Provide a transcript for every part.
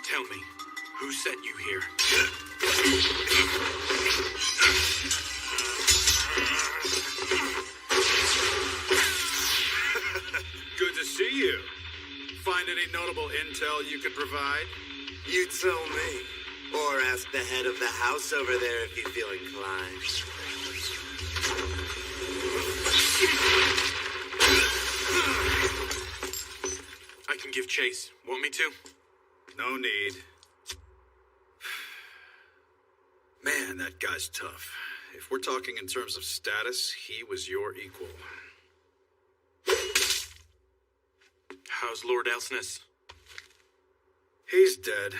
Tell me, who sent you here? Good to see you. Find any notable intel you could provide? You tell me. Or ask the head of the house over there if you feel inclined. I can give chase. Want me to? No need. Man, that guy's tough. If we're talking in terms of status, he was your equal. How's Lord Elsness? He's dead.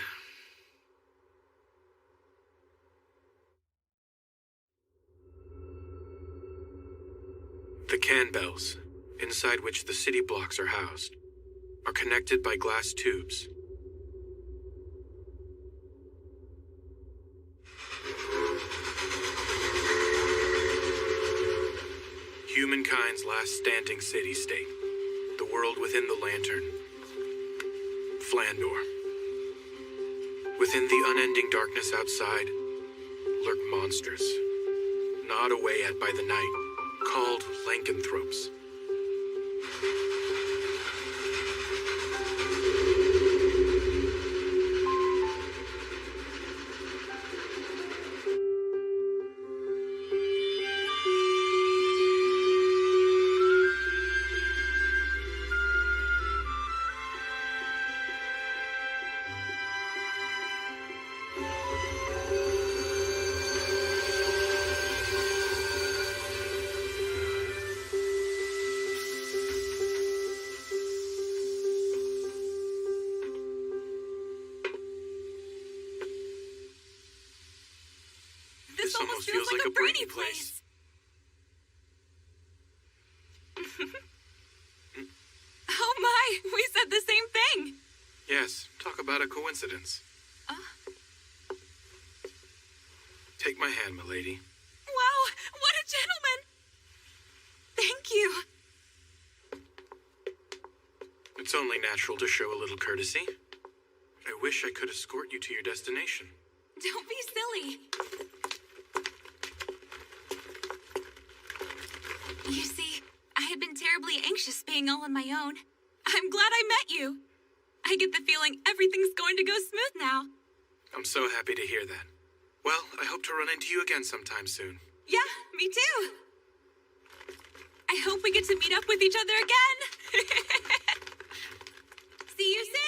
The can bells, inside which the city blocks are housed, are connected by glass tubes. Humankind's last standing city-state, the world within the lantern, Flandor. Within the unending darkness outside lurk monsters, gnawed away at by the night, called lycanthropes. This almost feels like a brainy place. Oh my, we said the same thing. Yes, talk about a coincidence. Take my hand, milady. Wow, what a gentleman. Thank you. It's only natural to show a little courtesy. I wish I could escort you to your destination. Don't be silly. You see, I had been terribly anxious being all on my own. I'm glad I met you. I get the feeling everything's going to go smooth now. I'm so happy to hear that. Well, I hope to run into you again sometime soon. Yeah, me too. I hope we get to meet up with each other again. See you soon.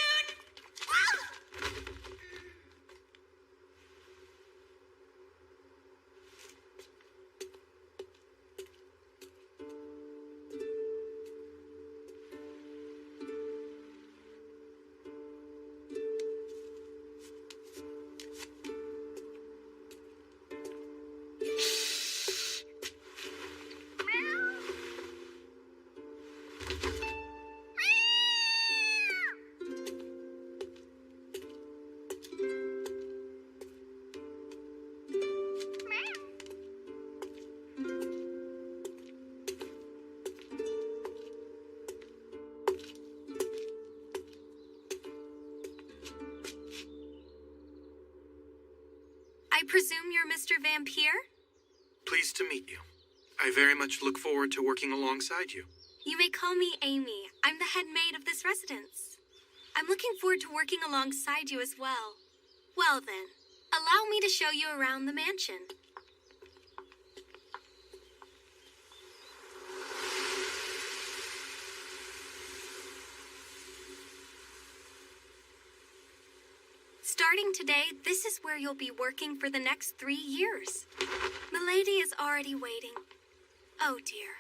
I presume you're Mr. Vampire? Pleased to meet you. I very much look forward to working alongside you. You may call me Amy. I'm the head maid of this residence. I'm looking forward to working alongside you as well. Well then, allow me to show you around the mansion. Starting today, this is where you'll be working for the next 3 years. Milady is already waiting. Oh dear.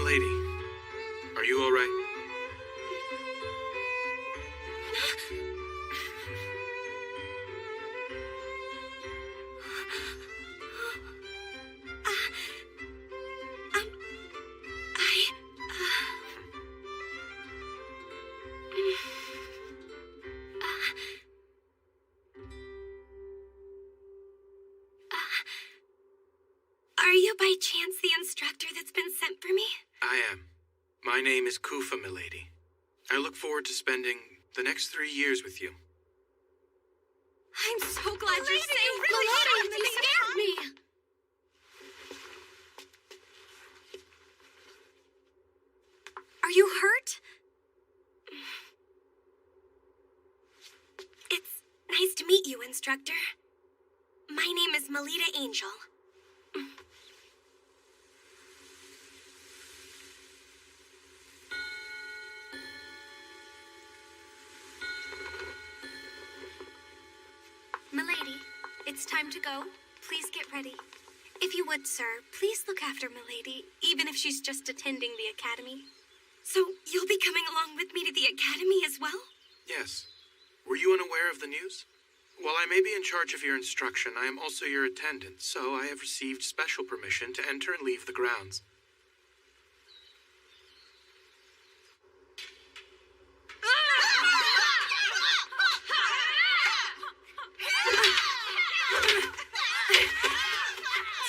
milady, are you all right? Are you by chance the instructor that's been sent for me? I am. My name is Kufa, milady. I look forward to spending the next 3 years with you. I'm so glad you're safe. Milady, you scared me. Are you hurt? It's nice to meet you, instructor. My name is Melita Angel. Milady, it's time to go. Please get ready. If you would, sir, please look after Milady, even if she's just attending the academy. So, you'll be coming along with me to the academy as well? Yes. Were you unaware of the news? While I may be in charge of your instruction, I am also your attendant, so I have received special permission to enter and leave the grounds.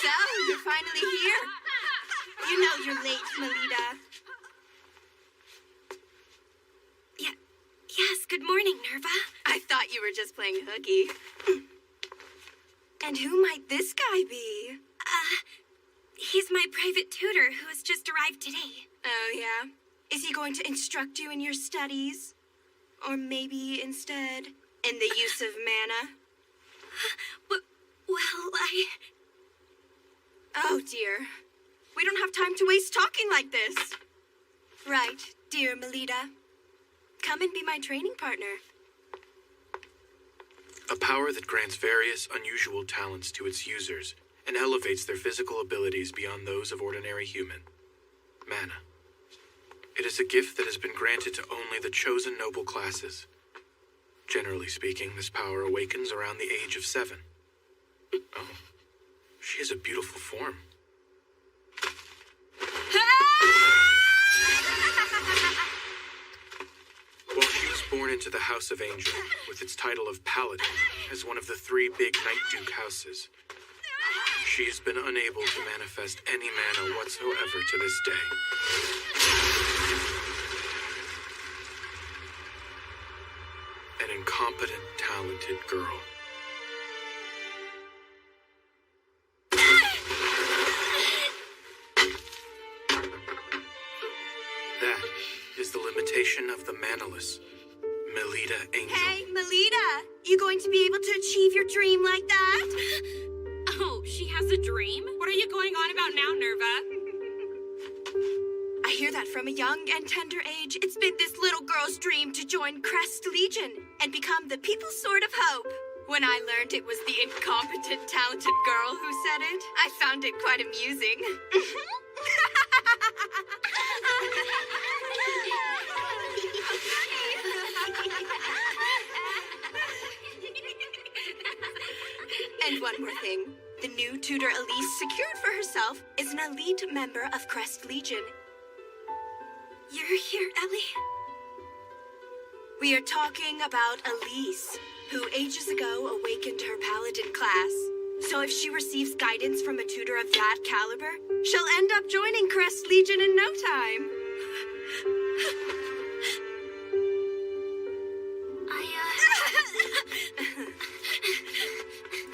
So, you're finally here. You know you're late, Melita. Yes, good morning, Nerva. I thought you were just playing hooky. And who might this guy be? He's my private tutor who has just arrived today. Oh, yeah? Is he going to instruct you in your studies? Or maybe instead, in the use of mana? Oh, dear. We don't have time to waste talking like this. Right, dear Melita. Come and be my training partner. A power that grants various unusual talents to its users and elevates their physical abilities beyond those of ordinary human. Mana. It is a gift that has been granted to only the chosen noble classes. Generally speaking, this power awakens around the age of 7. Oh, she has a beautiful form. While she was born into the House of Angel, with its title of Paladin, as one of the 3 big Night Duke houses, she has been unable to manifest any mana whatsoever to this day. An incompetent, talented girl. That is the limitation of the manaless, Melita Angel. Hey, Melita! You going to be able to achieve your dream like that? Oh, she has a dream? What are you going on about now, Nerva? I hear that from a young and tender age, it's been this little girl's dream to join Crest Legion and become the people's sword of hope. When I learned it was the incompetent, talented girl who said it, I found it quite amusing. And one more thing. The new tutor Elise secured for herself is an elite member of Crest Legion. You're here, Ellie? We are talking about Elise, who ages ago awakened her paladin class. So if she receives guidance from a tutor of that caliber, she'll end up joining Crest Legion in no time.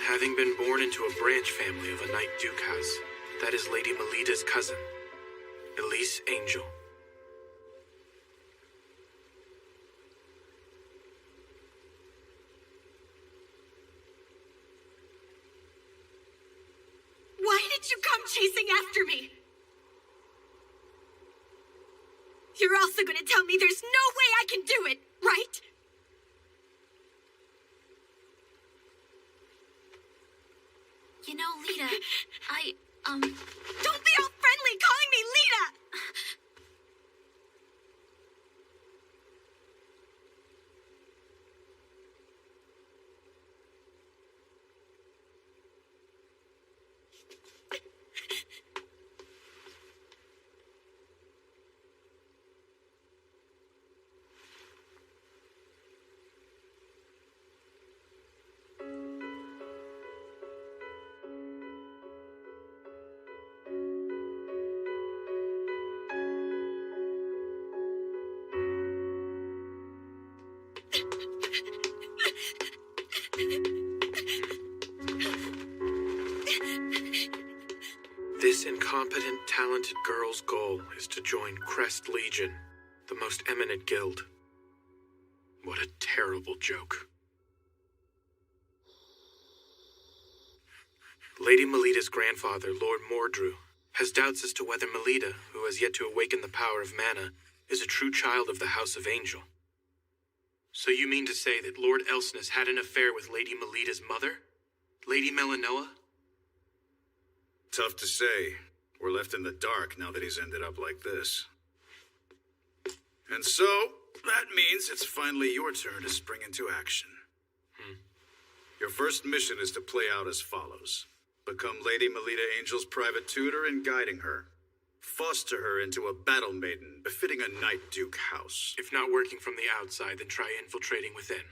Having been born into a branch family of a Night Duke house, that is Lady Melita's cousin, Elise Angel. Why did you come chasing after me? You're also gonna tell me there's no way I can do it, right? You know, Lita, Don't be all friendly calling me Lita! This incompetent, talented girl's goal is to join Crest Legion, the most eminent guild. What a terrible joke. Lady Melida's grandfather, Lord Mordru, has doubts as to whether Melida, who has yet to awaken the power of mana, is a true child of the House of Angel. So you mean to say that Lord Elsness had an affair with Lady Melida's mother? Lady Melanoa? Tough to say. We're left in the dark now that he's ended up like this. And so, that means it's finally your turn to spring into action. Your first mission is to play out as follows. Become Lady Melida Angel's private tutor and guiding her. Foster her into a battle maiden befitting a Night Duke house. If not working from the outside, then try infiltrating within.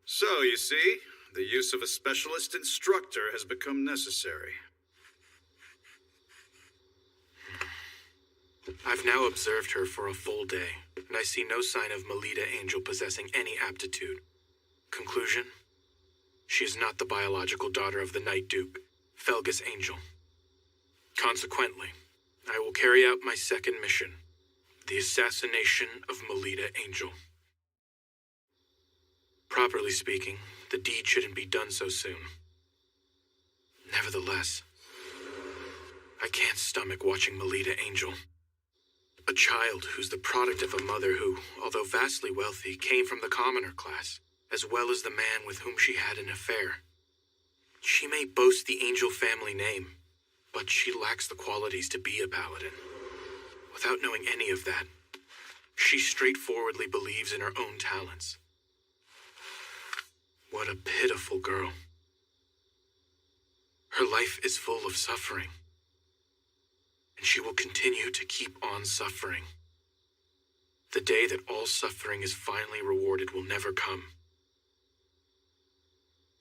So, you see, the use of a specialist instructor has become necessary. I've now observed her for a full day, and I see no sign of Melida Angel possessing any aptitude. Conclusion? She is not the biological daughter of the Night Duke, Felgus Angel. Consequently, I will carry out my second mission, the assassination of Melida Angel. Properly speaking, the deed shouldn't be done so soon. Nevertheless, I can't stomach watching Melida Angel. A child who's the product of a mother who, although vastly wealthy, came from the commoner class, as well as the man with whom she had an affair. She may boast the Angel family name, but she lacks the qualities to be a paladin. Without knowing any of that, she straightforwardly believes in her own talents. What a pitiful girl. Her life is full of suffering, and she will continue to keep on suffering. The day that all suffering is finally rewarded will never come.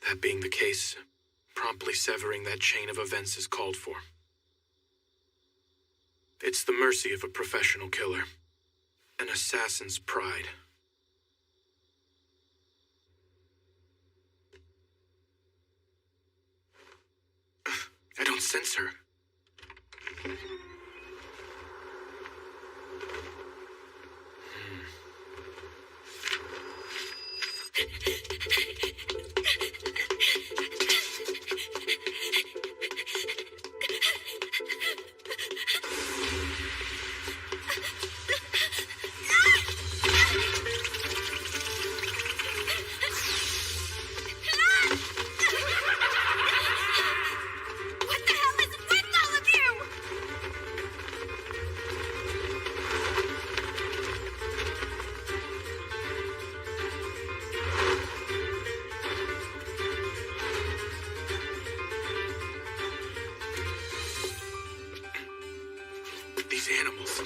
That being the case, promptly severing that chain of events is called for. It's the mercy of a professional killer, an assassin's pride. I don't sense her. Animals.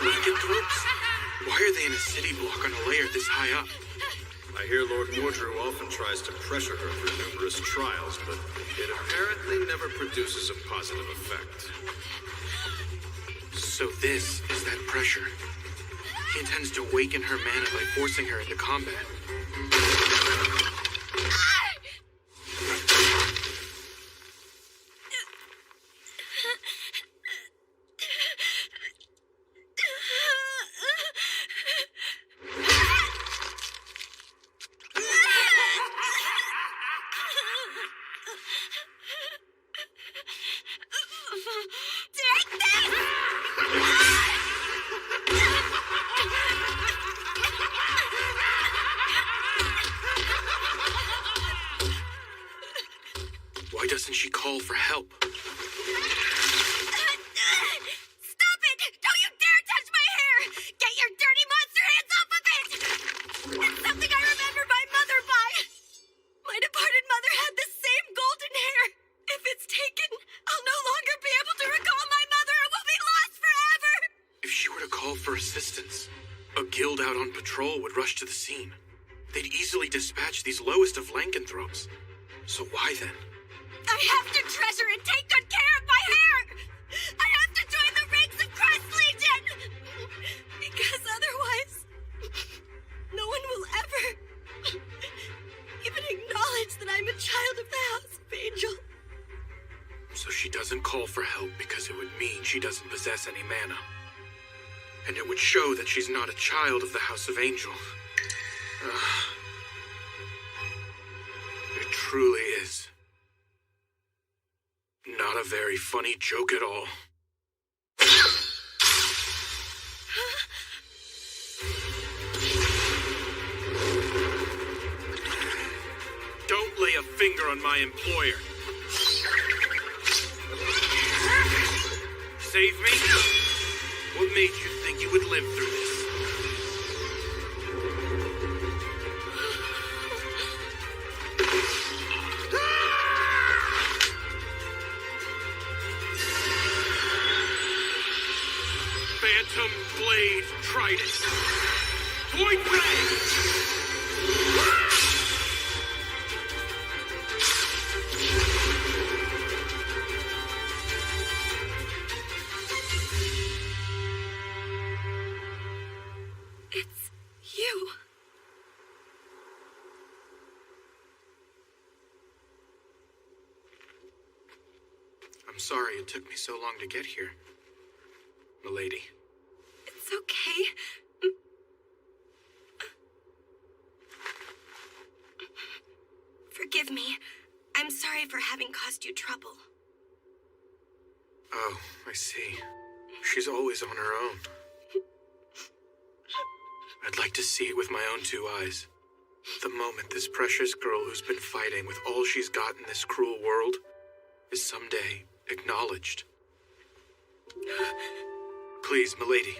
Lycanthropes? Why are they in a city block on a layer this high up? I hear Lord Mordru often tries to pressure her through numerous trials, but it apparently never produces a positive effect. So this is that pressure. He intends to awaken her mana by forcing her into combat. Why doesn't she call for help? Stop it! Don't you dare touch my hair! Get your dirty monster hands off of it! It's something I remember my mother by. My departed mother had the same golden hair. If it's taken, I'll no longer be able to recall my mother and we'll be lost forever! If she were to call for assistance, a guild out on patrol would rush to the scene. They'd easily dispatch these lowest of lycanthropes. So why then? I have to treasure and take good care of my hair! I have to join the ranks of Crest Legion! Because otherwise, no one will ever even acknowledge that I'm a child of the House of Angel. So she doesn't call for help because it would mean she doesn't possess any mana. And it would show that she's not a child of the House of Angel. It truly is not a very funny joke at all. Don't lay a finger on my employer. Save me? What made you think you would live through this? Phantom Blade Trident. Void Ray! It's you. I'm sorry it took me so long to get here, milady. It's okay. Forgive me. I'm sorry for having caused you trouble. Oh, I see. She's always on her own. I'd like to see it with my own two eyes. The moment this precious girl who's been fighting with all she's got in this cruel world is someday acknowledged. Please, milady,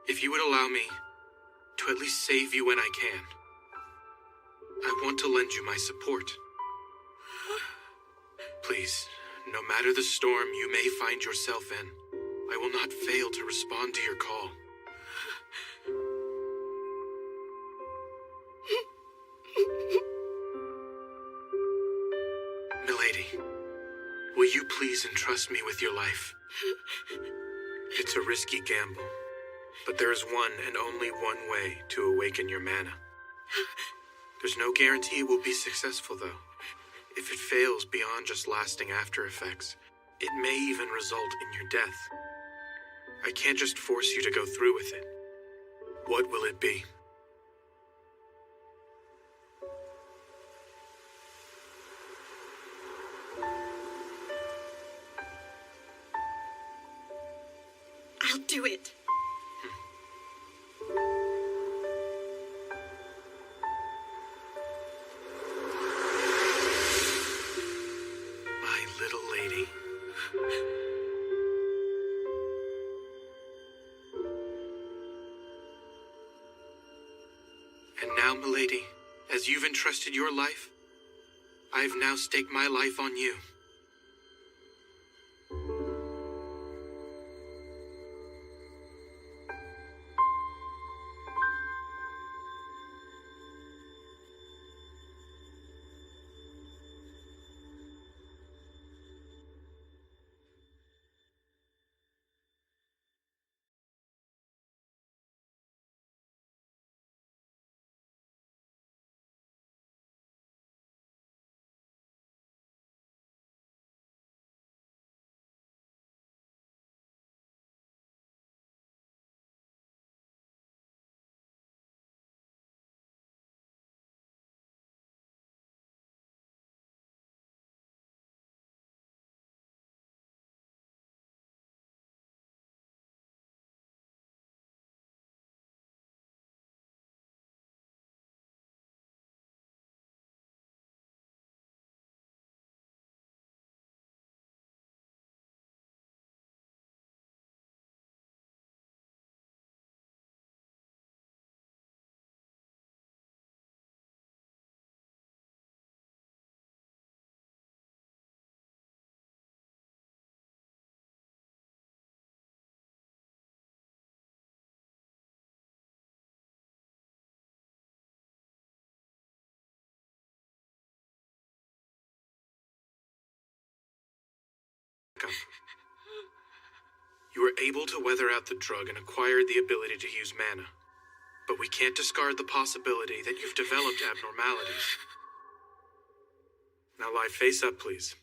if you would allow me to at least save you when I can, I want to lend you my support. Please, no matter the storm you may find yourself in, I will not fail to respond to your call. Milady, will you please entrust me with your life? It's a risky gamble, but there is one and only one way to awaken your mana. There's no guarantee it will be successful, though. If it fails beyond just lasting after effects, it may even result in your death. I can't just force you to go through with it. What will it be? I'll do it. My little lady. And now, milady, as you've entrusted your life, I have now staked my life on you. back up. You were able to weather out the drug and acquired the ability to use mana. But we can't discard the possibility that you've developed abnormalities. Now lie face up, please.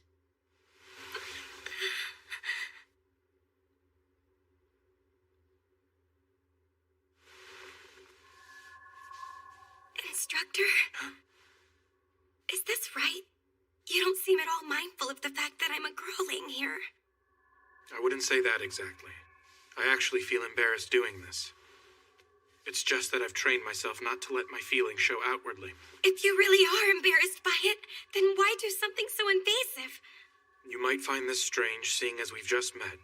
Instructor? Is this right? You don't seem at all mindful of the fact that I'm a girl laying here. I wouldn't say that exactly. I actually feel embarrassed doing this. It's just that I've trained myself not to let my feelings show outwardly. If you really are embarrassed by it, then why do something so invasive? You might find this strange, seeing as we've just met.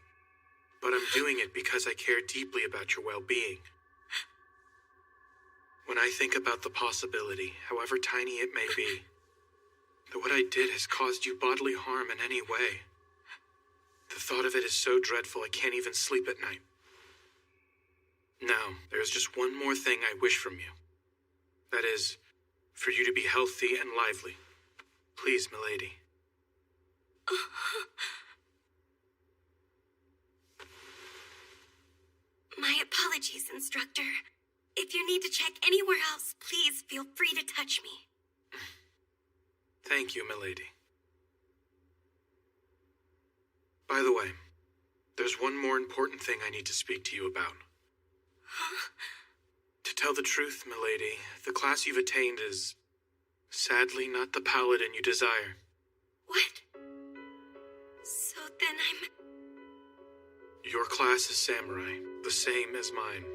But I'm doing it because I care deeply about your well-being. When I think about the possibility, however tiny it may be, that what I did has caused you bodily harm in any way, the thought of it is so dreadful I can't even sleep at night. Now, there's just one more thing I wish from you. That is, for you to be healthy and lively. Please, milady. My apologies, instructor. If you need to check anywhere else, please feel free to touch me. Thank you, milady. By the way, there's one more important thing I need to speak to you about. Huh? To tell the truth, milady, the class you've attained is, sadly, not the paladin you desire. What? So then I'm... Your class is samurai, the same as mine.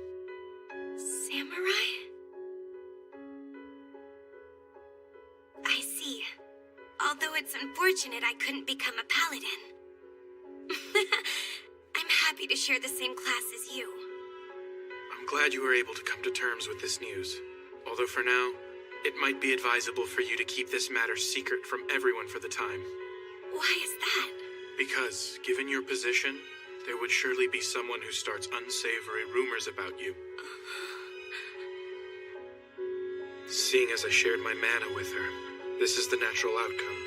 Samurai? I see. Although it's unfortunate I couldn't become a paladin. I'm happy to share the same class as you. I'm glad you were able to come to terms with this news. Although for now, it might be advisable for you to keep this matter secret from everyone for the time. Why is that? Because, given your position, there would surely be someone who starts unsavory rumors about you. Seeing as I shared my mana with her, this is the natural outcome.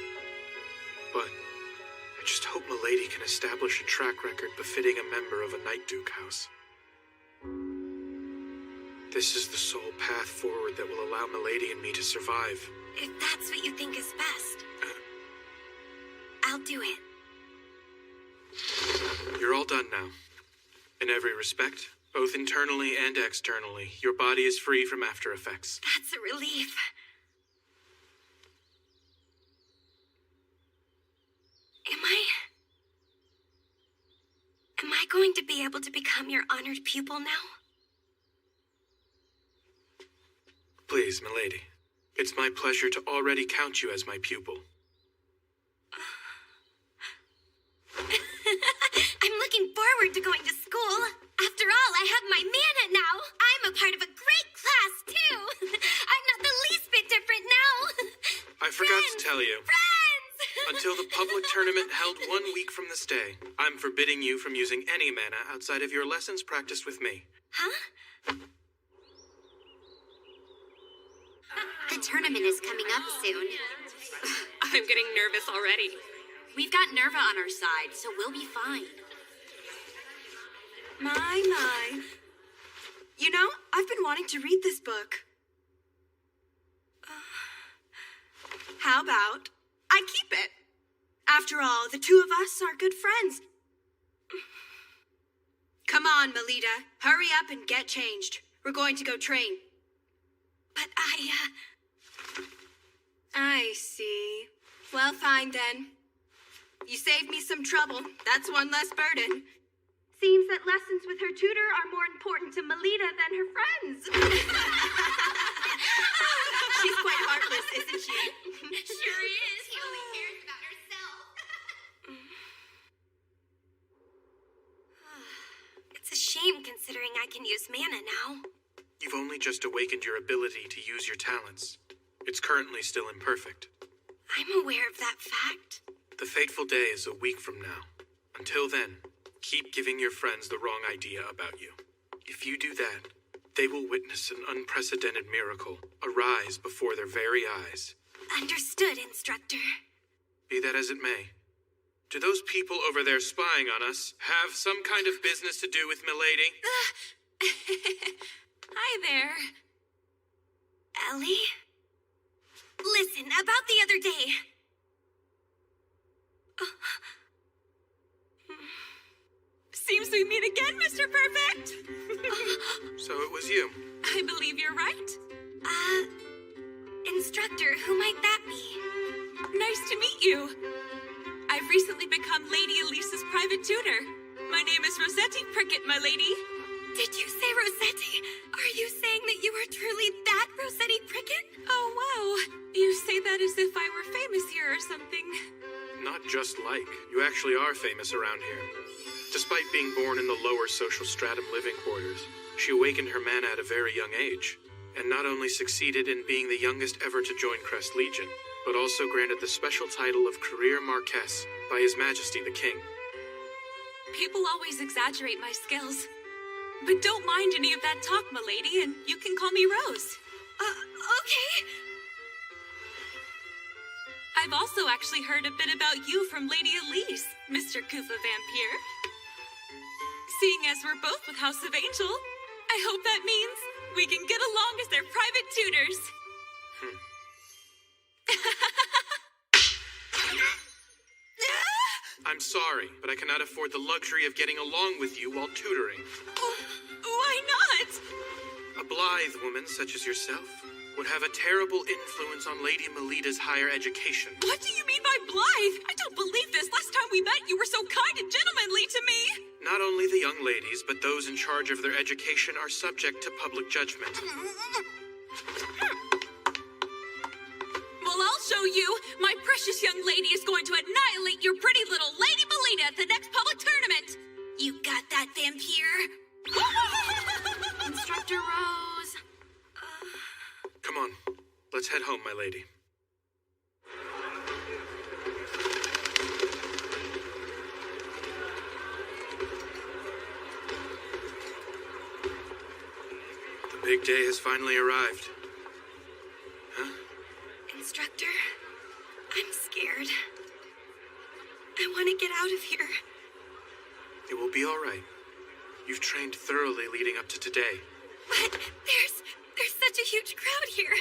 But I just hope Milady can establish a track record befitting a member of a Night Duke house. This is the sole path forward that will allow Milady and me to survive. If that's what you think is best, I'll do it. You're all done now. In every respect, both internally and externally, your body is free from after effects. That's a relief. Am I going to be able to become your honored pupil now? Please, milady. It's my pleasure to already count you as my pupil. I'm looking forward to going to school. After all, I have my mana now. I'm a part of a great class, too. I'm not the least bit different now. I forgot to tell you. Friends! Until the public tournament held 1 week from this day, I'm forbidding you from using any mana outside of your lessons practiced with me. Huh? The tournament is coming up soon. I'm getting nervous already. We've got Nerva on our side, so we'll be fine. My. You know, I've been wanting to read this book. How about I keep it? After all, the two of us are good friends. Come on, Melita. Hurry up and get changed. We're going to go train. But I see. Well, fine then. You saved me some trouble. That's one less burden. Seems that lessons with her tutor are more important to Melita than her friends. She's quite heartless, isn't she? Sure is. She only cares about herself. it's a shame considering I can use mana now. You've only just awakened your ability to use your talents. It's currently still imperfect. I'm aware of that fact. The fateful day is a week from now. Until then, keep giving your friends the wrong idea about you. If you do that, they will witness an unprecedented miracle arise before their very eyes. Understood, instructor. Be that as it may, Do those people over there spying on us have some kind of business to do with Milady? Hi there. Ellie? Listen, about the other day. Seems we meet again, Mr. Perfect. So it was you. I believe you're right. Instructor, who might that be? Nice to meet you. I've recently become Lady Elise's private tutor. My name is Rossetti Prickett, my lady. Did you say Rossetti? Are you saying that you are truly that Rossetti Prickett? Oh, wow. You say that as if I were famous here or something. Not just like. You actually are famous around here. Despite being born in the lower social stratum living quarters, she awakened her mana at a very young age, and not only succeeded in being the youngest ever to join Crest Legion, but also granted the special title of Career Marquess by His Majesty the King. People always exaggerate my skills. But don't mind any of that talk, my lady, and you can call me Rose. Okay. I've also actually heard a bit about you from Lady Elise, Mr. Koopa Vampire. Seeing as we're both with House of Angel, I hope that means we can get along as their private tutors. I'm sorry, but I cannot afford the luxury of getting along with you while tutoring. Why not? A blithe woman such as yourself would have a terrible influence on Lady Melida's higher education. What do you mean by blithe? I don't believe this. Last time we met, you were so kind and gentlemanly to me. Not only the young ladies, but those in charge of their education are subject to public judgment. Well, I'll show you. My precious young lady is going to annihilate your pretty little Lady Melida at the next public tournament. You got that, vampire? Instructor Rose. Come on, let's head home, my lady. The big day has finally arrived. Huh? Instructor, I'm scared. I want to get out of here. It will be all right. You've trained thoroughly leading up to today. But there's such a huge crowd here.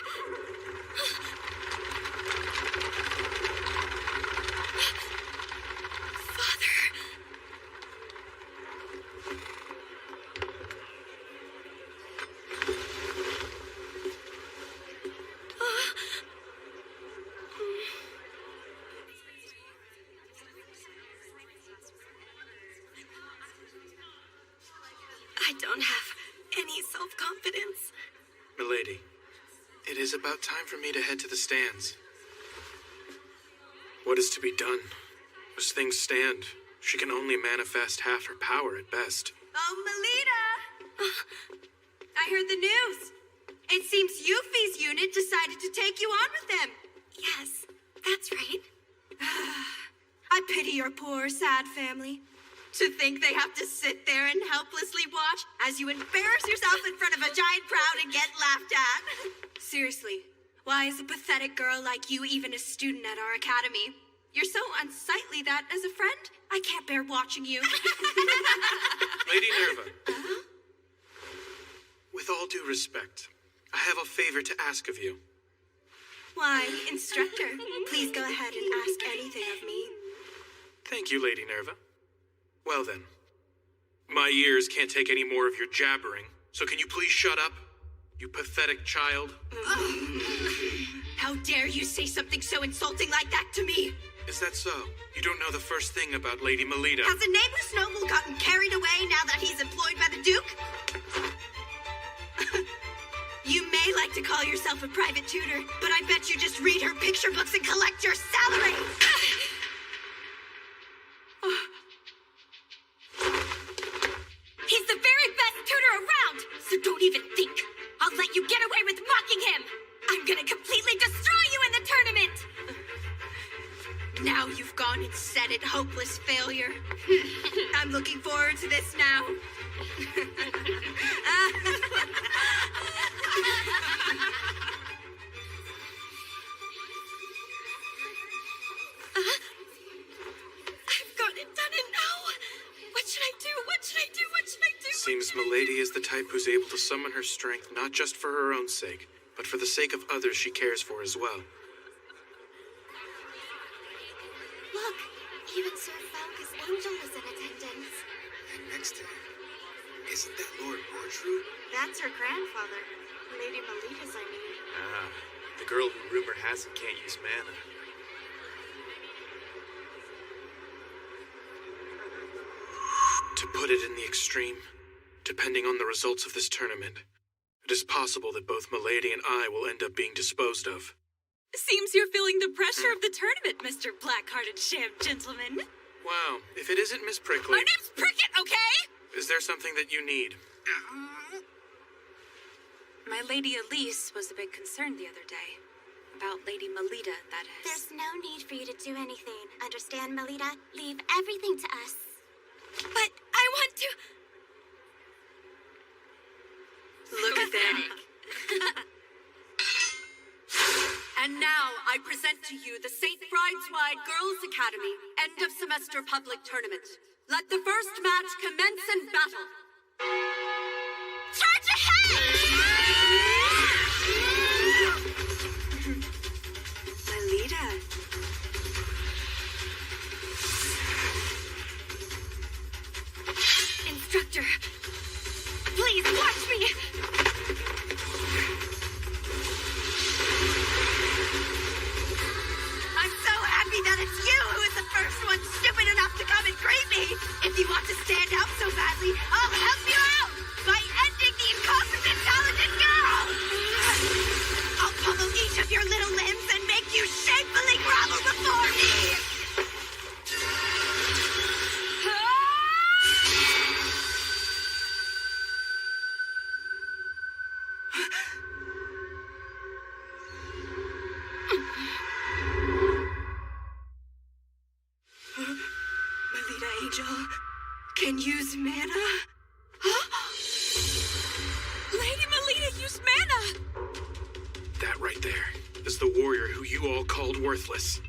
Father. I don't have any self-confidence. Milady, it is about time for me to head to the stands. What is to be done? As things stand, she can only manifest half her power at best. Oh, Melita! I heard the news. It seems Yuffie's unit decided to take you on with them. Yes, that's right. I pity your poor, sad family. To think they have to sit there and helplessly watch as you embarrass yourself in front of a giant crowd and get laughed at. Seriously, why is a pathetic girl like you even a student at our academy? You're so unsightly that, as a friend, I can't bear watching you. Lady Nerva, with all due respect, I have a favor to ask of you. Why, instructor, please go ahead and ask anything of me. Thank you, Lady Nerva. Well then, my ears can't take any more of your jabbering, so can you please shut up, you pathetic child? How dare you say something so insulting like that to me? Is that so? You don't know the first thing about Lady Melida. Has a nameless noble gotten carried away now that he's employed by the Duke? You may like to call yourself a private tutor, but I bet you just read her picture books and collect your salary! He's the very best tutor around, so don't even think. I'll let you get away with mocking him. I'm gonna completely destroy you in the tournament. Now you've gone and said it, hopeless failure. I'm looking forward to this now. I'm seems Milady is the type who's able to summon her strength not just for her own sake, but for the sake of others she cares for as well. Look, even Sir Falca's angel is in attendance. And next to him, isn't that Lord Mordru? That's her grandfather. Lady Melita's, I mean. Ah, the girl who rumor has it can't use mana. To put it in the extreme, depending on the results of this tournament, it is possible that both Milady and I will end up being disposed of. Seems you're feeling the pressure of the tournament, Mr. Black-Hearted Sham Gentleman. Wow, if it isn't Miss Prickly... My name's Prickett, okay? Is there something that you need? My Lady Elise was a bit concerned the other day. About Lady Melita, that is. There's no need for you to do anything. Understand, Melita? Leave everything to us. But I want to... Look at them. And now I present to you the St. Brideswide Girls Academy end of semester public tournament. Let the first match commence in battle. Charge ahead! Melita. Instructor, please watch me! I'm so happy that it's you who is the first one stupid enough to come and greet me. If you want to stand out so badly, I'll help you out by ending the incompetent talented girl. I'll pummel each of your little limbs and make you shamefully grovel before me. Melita Angel can use mana? Lady Melita used mana! That right there is the warrior who you all called worthless.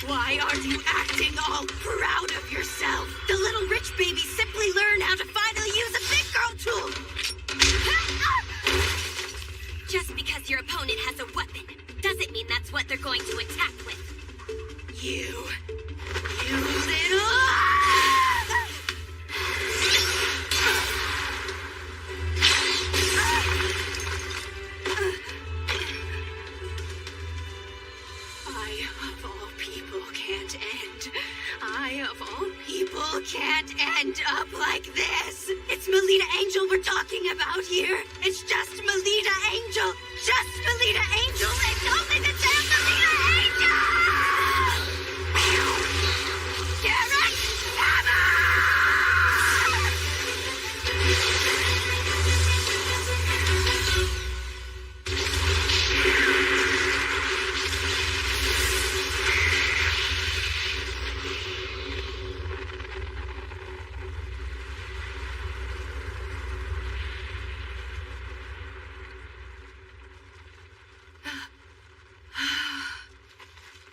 Why are you acting all proud of yourself? The little rich baby simply learned how to finally use a big girl tool. Just because your opponent has a weapon doesn't mean that's what they're going to attack with. You little... I, of all people, can't end. I, of all people, can't end up like this. It's Melita Angel we're talking about here. It's just Melita Angel. Just Melita Angel. It's only the damn Melita Angel! Garrett,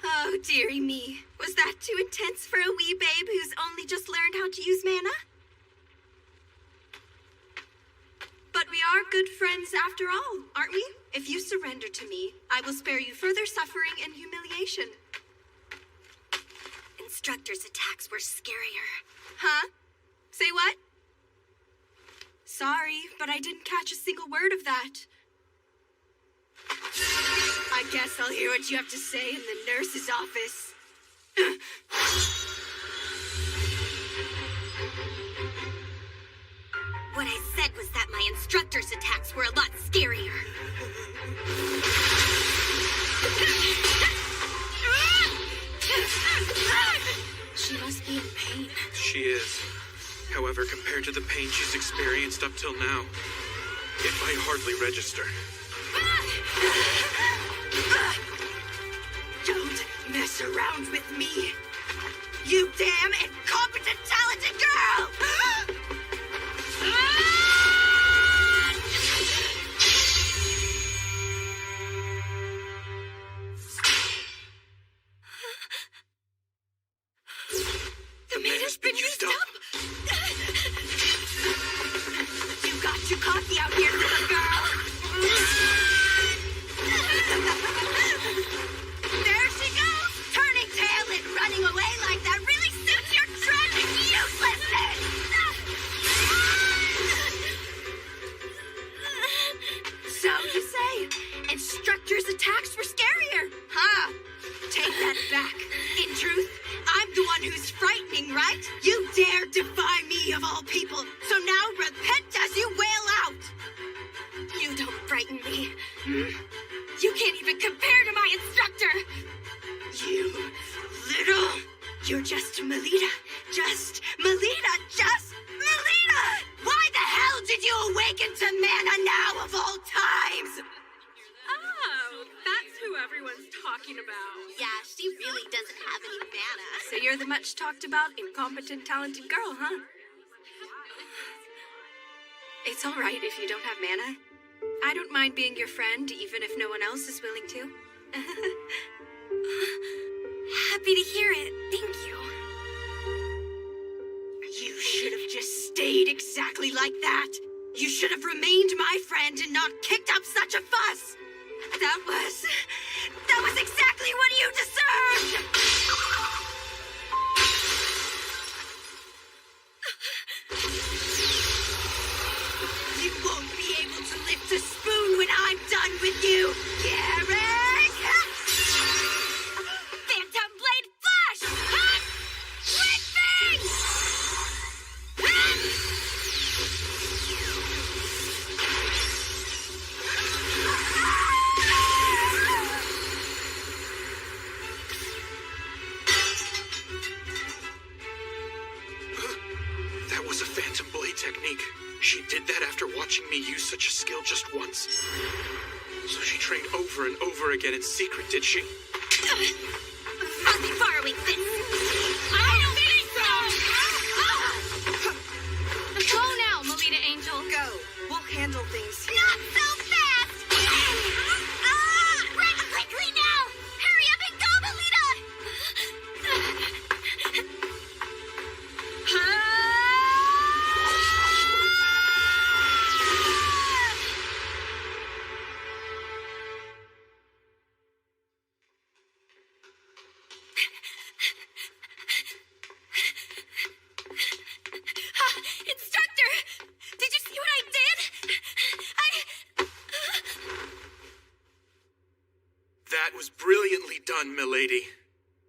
Oh, dearie me. Was that too intense for a wee babe who's only just learned how to use mana? But we are good friends after all, aren't we? If you surrender to me, I will spare you further suffering and humiliation. Instructor's attacks were scarier. Huh? Say what? Sorry, but I didn't catch a single word of that. I guess I'll hear what you have to say in the nurse's office. What I said was that my instructor's attacks were a lot scarier. She must be in pain. She is. However, compared to the pain she's experienced up till now, it might hardly register. Don't mess around with me, you damn incompetent talented girl! The man has been used up! You're just Melita. Just Melita. Just Melita! Why the hell did you awaken to mana now of all times? Oh, that's who everyone's talking about. Yeah, she really doesn't have any mana. So you're the much talked about, incompetent, talented girl, huh? It's all right if you don't have mana. I don't mind being your friend, even if no one else is willing to. Happy to hear it. Thank you. You should have just stayed exactly like that. You should have remained my friend and not kicked up such a fuss. That was exactly what you deserved! You won't be able to lift a spoon when I'm done with you, Garrett! Phantom Blade Flash! Whipping! That was a Phantom Blade technique. She did that after watching me use such a skill just once. So she trained over and over again in secret, did she? I'll be borrowing this. I don't think so! Go now, Melita Angel. Go. We'll handle things here. Not so fast! Run quickly now! Hurry up and go, Melita! Instructor! Did you see what I did? That was brilliantly done, milady.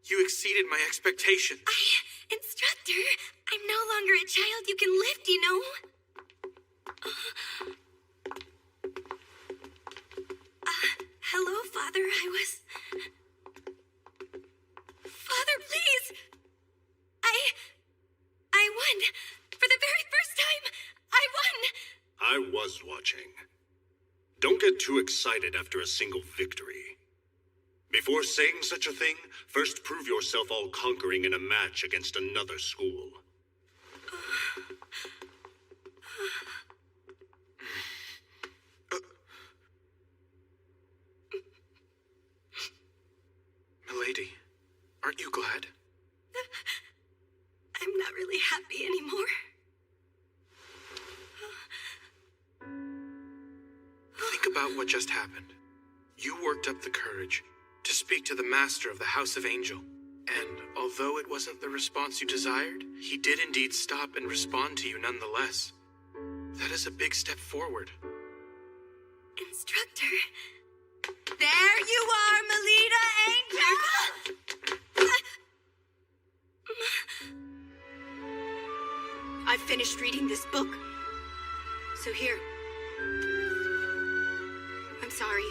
You exceeded my expectation. Instructor, I'm no longer a child you can lift, you know? Hello, Father. Father, please! I won. For the very first time, I won! I was watching. Don't get too excited after a single victory. Before saying such a thing, first prove yourself all-conquering in a match against another school. Milady, aren't you glad? I'm not really happy anymore. Think about what just happened. You worked up the courage to speak to the master of the House of Angel. And although it wasn't the response you desired, he did indeed stop and respond to you nonetheless. That is a big step forward. Instructor. There you are, Melita Angel! I've finished reading this book. So here. I'm sorry.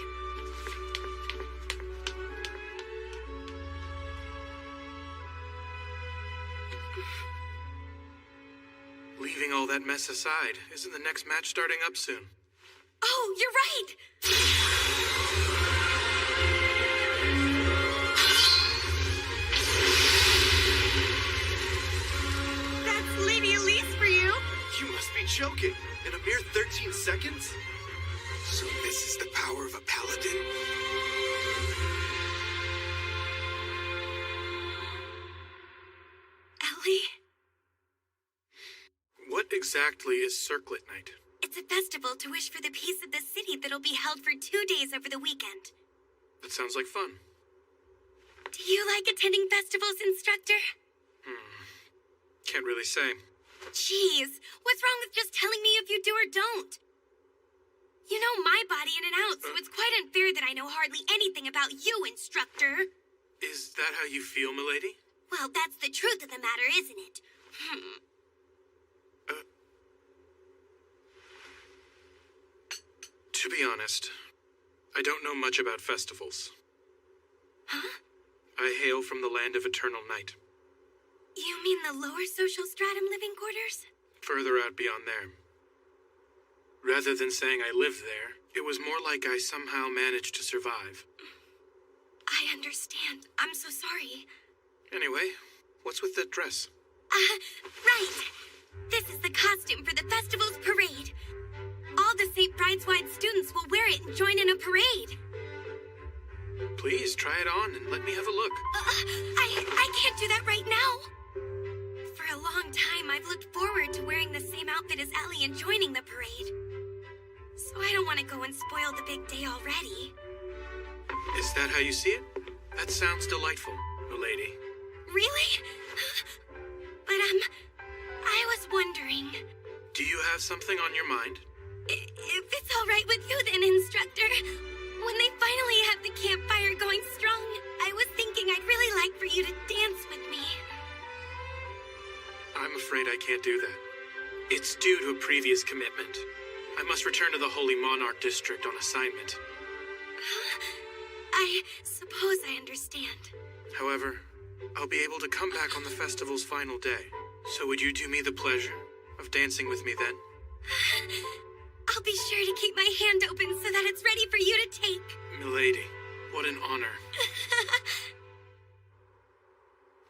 Leaving all that mess aside, isn't the next match starting up soon? Oh, you're right! That's Lady Elise for you! You must be joking. In a mere 13 seconds? So this is the power of a paladin? Ellie? What exactly is Circlet Night? It's a festival to wish for the peace of the city that'll be held for 2 days over the weekend. That sounds like fun. Do you like attending festivals, Instructor? Can't really say. Jeez, what's wrong with just telling me if you do or don't? You know my body in and out, so it's quite unfair that I know hardly anything about you, Instructor. Is that how you feel, milady? Well, that's the truth of the matter, isn't it? To be honest, I don't know much about festivals. Huh? I hail from the land of eternal night. You mean the lower social stratum living quarters? Further out beyond there. Rather than saying I lived there, it was more like I somehow managed to survive. I understand. I'm so sorry. Anyway, what's with that dress? Right. This is the costume for the festival's parade. All the St. Brideswide students will wear it and join in a parade. Please try it on and let me have a look. I can't do that right now. For a long time, I've looked forward to wearing the same outfit as Ellie and joining the parade. So I don't want to go and spoil the big day already. Is that how you see it? That sounds delightful, milady. Really? But, I was wondering... Do you have something on your mind? If it's all right with you then, Instructor, when they finally have the campfire going strong, I was thinking I'd really like for you to dance with me. I'm afraid I can't do that. It's due to a previous commitment. I must return to the Holy Monarch District on assignment. I suppose I understand. However, I'll be able to come back on the festival's final day. So would you do me the pleasure of dancing with me then? I'll be sure to keep my hand open so that it's ready for you to take. Milady, what an honor.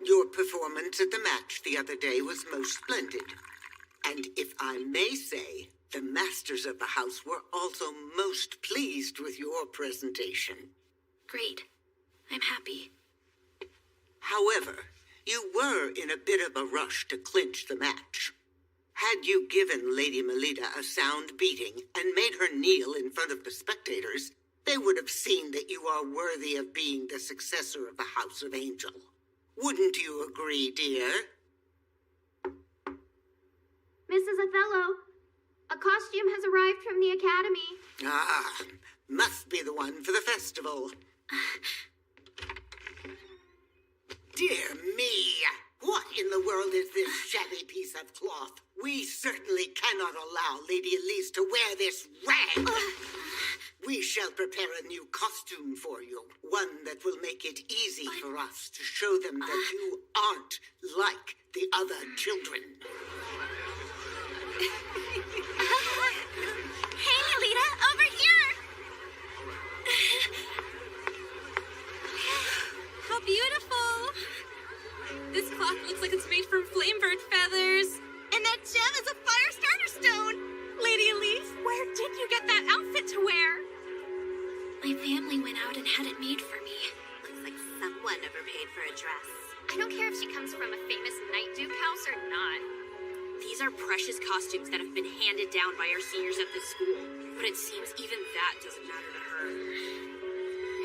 Your performance at the match the other day was most splendid. And if I may say, the masters of the house were also most pleased with your presentation. Great. I'm happy. However, you were in a bit of a rush to clinch the match. Had you given Lady Melita a sound beating and made her kneel in front of the spectators, they would have seen that you are worthy of being the successor of the House of Angel. Wouldn't you agree, dear? Mrs. Othello, a costume has arrived from the Academy. Ah, must be the one for the festival. Dear me! What in the world is this shabby piece of cloth? We certainly cannot allow Lady Elise to wear this rag. We shall prepare a new costume for you, one that will make it easy for us to show them that you aren't like the other children. Hey, Melita, over here! How beautiful! This cloth looks like it's made from flamebird feathers. And that gem is a fire starter stone! Lady Elise, where did you get that outfit to wear? My family went out and had it made for me. Looks like someone overpaid for a dress. I don't care if she comes from a famous Night Duke house or not. These are precious costumes that have been handed down by our seniors at this school. But it seems even that doesn't matter to her.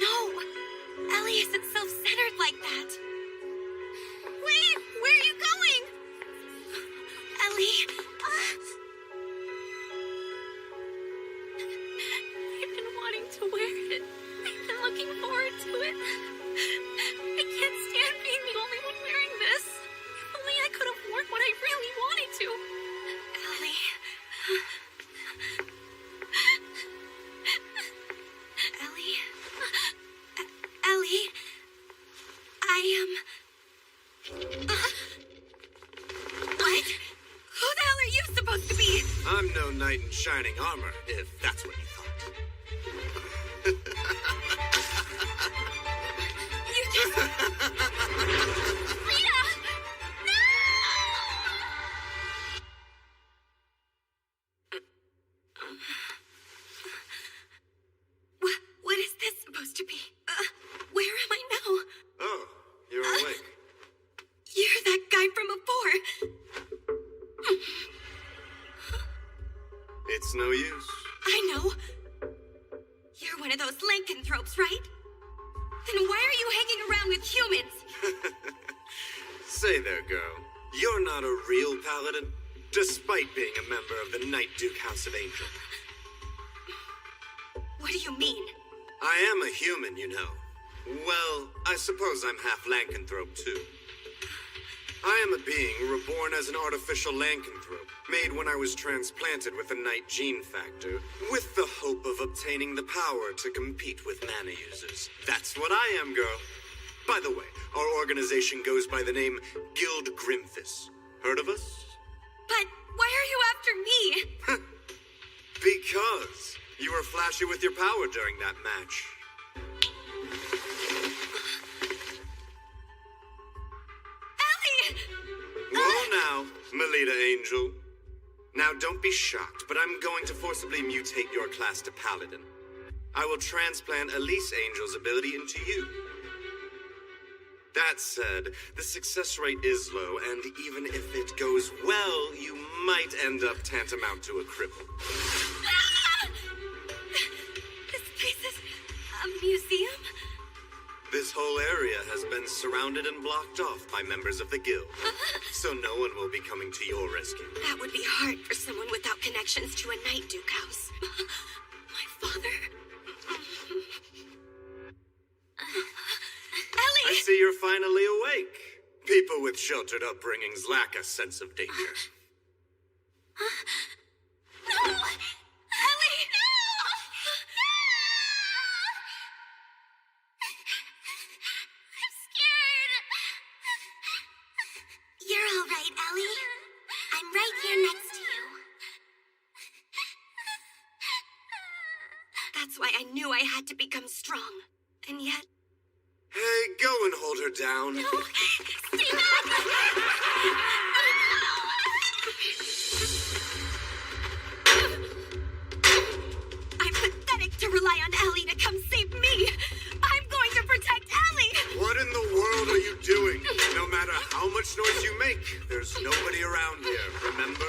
No! Ellie isn't self-centered like that. Wait! Where are you going? Ellie... I've been wanting to wear it. I've been looking forward to it. I can't stand being the only one wearing this. If only I could have worn what I really wanted to. Ellie... Ellie... Ellie... I am... What? Who the hell are you supposed to be? I'm no knight in shining armor, if that's what you thought. You just... Rita! No! What is this supposed to be? Where am I now? Oh, you're awake. You're that guy from before. It's no use. I know. You're one of those lycanthropes, right? Then why are you hanging around with humans? Say there, girl. You're not a real paladin, despite being a member of the Night Duke House of Angel. What do you mean? I am a human, you know. Well, I suppose I'm half lycanthrope, too. I am a being reborn as an artificial lycanthrope, made when I was transplanted with a night gene factor, with the hope of obtaining the power to compete with mana users. That's what I am, girl. By the way, our organization goes by the name Guild Grimfis. Heard of us? But why are you after me? Because you were flashy with your power during that match. Ellie! Whoa now, Melita Angel. Now don't be shocked, but I'm going to forcibly mutate your class to Paladin. I will transplant Elise Angel's ability into you. That said, the success rate is low, and even if it goes well, you might end up tantamount to a cripple. Ah! This place is a museum? This whole area has been surrounded and blocked off by members of the guild, so no one will be coming to your rescue. That would be hard for someone without connections to a Night Duke house. My father? Ellie! I see you're finally awake. People with sheltered upbringings lack a sense of danger. No! Ellie! No! I'm scared. You're all right, Ellie. I'm right here next to you. That's why I knew I had to become strong. And yet... Hey, go and hold her down. No! Stay back! I'm pathetic to rely on Ellie to come save me. I'm going to protect Ellie. What in the world are you doing? No matter how much noise you make, there's nobody around here, remember?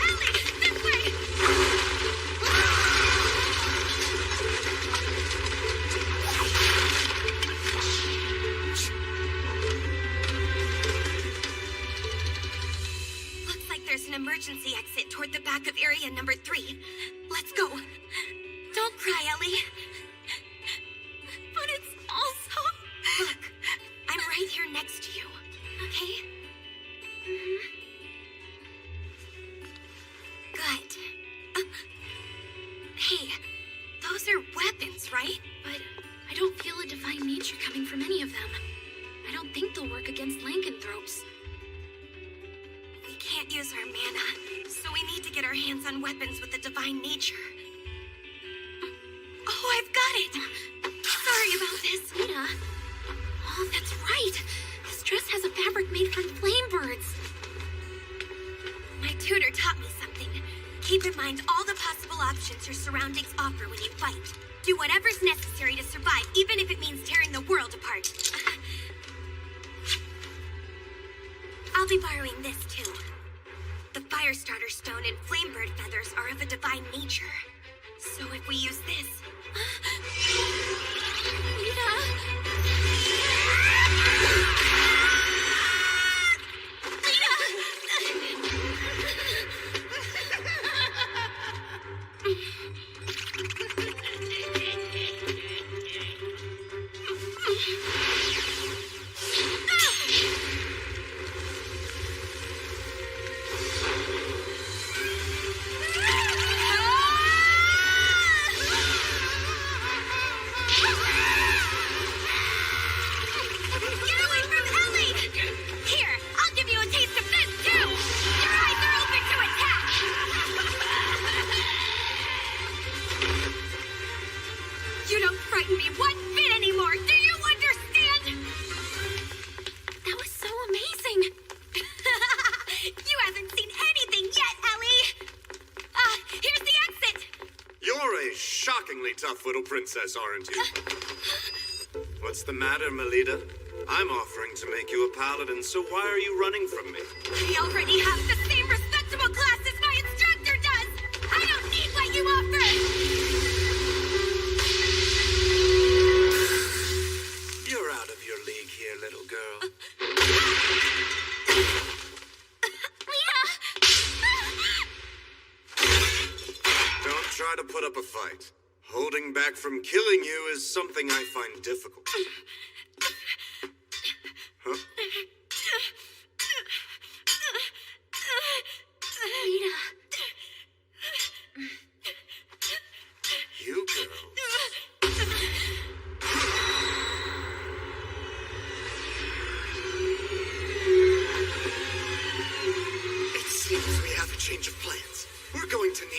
Ellie, this way. Looks like there's an emergency exit toward the back of area number 3. Let's go. Don't cry, Ellie. But it's also... Look, I'm right here next to you, okay? Good. Hey, those are weapons, right? But I don't feel a divine nature coming from any of them. I don't think they'll work against lycanthropes. We can't use our mana, so we need to get our hands on weapons with a divine nature. Oh, I've got it! Sorry about this. Lita. Oh, that's right. This dress has a fabric made from flame birds. My tutor taught me something. Keep in mind all the possible options your surroundings offer when you fight. Do whatever's necessary to survive, even if it means tearing the world apart. I'll be borrowing this, too. The Firestarter Stone and Flamebird Feathers are of a divine nature. So if we use this... Tough little princess, aren't you? What's the matter, Melita? I'm offering to make you a paladin, so why are you running from me? I already have the same respectable class as my instructor does! I don't need what you offer! You're out of your league here, little girl. Don't try to put up a fight. Holding back from killing you is something I find difficult. Huh? Lita. You girls.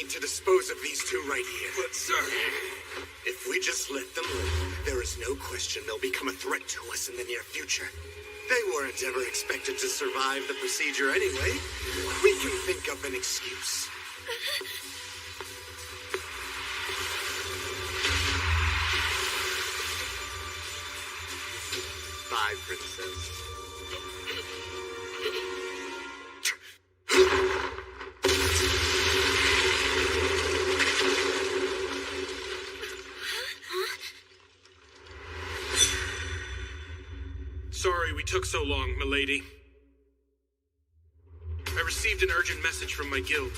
need to dispose of these two right here. But, sir... If we just let them live, there is no question they'll become a threat to us in the near future. They weren't ever expected to survive the procedure anyway. We can think of an excuse. Bye, princess. Sorry we took so long, milady. I received an urgent message from my guild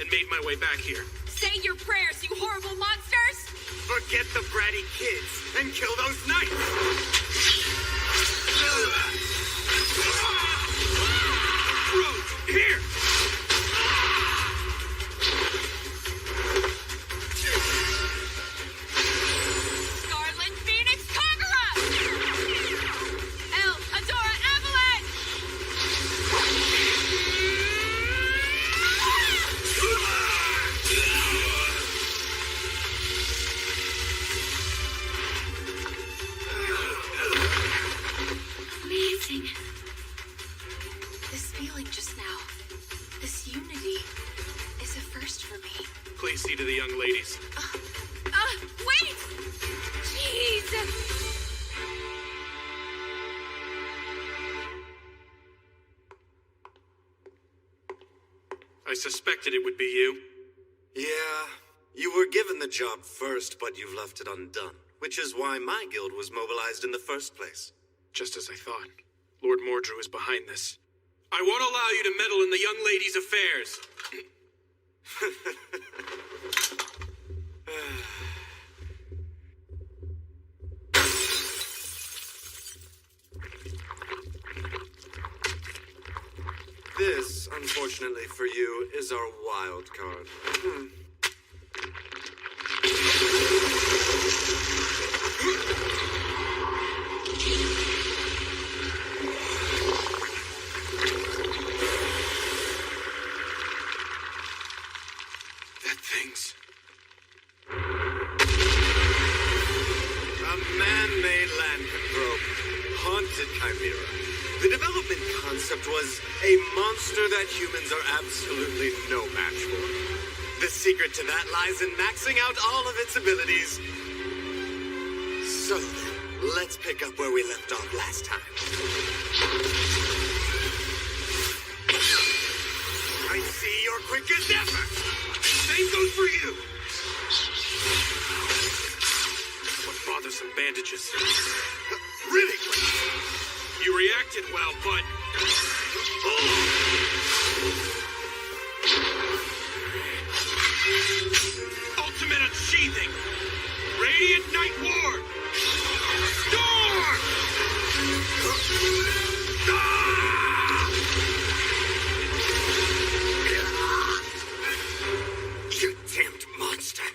and made my way back here. Say your prayers, you horrible monsters! Forget the bratty kids and kill those knights! Rose, here! Scarlet Phoenix Kagura! El Adora Avalanche! Amazing. This feeling just now, this unity, is a first for me. Please see to the young ladies. Wait! Jeez! I suspected it would be you. Yeah, you were given the job first, but you've left it undone, which is why my guild was mobilized in the first place. Just as I thought. Lord Mordrew is behind this. I won't allow you to meddle in the young ladies' affairs. This, unfortunately for you, is our wild card. That thing's... A man-made lycanthrope, haunted chimera. The development concept was a monster that humans are absolutely no match for. The secret to that lies in maxing out all of its abilities. So then, let's pick up where we left off last time. I see you're quick as ever. Same goes for you. What bothersome bandages. Really? You reacted well, but... Ultimate unsheathing! Radiant Night Ward! Storm! You damned monster!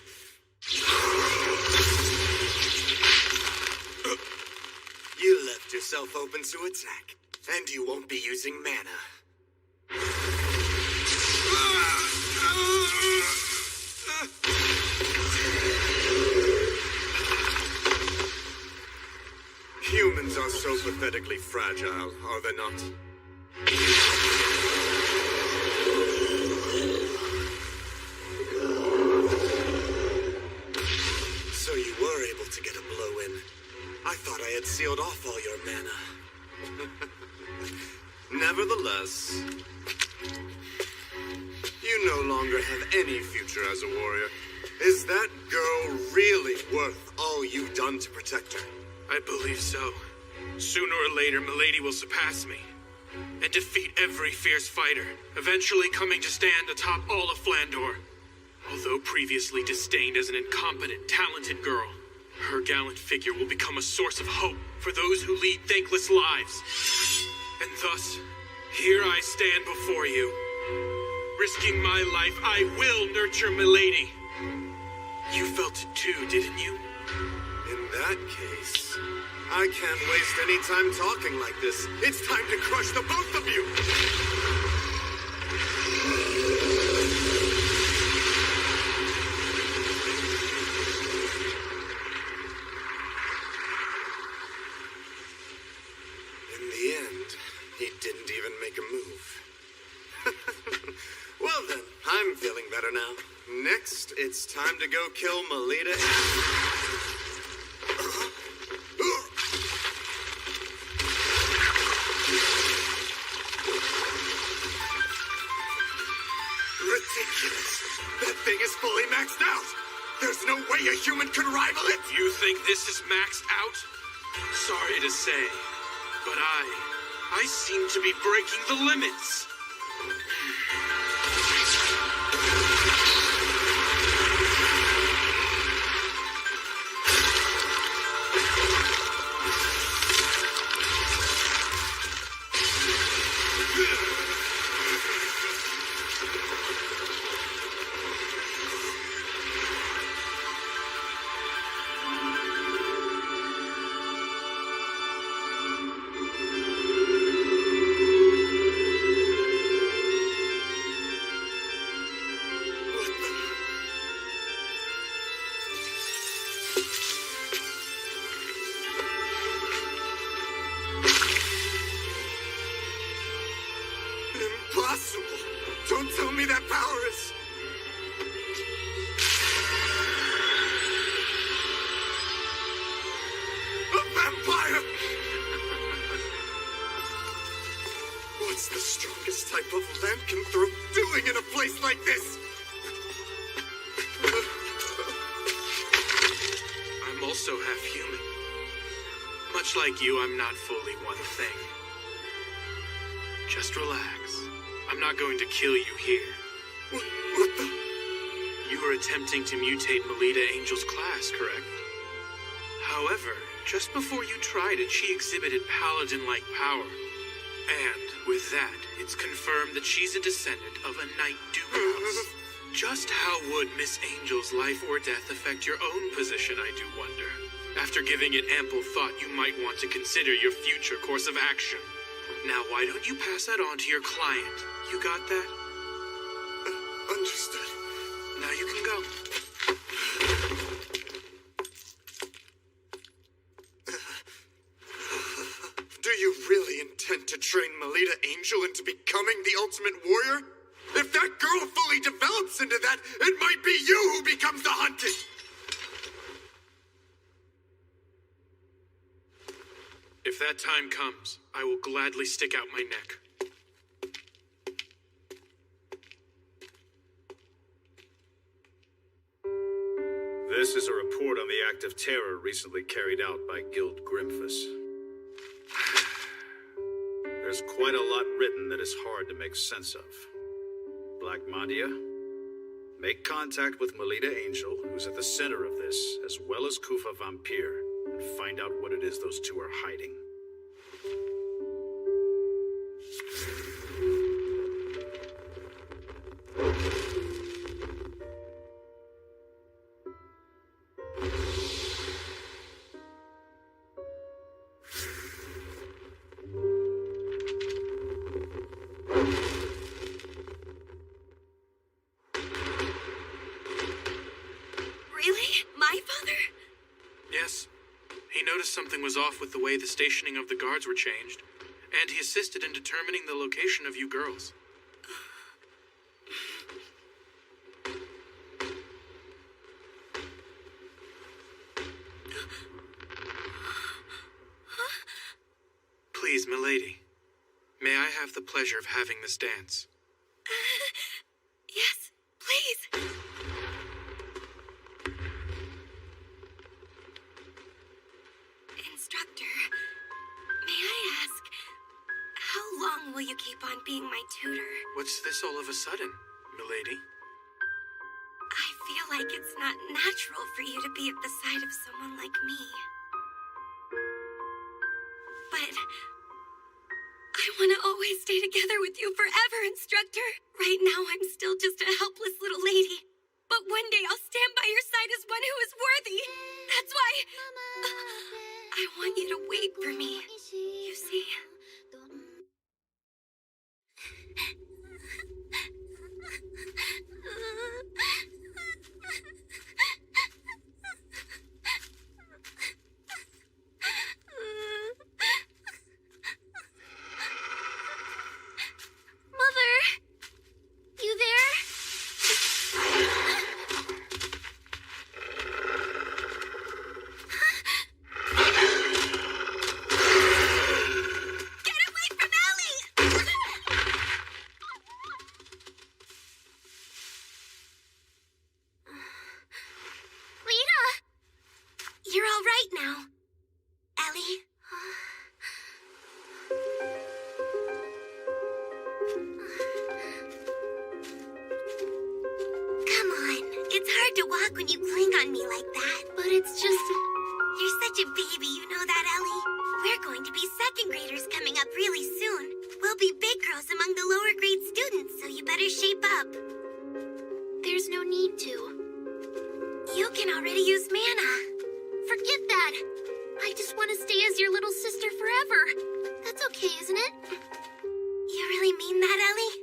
You left yourself open to attack, and you won't be using mana. Humans are so pathetically fragile, are they not? So you were able to get a blow in. I thought I had sealed off all your mana. Nevertheless, you no longer have any future as a warrior. Is that girl really worth all you've done to protect her? I believe so. Sooner or later, Milady will surpass me and defeat every fierce fighter, eventually coming to stand atop all of Flandor. Although previously disdained as an incompetent, talented girl, her gallant figure will become a source of hope for those who lead thankless lives. And thus, here I stand before you. Risking my life, I will nurture Milady. You felt it too, didn't you? In that case, I can't waste any time talking like this. It's time to crush the both of you! He didn't even make a move. Well then, I'm feeling better now. Next, it's time to go kill Melita. Ridiculous! That thing is fully maxed out! There's no way a human could rival it! You think this is maxed out? Sorry to say, but I seem to be breaking the limits. Impossible! Don't tell me that power is... a vampire! What's the strongest type of lycanthrope doing in a place like this? I'm also half human. Much like you, I'm not fully one thing. Just relax. I'm not going to kill you here. What the... You were attempting to mutate Melita Angel's class, correct? However, just before you tried it, she exhibited paladin-like power. And with that, it's confirmed that she's a descendant of a Knight Duke house. Just how would Miss Angel's life or death affect your own position, I do wonder. After giving it ample thought, you might want to consider your future course of action. Now, why don't you pass that on to your client? You got that? Understood. Now you can go. Do you really intend to train Melita Angel into becoming the ultimate warrior? If that girl fully develops into that, it might be you who becomes the hunted! If that time comes, I will gladly stick out my neck. This is a report on the act of terror recently carried out by Guild Grimphus. There's quite a lot written that is hard to make sense of. Black Mandia, make contact with Melita Angel, who's at the center of this, as well as Kufa Vampire, and find out what it is those two are hiding. Something was off with the way the stationing of the guards were changed, and he assisted in determining the location of you girls. Please, milady, may I have the pleasure of having this dance? Yes, please. Instructor, may I ask, how long will you keep on being my tutor? What's this all of a sudden, milady? I feel like it's not natural for you to be at the side of someone like me. But I want to always stay together with you forever, Instructor. Right now, I'm still just a helpless little lady. But one day, I'll stand by your side as one who is worthy. That's why I want you to wait for me, you see. Ellie. Come on. It's hard to walk when you cling on me like that. But it's just... You're such a baby, you know that, Ellie? We're going to be second graders coming up really soon. We'll be big girls among the lower grade students, so you better shape up. There's no need to. You can already use mana. Forget that. I just want to stay as your little sister forever. That's okay, isn't it? You really mean that, Ellie?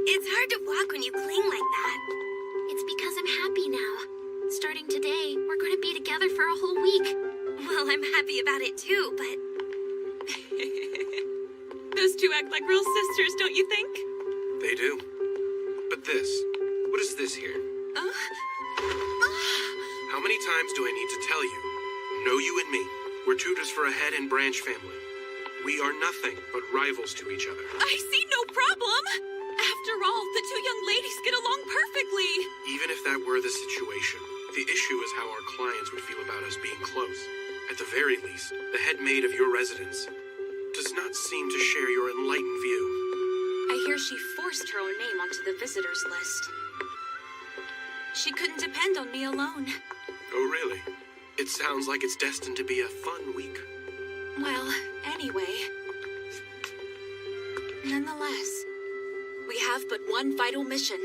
It's hard to walk when you cling like that. It's because I'm happy now. Starting today, we're going to be together for a whole week. Well, I'm happy about it too, but... Those two act like real sisters, don't you think? They do. But this, what is this here? How many times do I need to tell you? Know you and me. We're tutors for a head and branch family. We are nothing but rivals to each other. I see no problem. After all, the two young ladies get along perfectly. Even if that were the situation, the issue is how our clients would feel about us being close. At the very least, the head maid of your residence does not seem to share your enlightened view. I hear she forced her own name onto the visitors list. She couldn't depend on me alone. Oh, really? It sounds like it's destined to be a fun week. Well, anyway. Nonetheless, we have but one vital mission.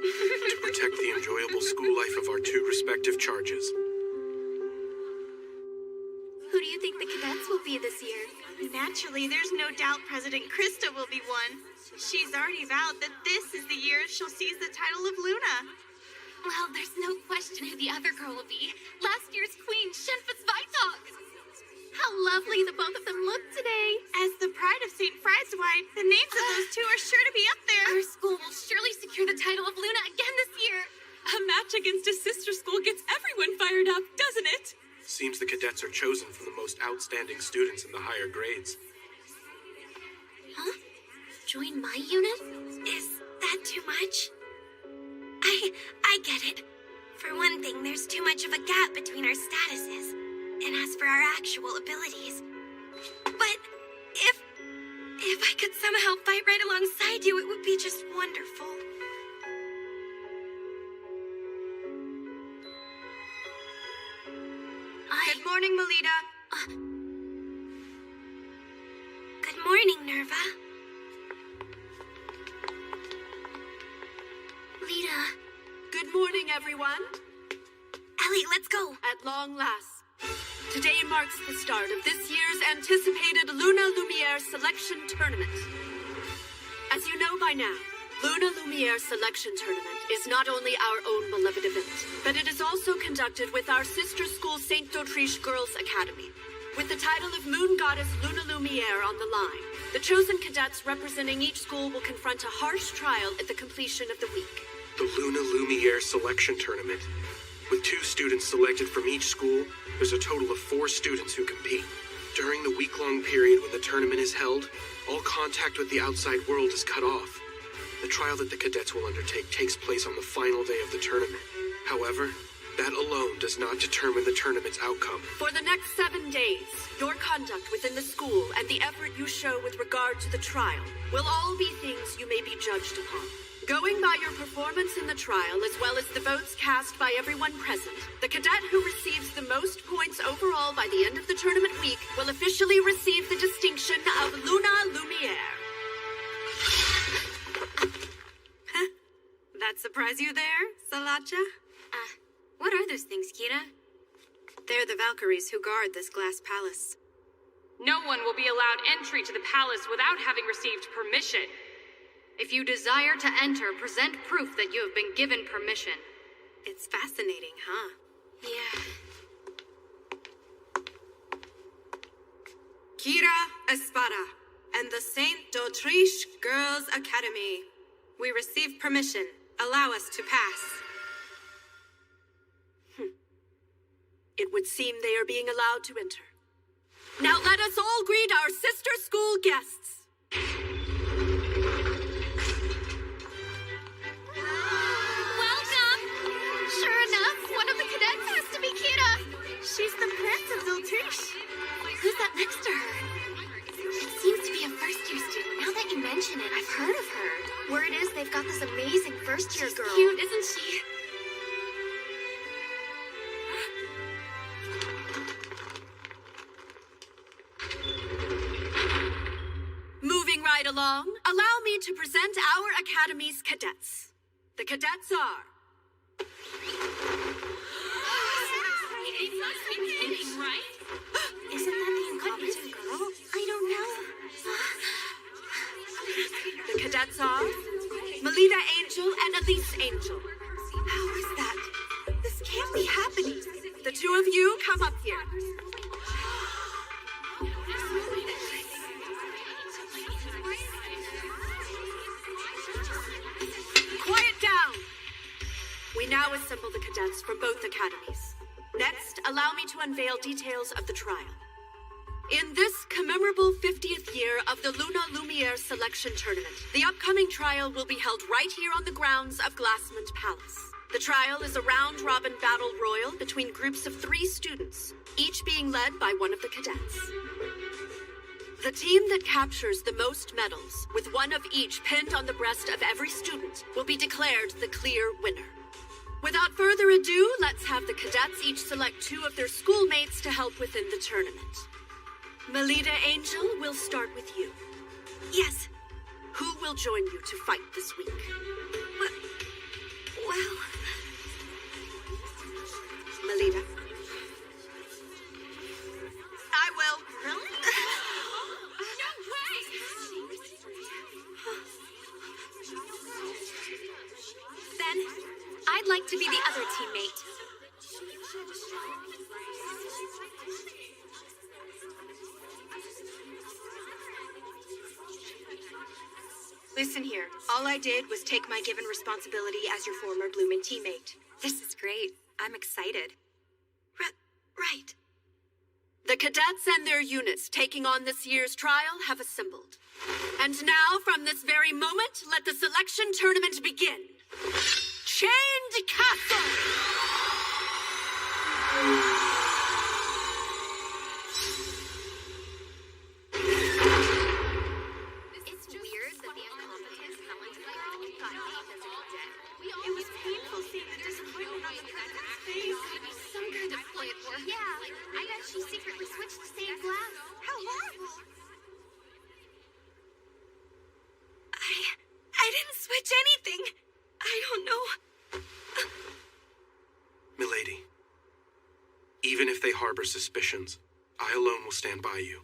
To protect the enjoyable school life of our two respective charges. Who do you think the cadets will be this year? Naturally, there's no doubt President Krista will be one. She's already vowed that this is the year she'll seize the title of Luna. Well, there's no question who the other girl will be. Last year's queen, Shenfus Vitok. How lovely the both of them look today. As the pride of St. Frieswide, the names of those two are sure to be up there. Our school will surely secure the title of Luna again this year. A match against a sister school gets everyone fired up, doesn't it? Seems the cadets are chosen from the most outstanding students in the higher grades. Huh? Join my unit? Is that too much? I get it. For one thing, there's too much of a gap between our statuses. And as for our actual abilities. But if I could somehow fight right alongside you, it would be just wonderful. Good morning, Melita. Good morning, Nerva. Lita. Good morning, everyone. Ellie, let's go. At long last. Today marks the start of this year's anticipated Luna Lumiere Selection Tournament. As you know by now, Luna Lumiere Selection Tournament is not only our own beloved event, but it is also conducted with our sister school St. d'Autriche Girls Academy. With the title of Moon Goddess Luna Lumiere on the line, the chosen cadets representing each school will confront a harsh trial at the completion of the week. The Luna Lumiere Selection Tournament. With 2 students selected from each school, there's a total of 4 students who compete. During the week-long period when the tournament is held, all contact with the outside world is cut off. The trial that the cadets will undertake takes place on the final day of the tournament. However, that alone does not determine the tournament's outcome. For the next 7 days, your conduct within the school and the effort you show with regard to the trial will all be things you may be judged upon. Going by your performance in the trial, as well as the votes cast by everyone present, the cadet who receives the most points overall by the end of the tournament week will officially receive the distinction of Luna Lumiere. That surprise you there, Salacha? What are those things, Kira? They're the Valkyries who guard this glass palace. No one will be allowed entry to the palace without having received permission. If you desire to enter, present proof that you have been given permission. It's fascinating, huh? Yeah. Kira Espada, and the Saint d'Autriche Girls Academy. We receive permission. Allow us to pass. It would seem they are being allowed to enter. Now let us all greet our sister school guests. Welcome! Sure enough, one of the cadets has to be Kira. She's the Princess d'Autriche. Who's that next to her? It seems to be a first-year student. Now that you mention it, I've heard of her. Word is they've got this amazing first-year girl. She's cute, isn't she? Moving right along, allow me to present our Academy's cadets. The cadets are... It must be kidding, right? Isn't that the incompetent girl? I don't know. The cadets are... Melita Angel and Elise Angel. How is that? This can't be happening. The two of you come up here. Quiet down! We now assemble the cadets from both academies. Next, allow me to unveil details of the trial. In this commemorable 50th year of the Luna Lumiere Selection Tournament, the upcoming trial will be held right here on the grounds of Glassmond Palace. The trial is a round-robin battle royal between groups of 3 students, each being led by one of the cadets. The team that captures the most medals, with one of each pinned on the breast of every student, will be declared the clear winner. Without further ado, let's have the cadets each select 2 of their schoolmates to help within the tournament. Melita Angel, we'll start with you. Yes. Who will join you to fight this week? Well... Melita. I will. Really? No way! Then, I'd like to be the other teammate. Listen here. All I did was take my given responsibility as your former Bloomin' teammate. This is great. I'm excited. Right. The cadets and their units taking on this year's trial have assembled. And now, from this very moment, let the selection tournament begin. Chained Castle! It's weird that the incompetent talented girl got named as a cadet. It was painful seeing the disappointment on the president's face. Some kind of ploy for her. Yeah, I bet she secretly switched to stained glass. How horrible! I didn't switch anything. I don't know. Milady, even if they harbor suspicions, I alone will stand by you.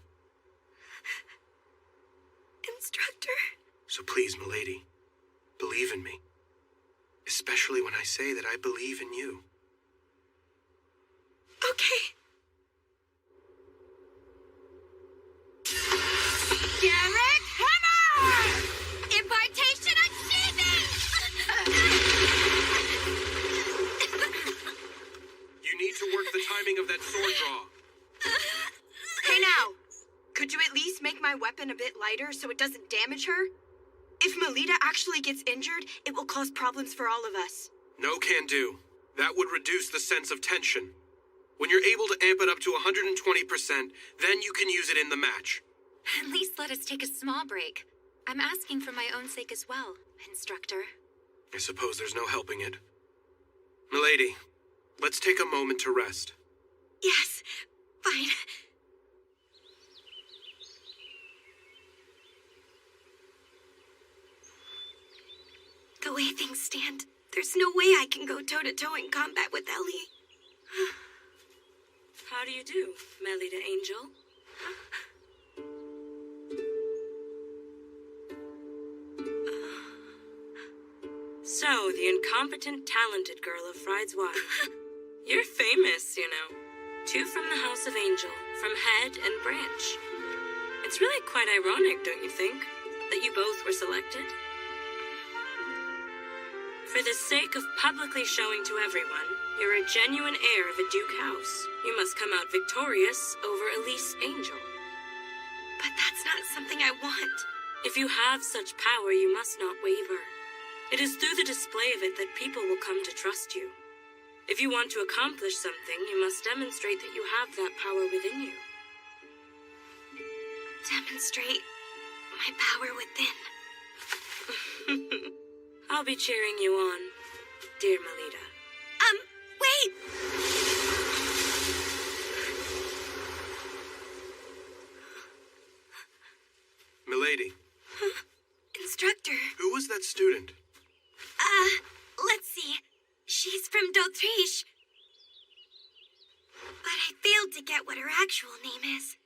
Instructor? So please, Milady, believe in me. Especially when I say that I believe in you. Okay. Garrett Hammer! Impartation achieving! You need to work the timing of that sword draw. Hey now, could you at least make my weapon a bit lighter so it doesn't damage her? If Melita actually gets injured, it will cause problems for all of us. No can do. That would reduce the sense of tension. When you're able to amp it up to 120%, then you can use it in the match. At least let us take a small break. I'm asking for my own sake as well, Instructor. I suppose there's no helping it. Milady, let's take a moment to rest. Yes, fine. The way things stand, there's no way I can go toe-to-toe in combat with Ellie. How do you do, Melita Angel? So, the incompetent, talented girl of Fried's wife. You're famous, you know. 2 from the House of Angel, from Head and Branch. It's really quite ironic, don't you think, that you both were selected? For the sake of publicly showing to everyone you're a genuine heir of a Duke house, you must come out victorious over Elise Angel. But that's not something I want. If you have such power, you must not waver. It is through the display of it that people will come to trust you. If you want to accomplish something, you must demonstrate that you have that power within you. Demonstrate my power within. I'll be cheering you on, dear Melita. Wait! Milady. Instructor. Who was that student? Let's see. She's from d'Autriche. But I failed to get what her actual name is.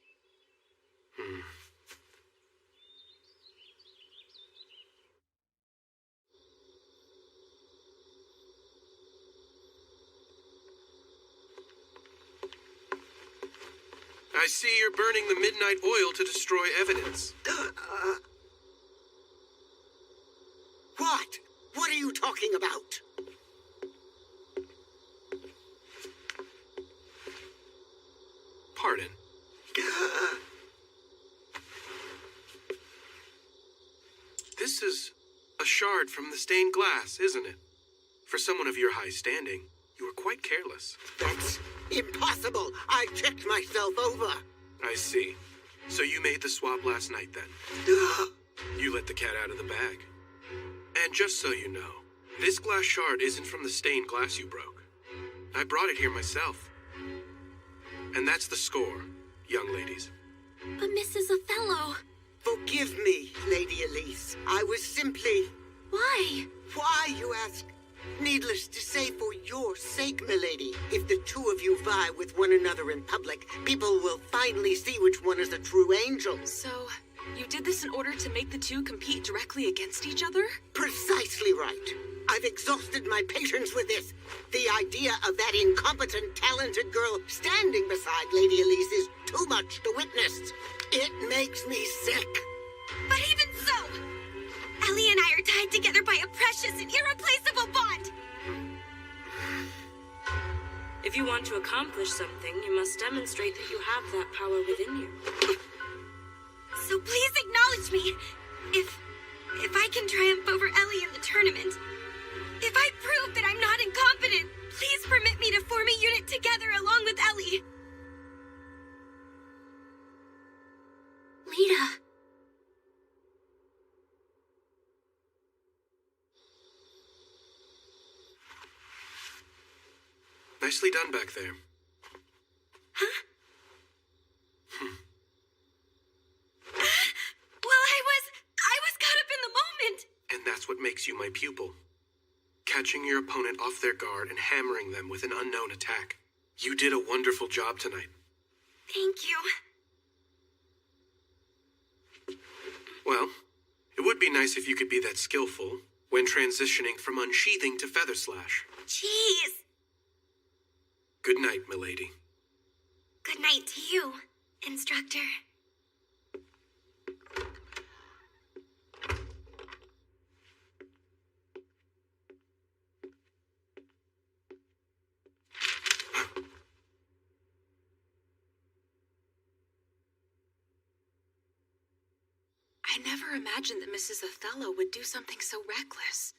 I see you're burning the midnight oil to destroy evidence. What? What are you talking about? Pardon. This is a shard from the stained glass, isn't it? For someone of your high standing, you were quite careless. That's impossible. I checked myself over. I see. So you made the swap last night, then? You let the cat out of the bag. And just so you know, this glass shard isn't from the stained glass you broke. I brought it here myself. And that's the score, young ladies. But Mrs. Othello... Forgive me, Lady Elise. I was simply... Why? Why, you ask? Needless to say, for your sake, milady. If the two of you vie with one another in public, people will finally see which one is the true angel. So, you did this in order to make the two compete directly against each other? Precisely right. I've exhausted my patience with this. The idea of that incompetent, talented girl standing beside Lady Elise is too much to witness. It makes me sick. But even so, Ellie and I are tied together by a precious and irreplaceable bond. If you want to accomplish something, you must demonstrate that you have that power within you. So please acknowledge me. If I can triumph over Ellie in the tournament, if I prove that I'm not incompetent, please permit me to form a unit together along with Ellie. Lita. Nicely done back there. Huh? Well, I was caught up in the moment. And that's what makes you my pupil. Catching your opponent off their guard and hammering them with an unknown attack. You did a wonderful job tonight. Thank you. Well, it would be nice if you could be that skillful when transitioning from unsheathing to feather slash. Jeez. Good night, milady. Good night to you, instructor. I never imagined that Mrs. Othello would do something so reckless.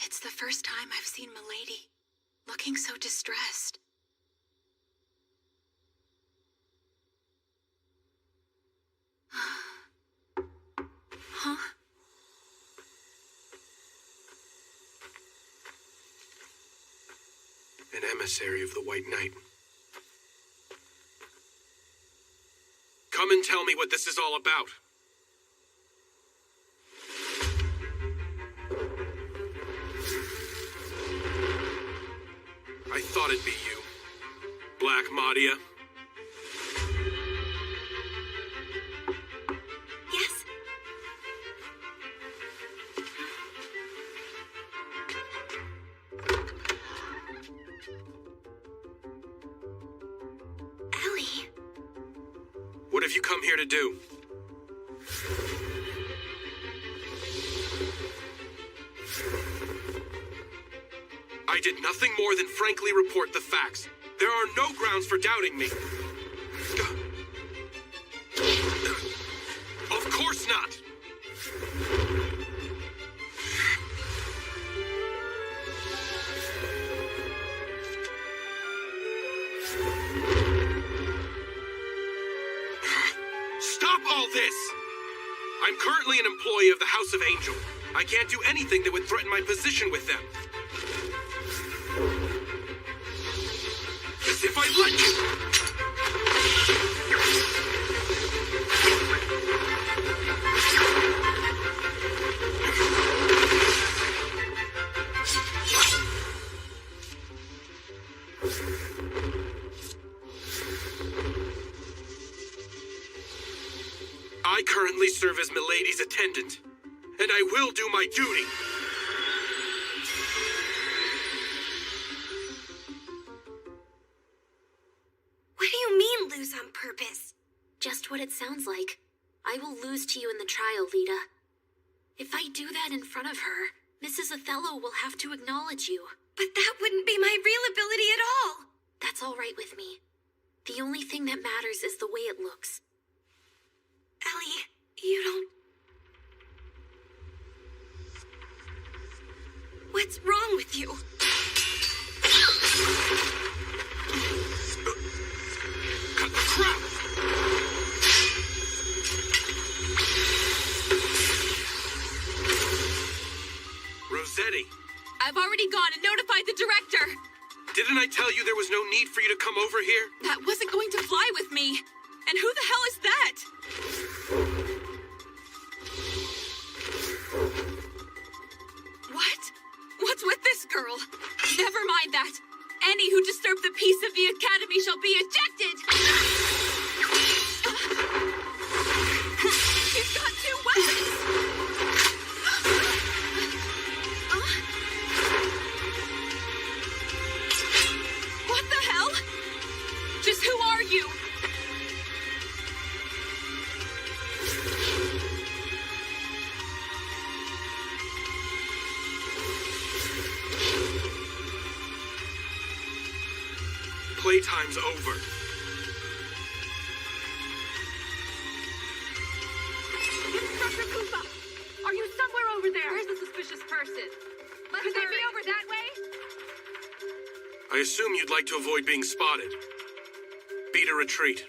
It's the first time I've seen Milady looking so distressed. Huh? An emissary of the White Knight. Come and tell me what this is all about. I thought it'd be you, Black Madia. Yes? What have you come here to do? I did nothing more than frankly report the facts. There are no grounds for doubting me. Of course not! Stop all this! I'm currently an employee of the House of Angel. I can't do anything that would threaten my position with them. As if I let you! I currently serve as Milady's attendant, and I will do my duty. What do you mean, lose on purpose? Just what it sounds like. I will lose to you in the trial, Lita. If I do that in front of her, Mrs. Othello will have to acknowledge you. But that wouldn't be my real ability at all. That's all right with me. The only thing that matters is the way it looks. Ellie, you don't... What's wrong with you? Cut the crap! Rossetti, I've already gone and notified the director. didn't I tell you there was no need for you to come over here? That wasn't going to fly with me. And who the hell is that? What? What's with this girl? Never mind that. Any who disturb the peace of the Academy shall be ejected! She's got two weapons! What the hell? Just who are you? Playtime's over. Instructor Koopa, are you somewhere over there? Where's the suspicious person? Could they be over that way? I assume you'd like to avoid being spotted. Beat a retreat.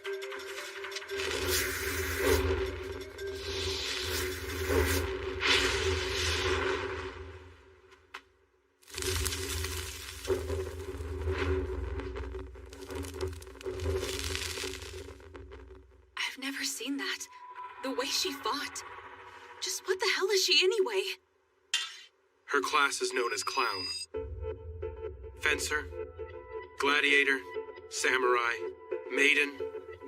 I've never seen that. The way she fought. Just what the hell is she anyway? Her class is known as Clown. Fencer, Gladiator, Samurai, Maiden,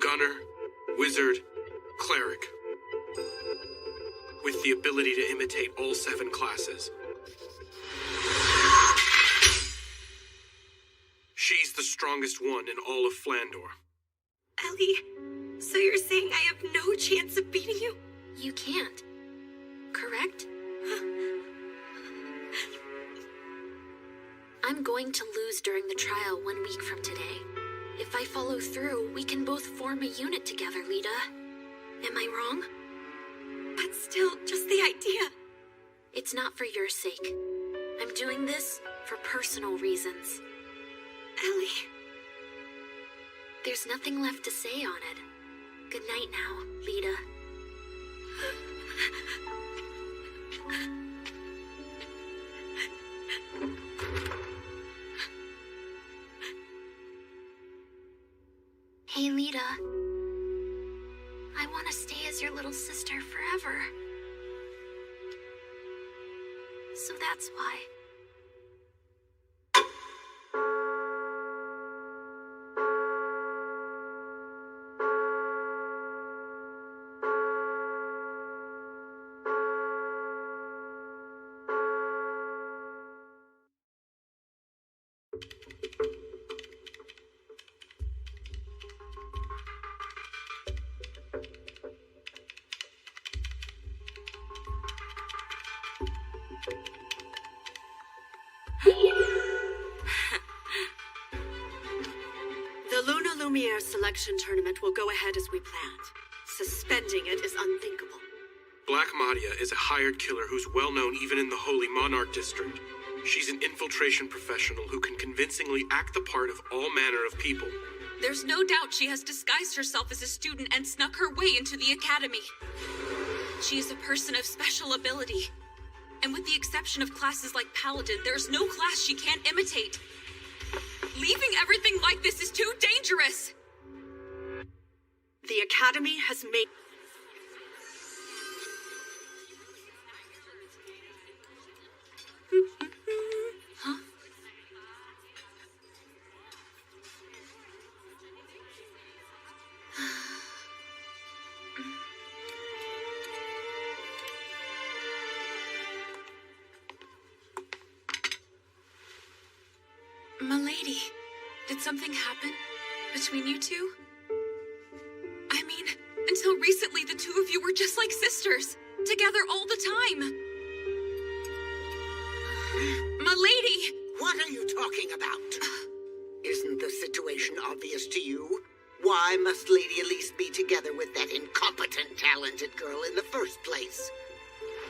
Gunner, Wizard, Cleric. With the ability to imitate all 7 classes. She's the strongest one in all of Flandor. Ellie, so you're saying I have no chance of beating you? You can't. Correct? I'm going to lose during the trial 1 week from today. If I follow through, we can both form a unit together, Lita. Am I wrong? But still, just the idea. It's not for your sake. I'm doing this for personal reasons. Ellie. There's nothing left to say on it. Good night now, Lita. Hey, Lita. I want to stay as your little sister forever. So that's why. Lumiere selection tournament will go ahead as we planned. Suspending it is unthinkable. Black Madia is a hired killer who's well known even in the Holy Monarch District. She's an infiltration professional who can convincingly act the part of all manner of people. There's no doubt she has disguised herself as a student and snuck her way into the academy. She is a person of special ability. And with the exception of classes like Paladin, there's no class she can't imitate. Leaving everything like this is too dangerous! The Academy has made... Huh? Milady, did something happen between you two? I mean, until recently the two of you were just like sisters, together all the time. Milady! What are you talking about? Isn't the situation obvious to you? Why must Lady Elise be together with that incompetent, talented girl in the first place?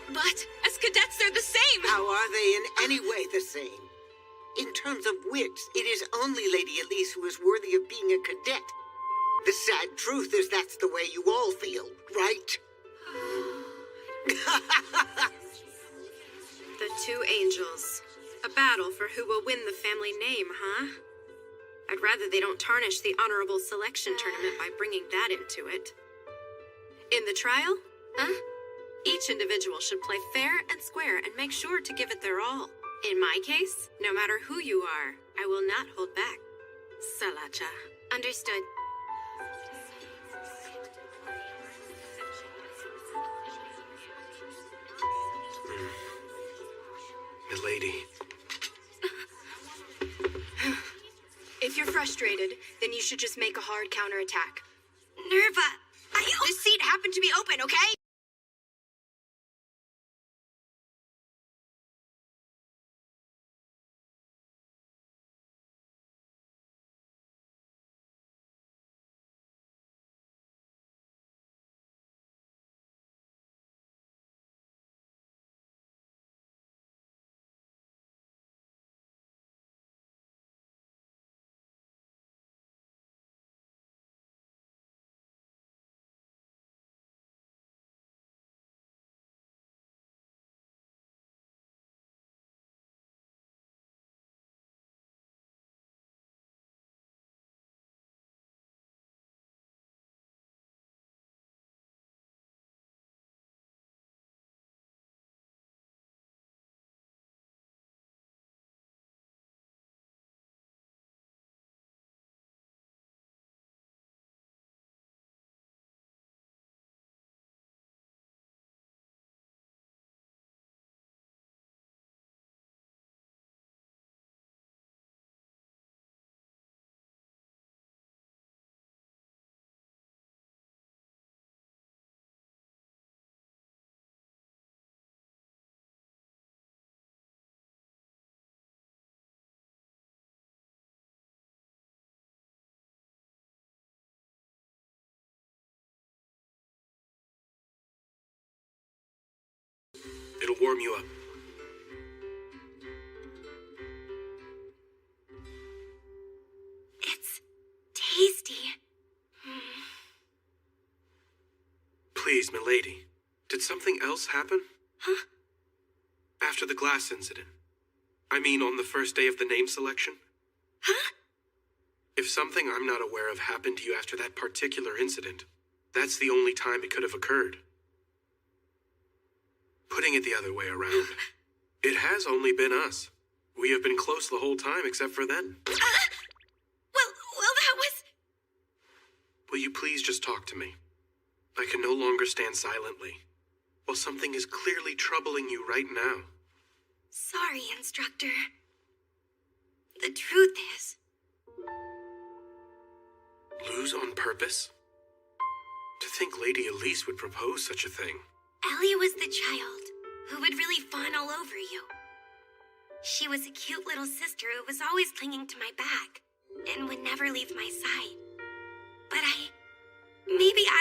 But as cadets, they're the same! How are they in any way the same? In terms of wits, it is only Lady Elise who is worthy of being a cadet. The sad truth is that's the way you all feel, right? The two angels. A battle for who will win the family name, huh? I'd rather they don't tarnish the honorable selection tournament by bringing that into it. In the trial, each individual should play fair and square and make sure to give it their all. In my case, no matter who you are, I will not hold back. Salacha. Understood. Milady. If you're frustrated, then you should just make a hard counterattack. Nerva! This seat happened to be open, okay? It'll warm you up. It's tasty. Please, milady. Did something else happen? Huh? After the glass incident. I mean, on the first day of the name selection? Huh? If something I'm not aware of happened to you after that particular incident, that's the only time it could have occurred. Putting it the other way around, it has only been us. We have been close the whole time except for then. Well, that was... Will you please just talk to me? I can no longer stand silently, while something is clearly troubling you right now. Sorry, instructor. The truth is... Lose on purpose? To think Lady Elise would propose such a thing. Ellie was the child who would really fawn all over you. She was a cute little sister who was always clinging to my back and would never leave my side.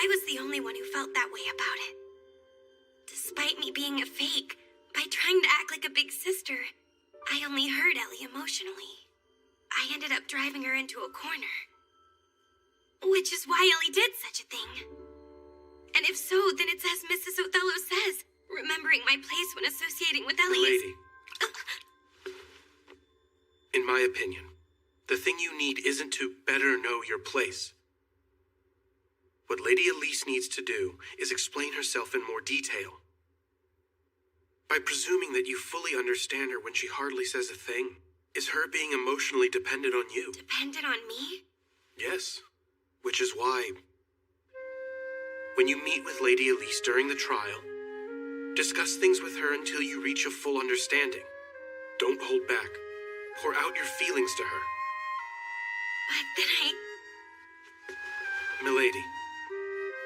I was the only one who felt that way about it. Despite me being a fake, by trying to act like a big sister, I only hurt Ellie emotionally. I ended up driving her into a corner. Which is why Ellie did such a thing. And if so, then it's as Mrs. Othello says, remembering my place when associating with Ellie is... Lady. In my opinion, the thing you need isn't to better know your place. What Lady Elise needs to do is explain herself in more detail. By presuming that you fully understand her when she hardly says a thing, is her being emotionally dependent on you. Dependent on me? Yes, which is why, when you meet with Lady Elise during the trial, discuss things with her until you reach a full understanding. Don't hold back. Pour out your feelings to her. But then Milady,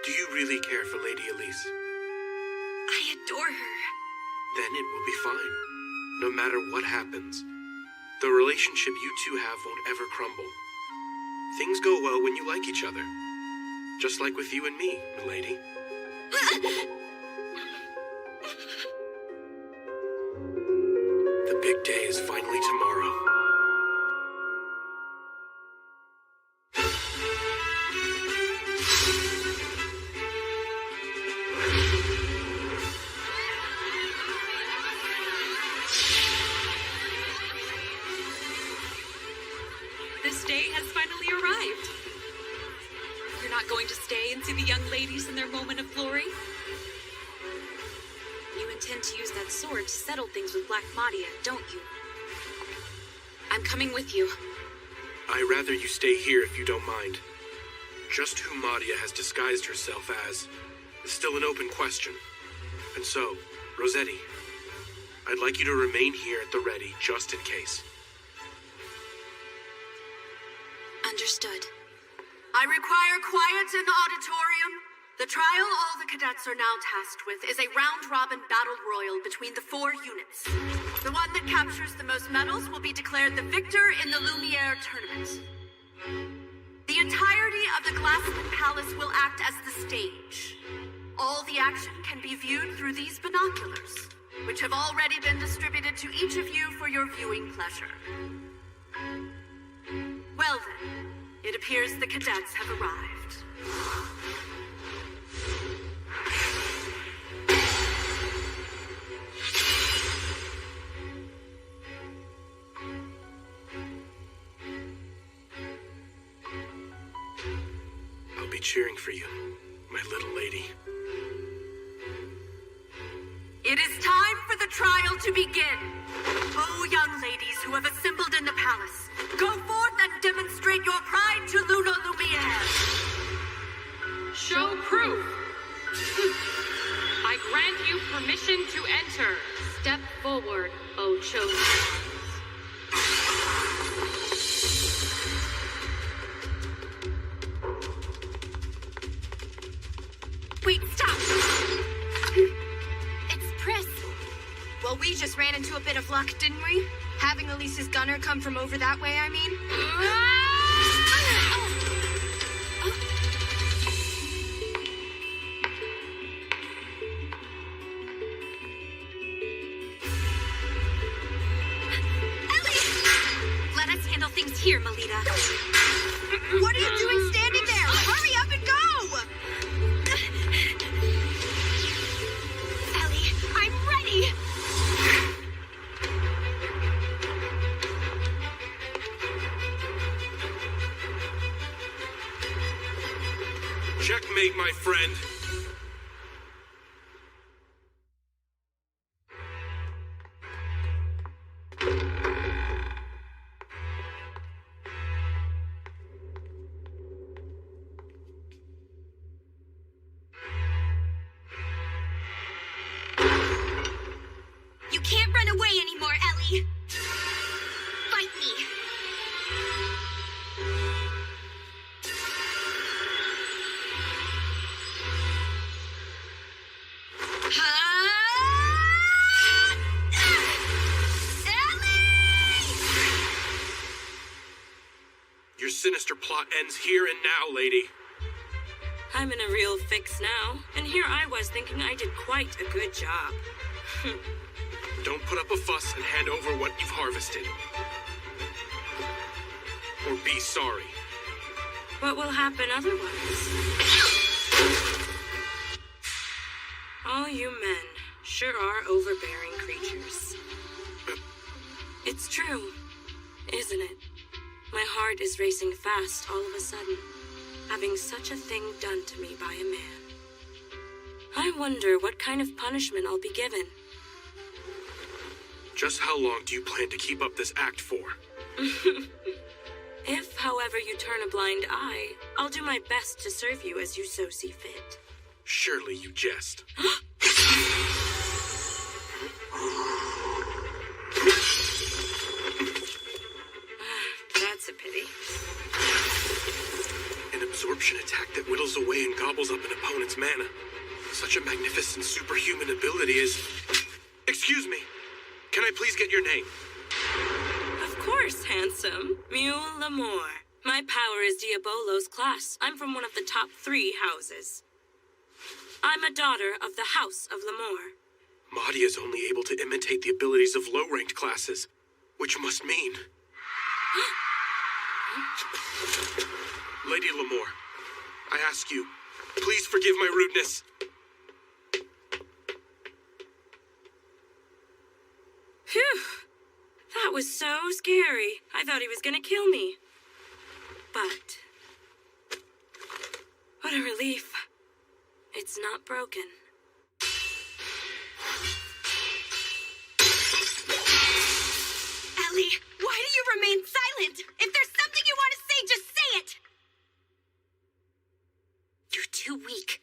do you really care for Lady Elise? I adore her. Then it will be fine, no matter what happens. The relationship you two have won't ever crumble. Things go well when you like each other. Just like with you and me, milady. The big day is finally tomorrow. This day has finally arrived. You're not going to stay and see the young ladies in their moment of glory? You intend to use that sword to settle things with Black Madia, don't you? I'm coming with you. I'd rather you stay here if you don't mind. Just who Madia has disguised herself as is still an open question. And so, Rossetti, I'd like you to remain here at the ready, just in case. Understood. I require quiet in the auditorium. The trial all the cadets are now tasked with is a round-robin battle royal between the 4 units. The one that captures the most medals will be declared the victor in the Lumiere tournament. The entirety of the Glassman Palace will act as the stage. All the action can be viewed through these binoculars, which have already been distributed to each of you for your viewing pleasure. Well then, it appears the cadets have arrived. I'll be cheering for you, my little lady. It is time for the trial to begin. Oh, young ladies who have assembled in the palace, go forth and demonstrate your pride to Luna Lumiere. Show proof. I grant you permission to enter. Step forward, O chosen ones. Wait, stop! It's Pris. Well, we just ran into a bit of luck, didn't we? Having Elise's gunner come from over that way, I mean. Ellie! Let us handle things here, Melita. What are you doing standing there? Hurry up and go! Ellie, I'm ready! Checkmate, my friend. You can't run away anymore, Ellie. Fight me. Your sinister plot ends here and now, lady. I'm in a real fix now, and here I was thinking I did quite a good job. Don't put up a fuss and hand over what you've harvested. Or be sorry. What will happen otherwise? All you men sure are overbearing creatures. It's true, isn't it? My heart is racing fast all of a sudden, having such a thing done to me by a man. I wonder what kind of punishment I'll be given. Just how long do you plan to keep up this act for? If, however, you turn a blind eye, I'll do my best to serve you as you so see fit. Surely you jest. That's a pity. An absorption attack that whittles away and gobbles up an opponent's mana. Such a magnificent superhuman ability is... Excuse me. Can I please get your name? Of course, handsome. Mule Lamore. My power is Diabolo's class. I'm from one of the top 3 houses. I'm a daughter of the House of Lamore. Mahdi is only able to imitate the abilities of low-ranked classes, which must mean... Lady Lamore, I ask you, please forgive my rudeness. Phew. That was so scary. I thought he was gonna kill me. But... what a relief. It's not broken. Ellie, why do you remain silent? If there's something you want to say, just say it! You're too weak.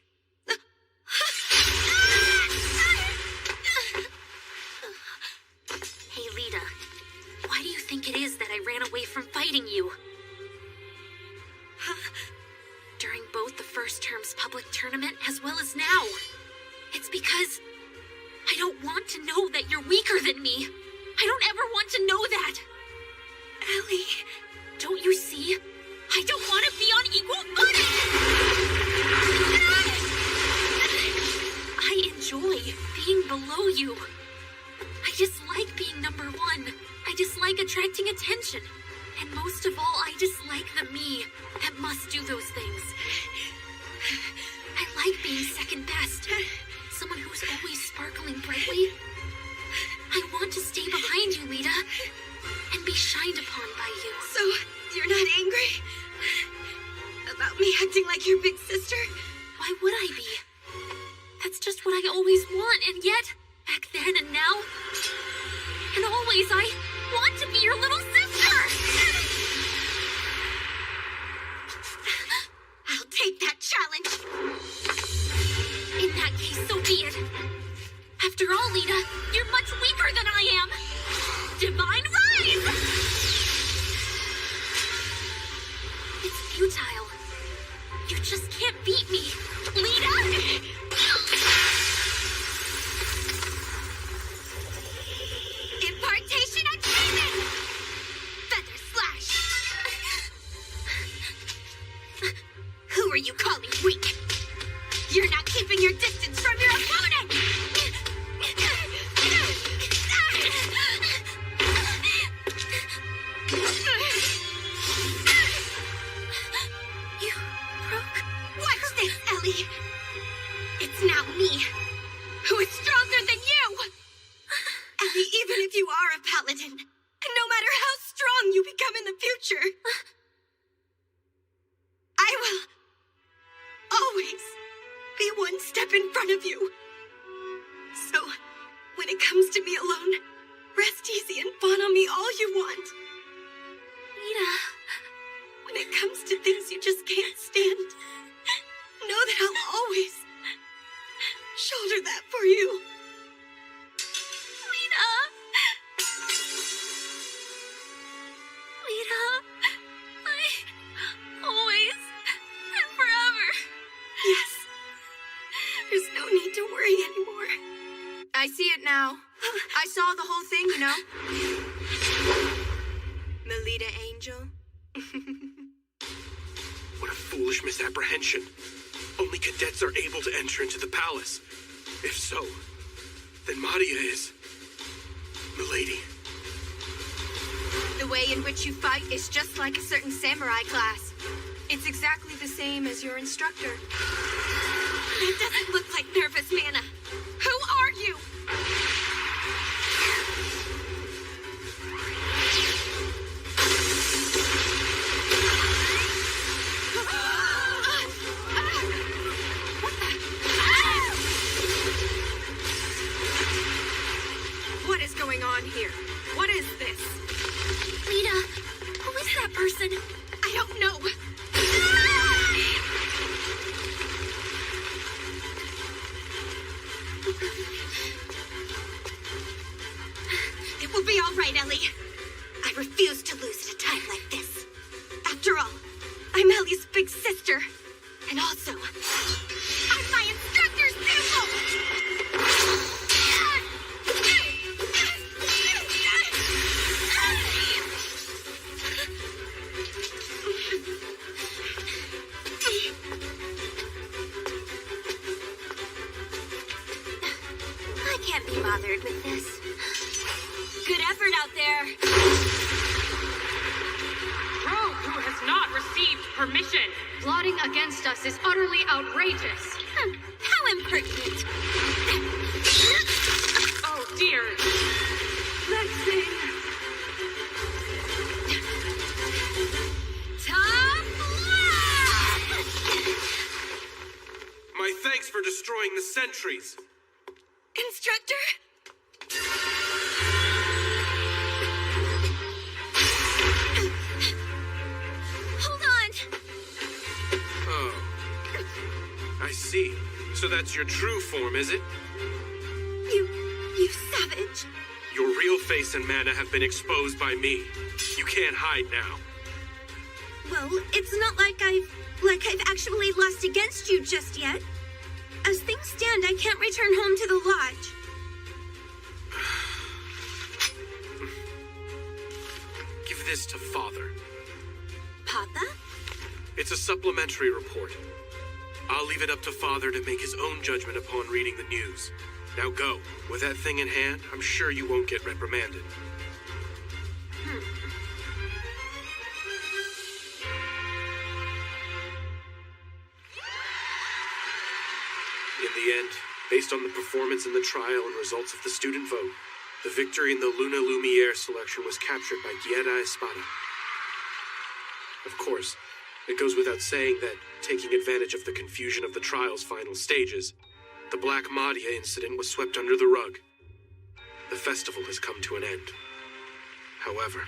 Hey, Lita. Why do you think it is that I ran away from fighting you? During both the first term's public tournament as well as now. It's because I don't want to know that you're weaker than me. I don't ever want to know that. Ellie, don't you see? I don't want to be on equal footing. I enjoy being below you. I dislike being number 1. I dislike attracting attention. And most of all, I dislike the me that must do those things. I like being second best. Someone who's always sparkling brightly. I want to stay behind you, Lita, and be shined upon by you. So, you're not angry? About me acting like your big sister? Why would I be? That's just what I always want, and yet, back then and now, and always, I want to be your little sister! I'll take that challenge! In that case, so be it. After all, Lita, you're much weaker than I am. Divine Rise! It's futile. You just can't beat me. Lita! Impartation achievement! Feather slash! Who are you calling weak? You're not keeping your distance from your opponent! You broke. Watch this, Ellie! It's now me, who is stronger than you! Ellie, even if you are a paladin, and no matter how strong you become in the future, I will always be one step in front of you. So, when it comes to me alone, rest easy and fawn on me all you want. Lita. When it comes to things you just can't stand, know that I'll always shoulder that for you. Lita. Lita. I always and forever. Yes. There's no need to worry anymore. I see it now. I saw the whole thing, you know. Melita Angel. What a foolish misapprehension. only cadets are able to enter into the palace. If so, then Madia is... Milady. The way in which you fight is just like a certain samurai class. It's exactly the same as your instructor. That doesn't look like nervous Mana. Who are you? What is going on here? What is this? Lita, who is that person? I don't know. It will be all right, Ellie. I refuse to lose at a time like this. After all, I'm Ellie's big sister. And also, I'm my instructor's pupil! I can't be bothered with this. Good effort out there. Rogue who has not received permission. Plotting against us is utterly outrageous. How impertinent. Oh dear. Let's sing. Top left! My thanks for destroying the sentries. Instructor? Hold on. Oh. I see. So that's your true form, is it? You savage. Your real face and mana have been exposed by me. You can't hide now. Well, it's not like I've actually lost against you just yet. As things stand, I can't return home to the lodge. Give this to Father. Papa? It's a supplementary report. I'll leave it up to Father to make his own judgment upon reading the news. Now go. With that thing in hand, I'm sure you won't get reprimanded. In the end, based on the performance in the trial and results of the student vote, the victory in the Luna Lumiere selection was captured by Guerra Espada. Of course, it goes without saying that, taking advantage of the confusion of the trial's final stages, the Black Madia incident was swept under the rug. The festival has come to an end. However,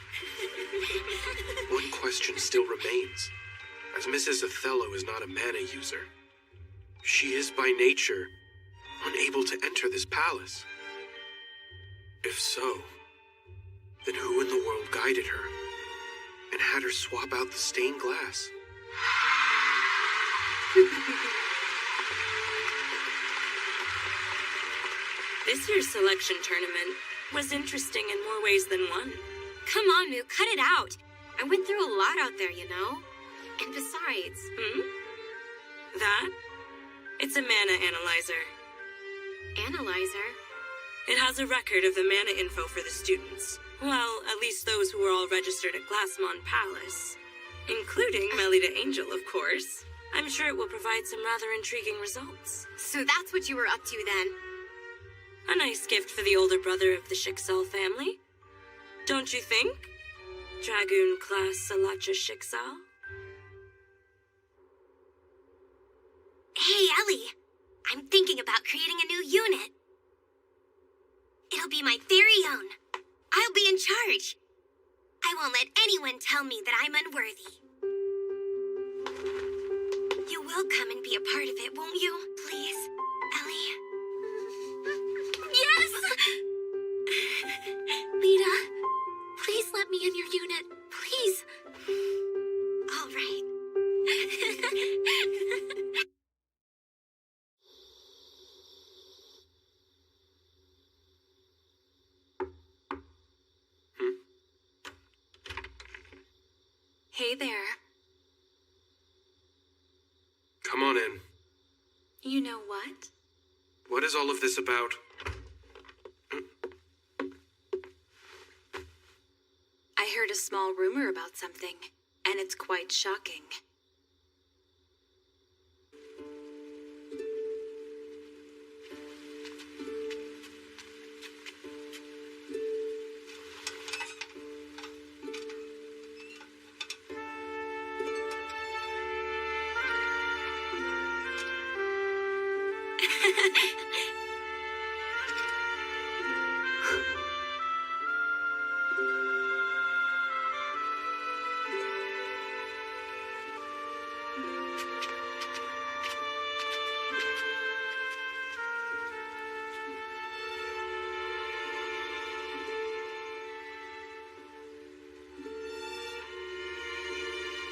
one question still remains. As Mrs. Othello is not a mana user, she is by nature unable to enter this palace. If so, then who in the world guided her and had her swap out the stained glass? This year's selection tournament was interesting in more ways than one. Come on, Moo, cut it out. I went through a lot out there, you know? And besides... That? It's a mana analyzer. Analyzer? It has a record of the mana info for the students. Well, at least those who were all registered at Glassmon Palace. Including Melida Angel, of course. I'm sure it will provide some rather intriguing results. So that's what you were up to then? A nice gift for the older brother of the Schicksal family. Don't you think? Dragoon class Salacha Schicksal? Hey, Ellie. I'm thinking about creating a new unit. It'll be my very own. I'll be in charge. I won't let anyone tell me that I'm unworthy. You will come and be a part of it, won't you? Please, Ellie? Yes! Lita, please let me in your unit. Please. All right. Hey there. Come on in. You know what? What is all of this about? I heard a small rumor about something, and it's quite shocking.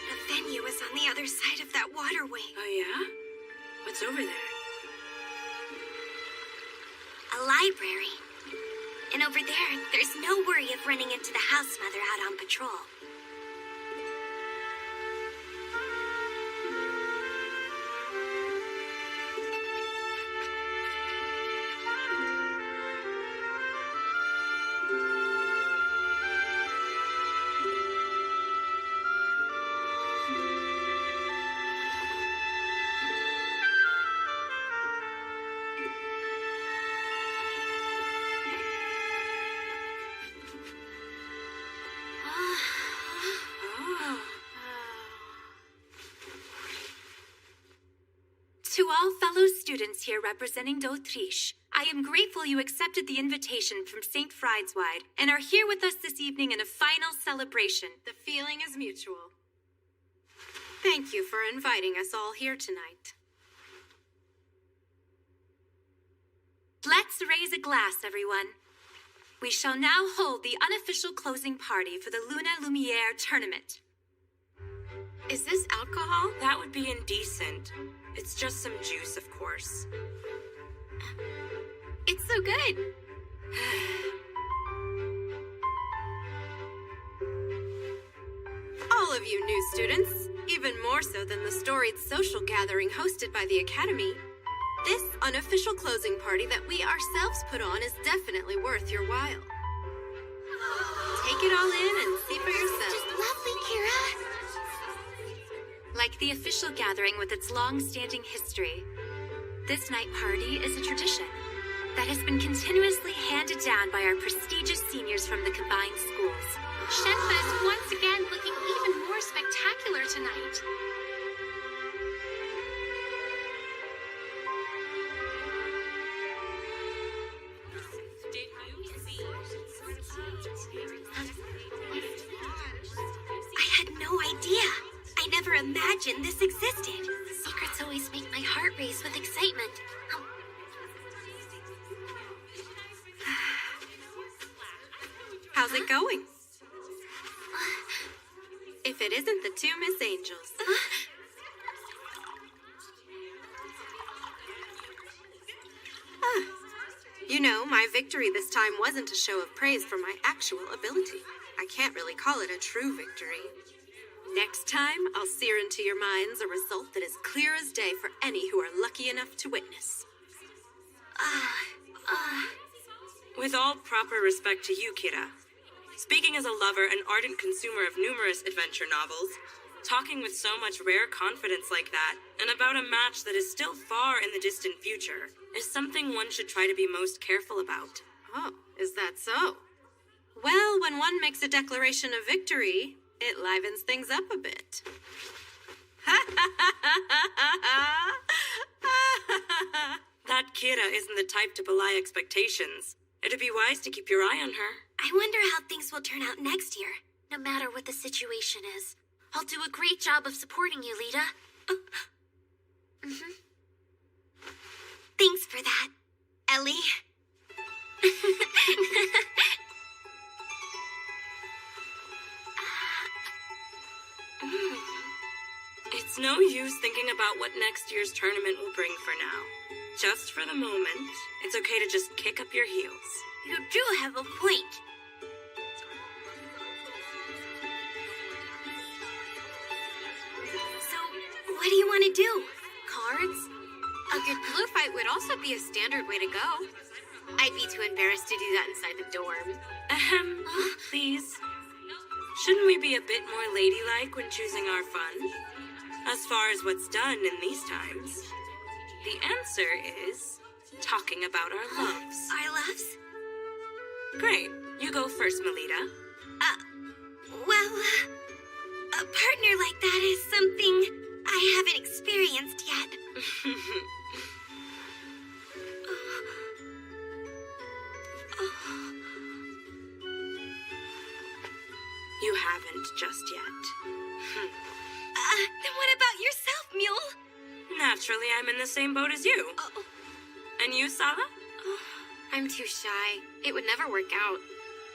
The venue is on the other side of that waterway. Oh, yeah? What's over there? A library. And over there, there's no worry of running into the house mother out on patrol. To all fellow students here representing d'Autriche, I am grateful you accepted the invitation from St. Friedeswide and are here with us this evening in a final celebration. The feeling is mutual. Thank you for inviting us all here tonight. Let's raise a glass, everyone. We shall now hold the unofficial closing party for the Luna Lumiere tournament. Is this alcohol? That would be indecent. It's just some juice, of course. It's so good. All of you new students, even more so than the storied social gathering hosted by the Academy, this unofficial closing party that we ourselves put on is definitely worth your while. Take it all in and see for yourself. Just lovely, Kira. Like the official gathering with its long-standing history, this night party is a tradition that has been continuously handed down by our prestigious seniors from the combined schools. Shenpa is once again looking even more spectacular tonight. I had no idea. I never imagined this existed. Secrets always make my heart race with excitement. How's it going? If it isn't the two Miss Angels. You know, my victory this time wasn't a show of praise for my actual ability. I can't really call it a true victory. Next time, I'll sear into your minds a result that is clear as day for any who are lucky enough to witness. With all proper respect to you, Kira, speaking as a lover and ardent consumer of numerous adventure novels, talking with so much rare confidence like that, and about a match that is still far in the distant future, is something one should try to be most careful about. Oh, is that so? Well, when one makes a declaration of victory, it livens things up a bit. That Kira isn't the type to belie expectations. It'd be wise to keep your eye on her. I wonder how things will turn out next year. No matter what the situation is, I'll do a great job of supporting you, Lita. Thanks for that, Ellie. It's no use thinking about what next year's tournament will bring for now. Just for the moment, it's okay to just kick up your heels. You do have a point. So, what do you want to do? Cards? A good pillow fight would also be a standard way to go. I'd be too embarrassed to do that inside the dorm. Ahem, please. Shouldn't we be a bit more ladylike when choosing our fun? As far as what's done in these times, the answer is talking about our loves. Our loves? Great. You go first, Melita. Well, a partner like that is something I haven't experienced yet. You haven't just yet. Then what about yourself, Mule? Naturally, I'm in the same boat as you. And you, Sala? I'm too shy. It would never work out.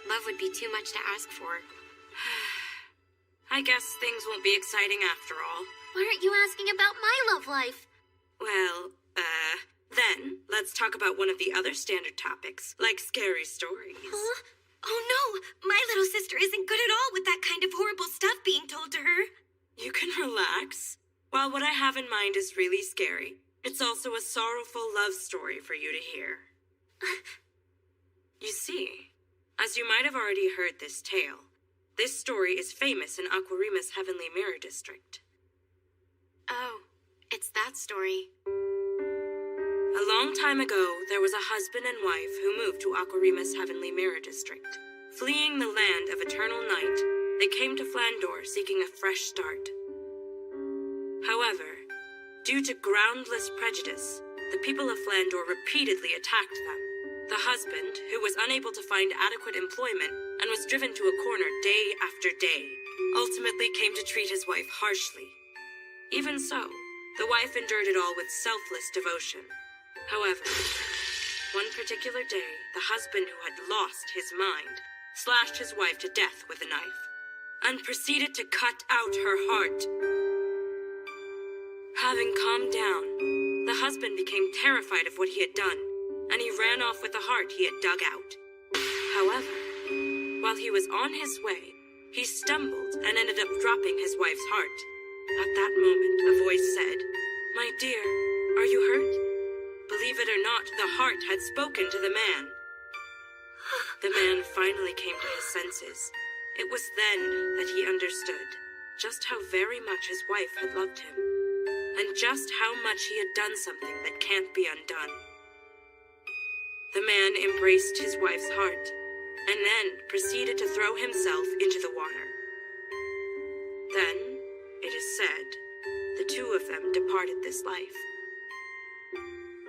Love would be too much to ask for. I guess things won't be exciting after all. Why aren't you asking about my love life? Well, then let's talk about one of the other standard topics, like scary stories. Huh? Oh no, my little sister isn't good at all with that kind of horrible stuff being told to her. You can relax. While what I have in mind is really scary, it's also a sorrowful love story for you to hear. You see, as you might have already heard this tale, this story is famous in Aquarima's Heavenly Mirror District. Oh, it's that story. A long time ago, there was a husband and wife who moved to Aquarima's Heavenly Mirror District. Fleeing the land of eternal night, they came to Flandor seeking a fresh start. However, due to groundless prejudice, the people of Flandor repeatedly attacked them. The husband, who was unable to find adequate employment and was driven to a corner day after day, ultimately came to treat his wife harshly. Even so, the wife endured it all with selfless devotion. However, one particular day, the husband who had lost his mind slashed his wife to death with a knife and proceeded to cut out her heart. Having calmed down, the husband became terrified of what he had done, and he ran off with the heart he had dug out. However, while he was on his way, he stumbled and ended up dropping his wife's heart. At that moment, a voice said, "My dear, are you hurt?" Believe it or not, the heart had spoken to the man. The man finally came to his senses. It was then that he understood just how very much his wife had loved him, and just how much he had done something that can't be undone. The man embraced his wife's heart, and then proceeded to throw himself into the water. Then, it is said, the two of them departed this life.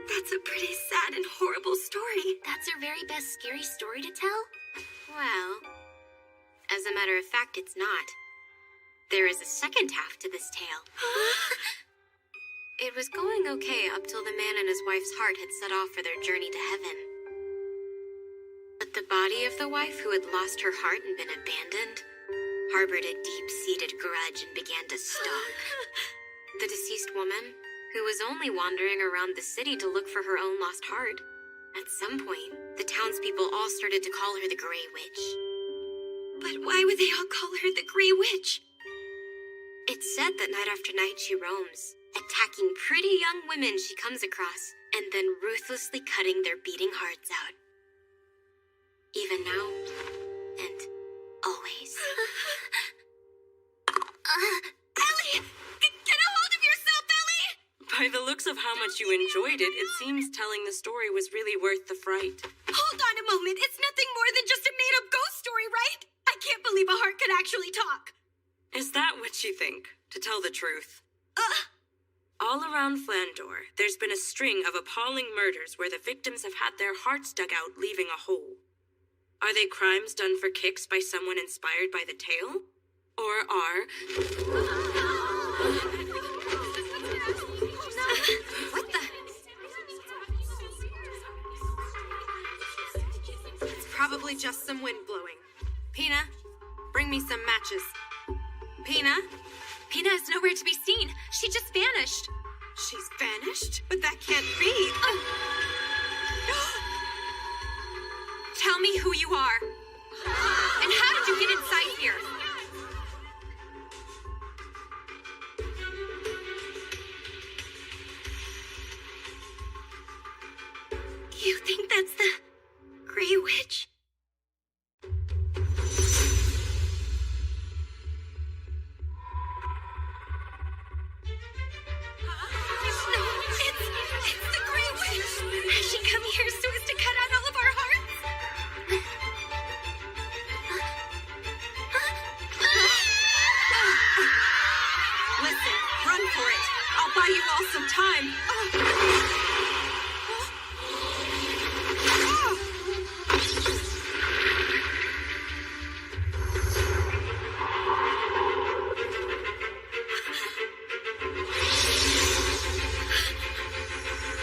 That's a pretty sad and horrible story. That's your very best scary story to tell? Well, as a matter of fact, it's not. There is a second half to this tale. It was going okay up till the man and his wife's heart had set off for their journey to heaven. But the body of the wife who had lost her heart and been abandoned harbored a deep-seated grudge and began to stalk. The deceased woman, who was only wandering around the city to look for her own lost heart. At some point, the townspeople all started to call her the Grey Witch. But why would they all call her the Grey Witch? It's said that night after night she roams, attacking pretty young women she comes across, and then ruthlessly cutting their beating hearts out. Even now, and always. Ellie! Get a hold of yourself, Ellie! By the looks of how much you enjoyed it, it seems telling the story was really worth the fright. Hold on a moment. It's nothing more than just a made-up ghost story, right? I can't believe a heart could actually talk. Is that what you think, to tell the truth? All around Flandor, there's been a string of appalling murders where the victims have had their hearts dug out, leaving a hole. Are they crimes done for kicks by someone inspired by the tale? Or are... What the? It's probably just some wind blowing. Pina, bring me some matches. Pina? Pina is nowhere to be seen. She just vanished. She's vanished? But that can't be. Tell me who you are. And how did you get inside here? You think that's the Grey Witch? No, it's the Grey Witch! Has she come here so as to cut out all of our hearts? Listen, run for it. I'll buy you all some time.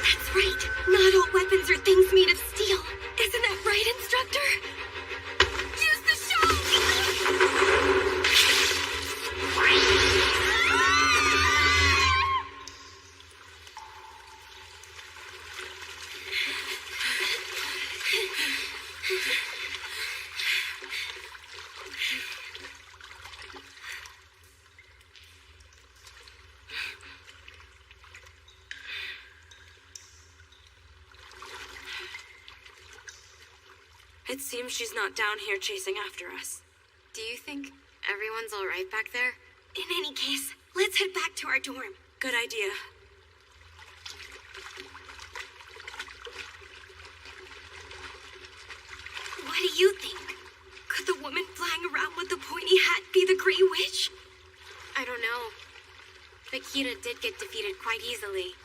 That's right. Not all weapons are things made of steel. Isn't that right, instructor? Use the show! It seems she's not down here chasing after us. Do you think everyone's all right back there? In any case, let's head back to our dorm. Good idea. What do you think? Could the woman flying around with the pointy hat be the Grey Witch? I don't know. But Kira did get defeated quite easily.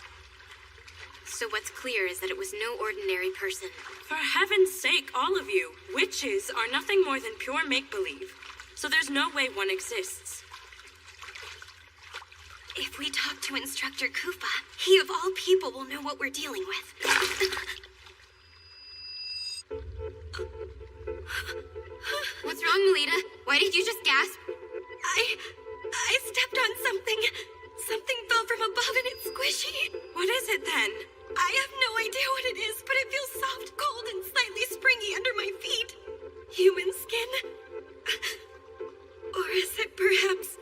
So what's clear is that it was no ordinary person. For heaven's sake, all of you, witches are nothing more than pure make-believe. So there's no way one exists. If we talk to Instructor Kufa, he of all people will know what we're dealing with. What's wrong, Melita? Why did you just gasp? I stepped on something. Something fell from above and it's squishy. What is it then? I have no idea what it is, but it feels soft, cold, and slightly springy under my feet. Human skin? Or is it perhaps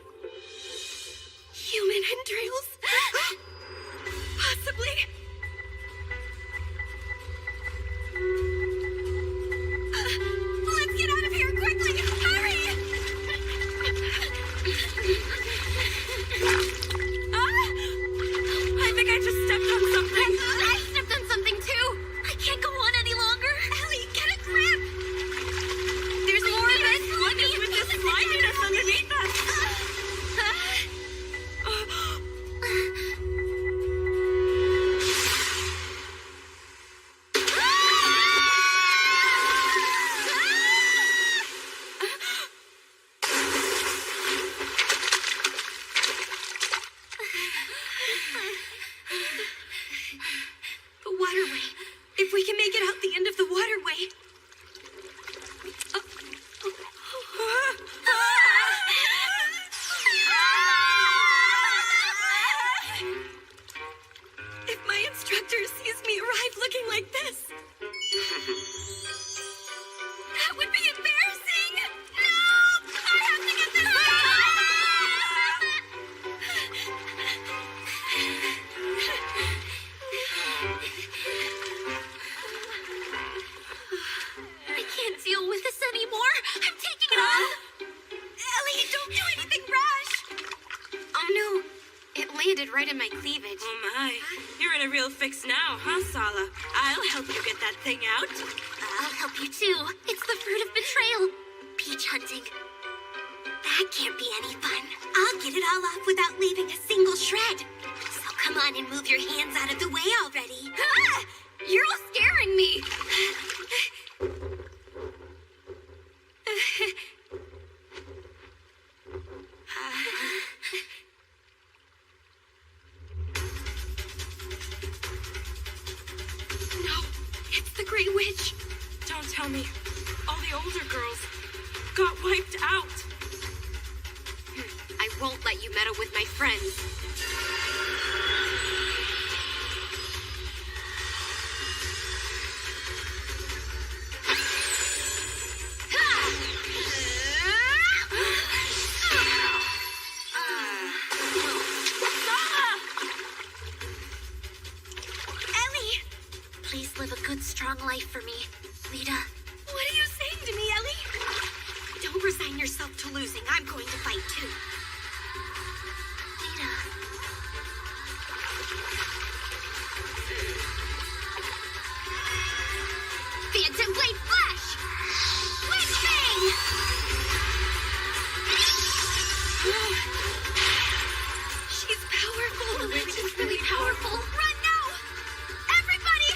human entrails? Possibly. Let's get out of here quickly! Hurry! I think I just stepped on something. I stepped on something too. I can't go on any longer. Ellie, get a grip! There's more of this. What is with this sliminess underneath us? The waterway. If we can make it out the end of the waterway. If my instructor sees me arrive looking like this, that would be embarrassing. No! I have to get this I can't deal with this anymore. I'm taking it off. Ellie, don't do anything rash. Oh no, it landed right in my cleavage. Oh my, you're in a real fix now, huh, Sala? I'll help you get that thing out. I'll help you too. It's the fruit of betrayal. Peach hunting. That can't be any fun. I'll get it all off without leaving a single shred. So come on and move your hands out of the way already. Ah! You're all scaring me. No, it's the Grey Witch. Don't tell me. All the older girls got wiped out. I won't let you meddle with my friends. Please live a good, strong life for me, Lita. What are you saying to me, Ellie? Don't resign yourself to losing. I'm going to fight too. Lita. Phantom Blade Flash! Witch Bang! She's powerful. The witch is really powerful. Run now! Everybody!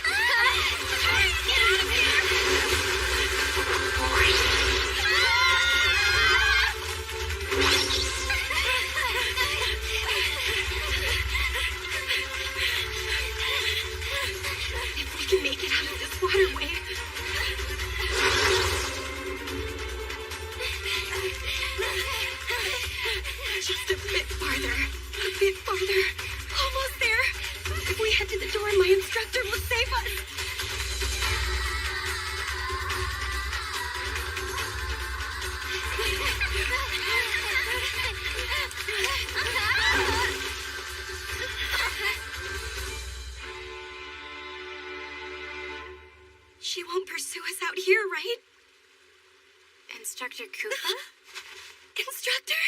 Hurry, get out of here! If we can make it out of this waterway. Just a bit farther. A bit farther. Almost there. If we head to the door, my instructor will save us. She won't pursue us out here, right? Instructor Kufa? Instructor?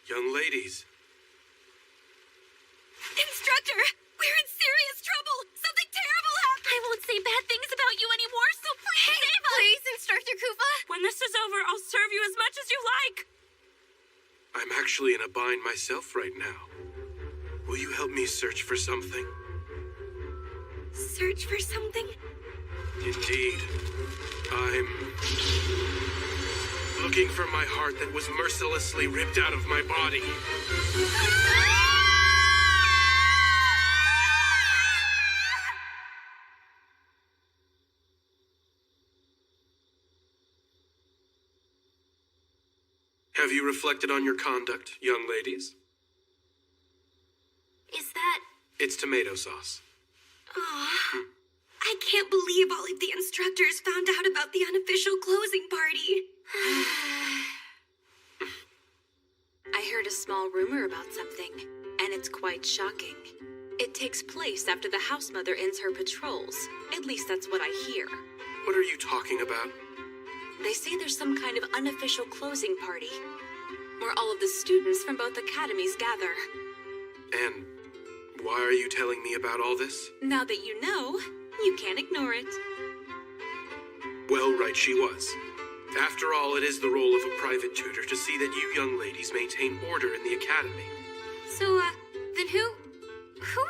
Young ladies, Instructor! We're in serious trouble! Something terrible happened! I won't say bad things about you anymore, so please save us! Please, Instructor Kufa? When this is over, I'll serve you as much as you like. I'm actually in a bind myself right now. Will you help me search for something? Search for something? Indeed. I'm looking for my heart that was mercilessly ripped out of my body. Have you reflected on your conduct, young ladies? Is that... It's tomato sauce. Oh, I can't believe all of the instructors found out about the unofficial closing party. I heard a small rumor about something, and it's quite shocking. It takes place after the house mother ends her patrols. At least that's what I hear. What are you talking about? They say there's some kind of unofficial closing party, where all of the students from both academies gather. And why are you telling me about all this? Now that you know, you can't ignore it. Well, right she was. After all, it is the role of a private tutor to see that you young ladies maintain order in the academy. So, then who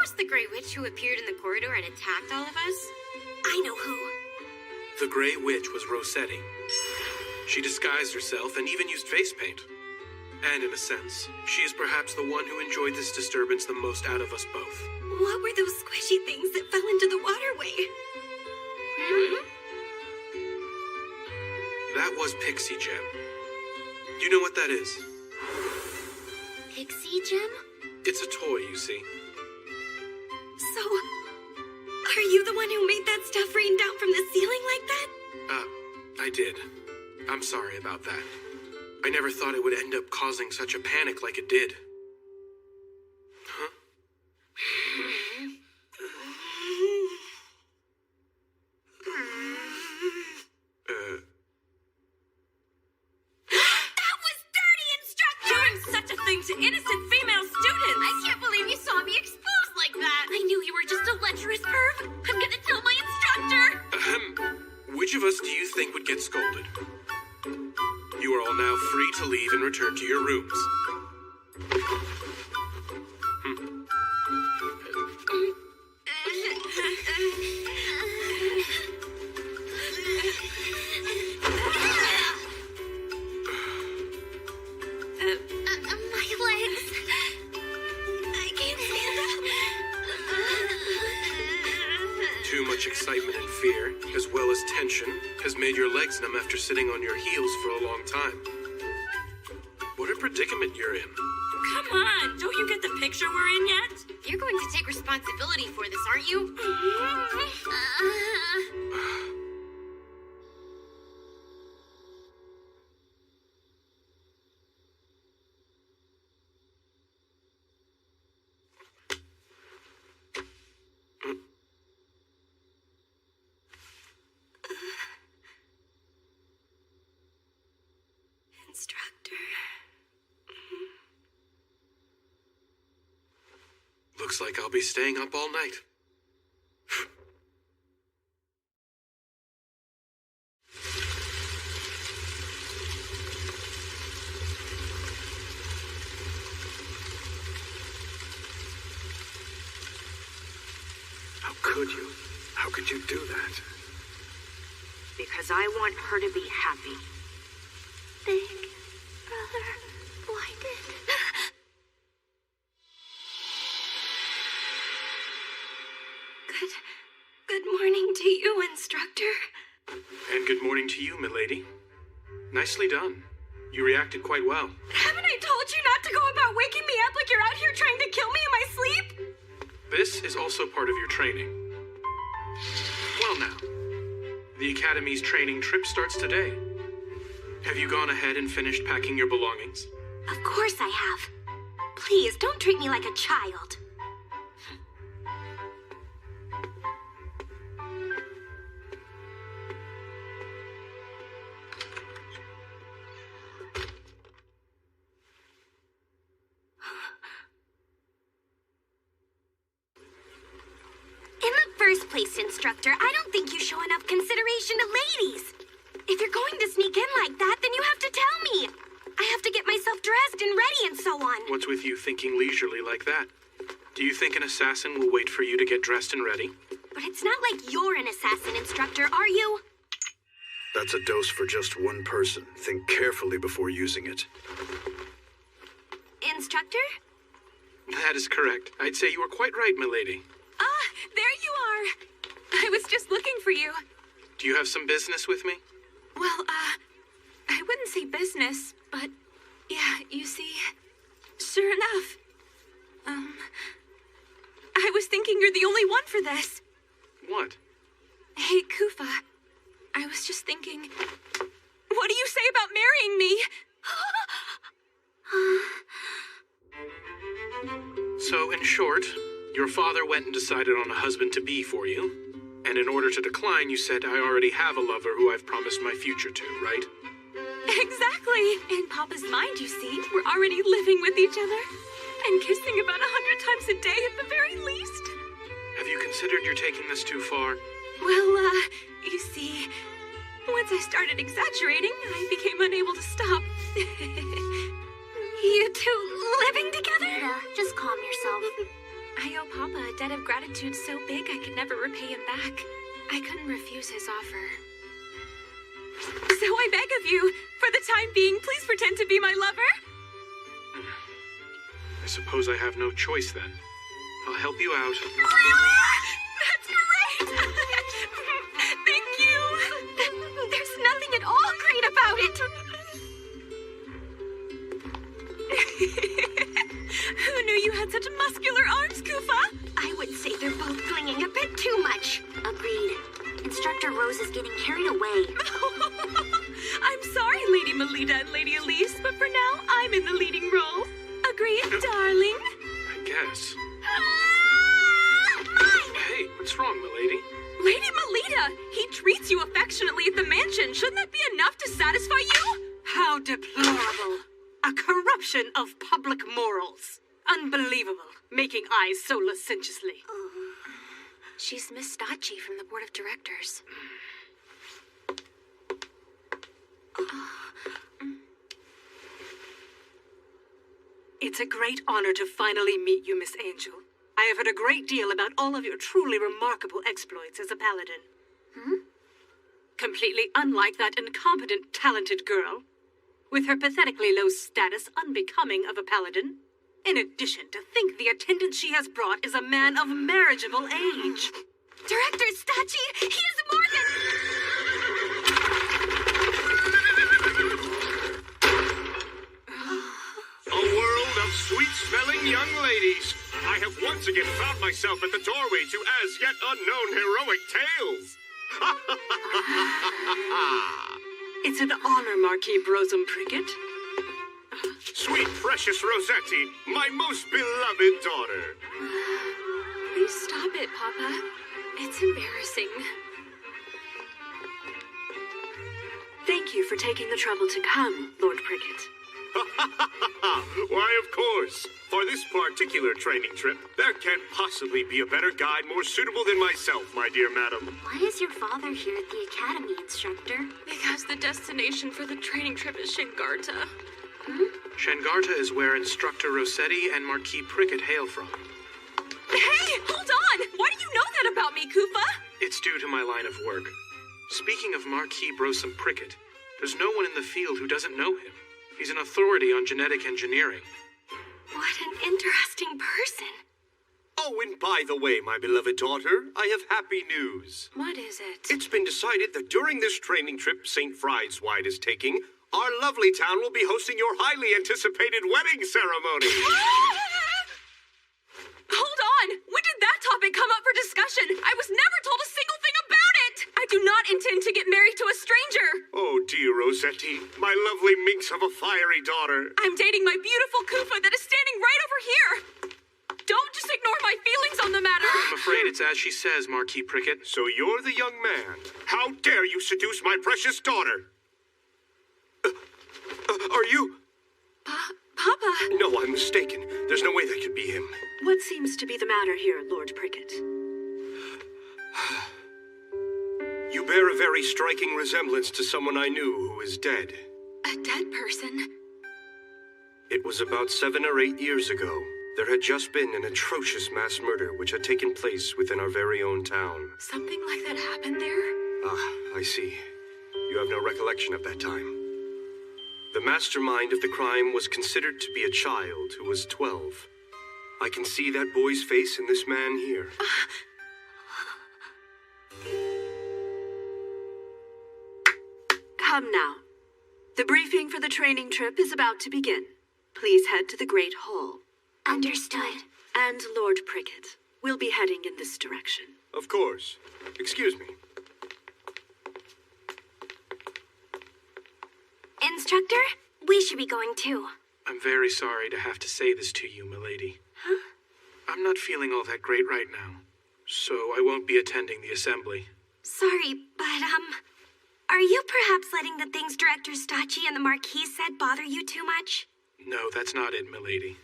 was the Grey Witch who appeared in the corridor and attacked all of us? I know who. The Grey Witch was Rossetti. She disguised herself and even used face paint. And in a sense, she is perhaps the one who enjoyed this disturbance the most out of us both. What were those squishy things that fell into the waterway? That was Pixie Gem. Do you know what that is? Pixie Gem? It's a toy, you see. So, are you the one who made that stuff rain down from the ceiling like that? I did. I'm sorry about that. I never thought it would end up causing such a panic like it did. Huh? That was dirty, instructor! Doing such a thing to innocent female students! I can't believe you saw me exposed like that! I knew you were just a lecherous perv! I'm gonna tell my instructor! Ahem. Which of us do you think would get scolded? You are all now free to leave and return to your rooms. My legs. I can't stand up. Too much excitement and fear, as well as tension, has made your legs numb after sitting on your heels for a long time. What a predicament you're in. Come on, don't you get the picture we're in yet? You're going to take responsibility for this, aren't you? instructor. Looks like I'll be staying up all night. How could you? How could you do that? Because I want her to be happy. Big brother blinded. Good morning to you, instructor. And good morning to you, milady. Nicely done. You reacted quite well. Haven't I told you not to go about waking me up like you're out here trying to kill me in my sleep? This is also part of your training. Well now, the Academy's training trip starts today. Have you gone ahead and finished packing your belongings? Of course I have. Please, don't treat me like a child. In the first place, instructor, I don't think you show enough consideration to ladies. If you're going to sneak in like that, then you have to tell me. I have to get myself dressed and ready and so on. What's with you thinking leisurely like that? Do you think an assassin will wait for you to get dressed and ready? But it's not like you're an assassin, instructor, are you? That's a dose for just one person. Think carefully before using it. Instructor? That is correct. I'd say you were quite right, milady. Ah, there you are. I was just looking for you. Do you have some business with me? Well, I wouldn't say business, but yeah, you see, sure enough. I was thinking you're the only one for this. What? Hey, Kufa, I was just thinking, what do you say about marrying me? So, in short, your father went and decided on a husband-to-be for you, and in order to decline, you said, I already have a lover who I've promised my future to, right? Exactly. In Papa's mind, you see, we're already living with each other, and kissing about 100 times a day at the very least. Have you considered you're taking this too far? Well, you see, once I started exaggerating, I became unable to stop. You two living together? Rita, just calm yourself. I owe Papa a debt of gratitude so big I could never repay him back. I couldn't refuse his offer. So I beg of you, for the time being, please pretend to be my lover. I suppose I have no choice then. I'll help you out. That's great! Thank you! There's nothing at all great about it! Who knew you had such muscular arms, Kufa? I would say they're both clinging a bit too much. Agreed. Instructor Rose is getting carried away. I'm sorry, Lady Melita and Lady Elise, but for now, I'm in the leading role. Agreed, darling? I guess. Mine! Hey, what's wrong, milady? Lady Melita, he treats you affectionately at the mansion. Shouldn't that be enough to satisfy you? How deplorable. A corruption of public morals. Unbelievable. Making eyes so licentiously. She's Miss Stachi from the board of directors. It's a great honor to finally meet you, Miss Angel. I have heard a great deal about all of your truly remarkable exploits as a paladin. Completely unlike that incompetent, talented girl, with her pathetically low status unbecoming of a paladin. In addition, to think the attendant she has brought is a man of marriageable age. Director Stachi, he is more than... A world of sweet-smelling young ladies. I have once again found myself at the doorway to as yet unknown heroic tales. It's an honor, Marquis Brosum Prickett. Sweet, precious Rossetti, my most beloved daughter. Please stop it, Papa. It's embarrassing. Thank you for taking the trouble to come, Lord Prickett. Why, of course. For this particular training trip, there can't possibly be a better guide more suitable than myself, my dear madam. Why is your father here at the academy, instructor? Because the destination for the training trip is Shengarta. Shengarta is where Instructor Rossetti and Marquis Prickett hail from. Hey, hold on! Why do you know that about me, Koopa? It's due to my line of work. Speaking of Marquis Brosum Prickett, there's no one in the field who doesn't know him. He's an authority on genetic engineering. What an interesting person. Oh, and by the way, my beloved daughter, I have happy news. What is it? It's been decided that during this training trip St. Frieswide is taking, our lovely town will be hosting your highly anticipated wedding ceremony. Hold on! When did that topic come up for discussion? I was never told a single thing about it! I do not intend to get married to a stranger! Oh, dear Rossetti, my lovely minx of a fiery daughter. I'm dating my beautiful Koopa that is standing right over here! Don't just ignore my feelings on the matter! I'm afraid it's as she says, Marquis Prickett. So you're the young man. How dare you seduce my precious daughter? Are you? Papa! No, I'm mistaken. There's no way that could be him. What seems to be the matter here, Lord Prickett? You bear a very striking resemblance to someone I knew who is dead. A dead person? It was about 7 or 8 years ago. There had just been an atrocious mass murder which had taken place within our very own town. Something like that happened there? Ah, I see. You have no recollection of that time. The mastermind of the crime was considered to be a child who was 12. I can see that boy's face in this man here. Come now. The briefing for the training trip is about to begin. Please head to the Great Hall. Understood. And Lord Prickett, we'll be heading in this direction. Of course. Excuse me. Instructor, we should be going too. I'm very sorry to have to say this to you, milady. Huh? I'm not feeling all that great right now, so I won't be attending the assembly. Sorry, but, are you perhaps letting the things Director Stacci and the Marquis said bother you too much? No, that's not it, milady.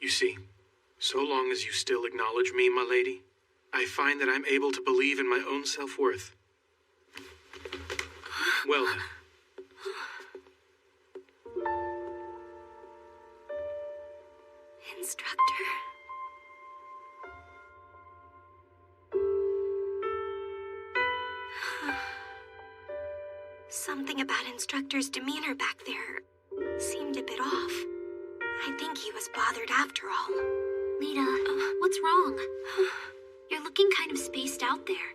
You see, so long as you still acknowledge me, my lady, I find that I'm able to believe in my own self-worth. Well then. Instructor. Something about Instructor's demeanor back there seemed a bit off. I think he was bothered after all. Lita, what's wrong? You're looking kind of spaced out there.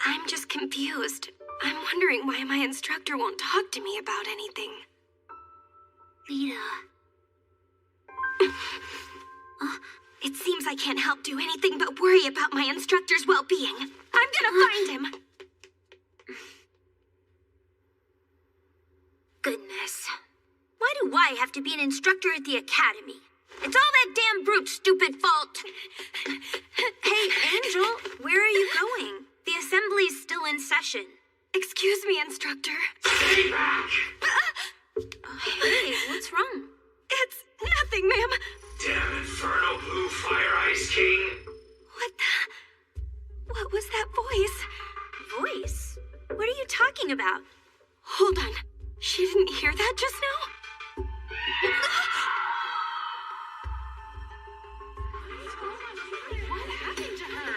I'm just confused. I'm wondering why my instructor won't talk to me about anything. Lita. It seems I can't help do anything but worry about my instructor's well-being. I'm gonna find him. Goodness. Why do I have to be an instructor at the academy? It's all that damn brute's stupid fault. Hey, Angel, where are you going? The assembly's still in session. Excuse me, instructor. Stay back! Hey, what's wrong? It's nothing, ma'am. Damn infernal blue fire ice king! What was that voice? Voice? What are you talking about? Hold on. She didn't hear that just now? What happened to her?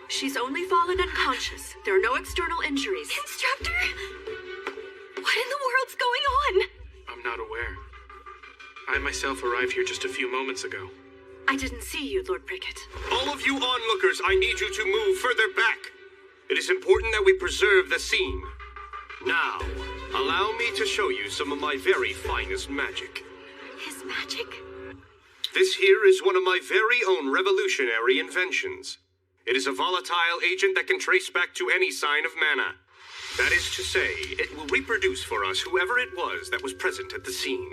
She's only fallen unconscious. There are no external injuries. Instructor? What in the world's going on? I'm not aware. I myself arrived here just a few moments ago. I didn't see you, Lord Prickett. All of you onlookers, I need you to move further back. It is important that we preserve the scene. Now, allow me to show you some of my very finest magic. His magic? This here is one of my very own revolutionary inventions. It is a volatile agent that can trace back to any sign of mana. That is to say, it will reproduce for us whoever it was that was present at the scene.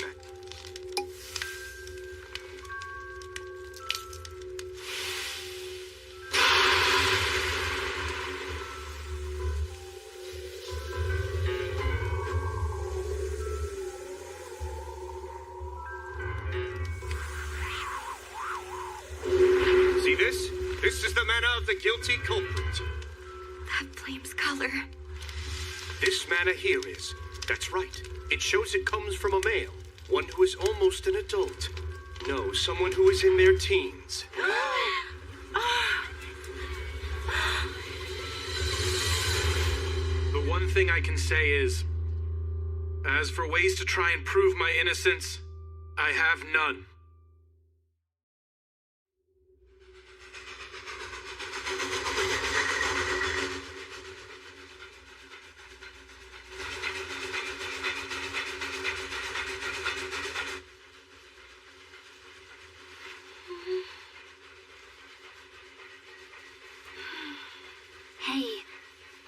this? This is the mana of the guilty culprit. That flame's color. This mana here is. That's right. It shows it comes from a male. One who is almost an adult. No, someone who is in their teens. The one thing I can say is, as for ways to try and prove my innocence, I have none. Hey,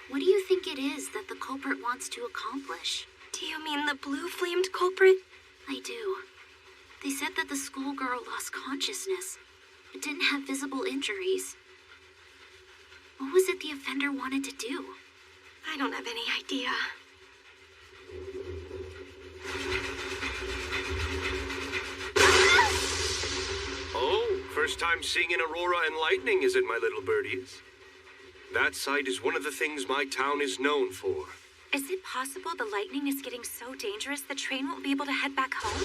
what do you think it is that the culprit wants to accomplish? Do you mean the blue-flamed culprit? I do. They said that the schoolgirl lost consciousness, but didn't have visible injuries. What was it the offender wanted to do? I don't have any idea. Oh, first time seeing an aurora and lightning, is it, my little birdies? That sight is one of the things my town is known for. Is it possible the lightning is getting so dangerous the train won't be able to head back home?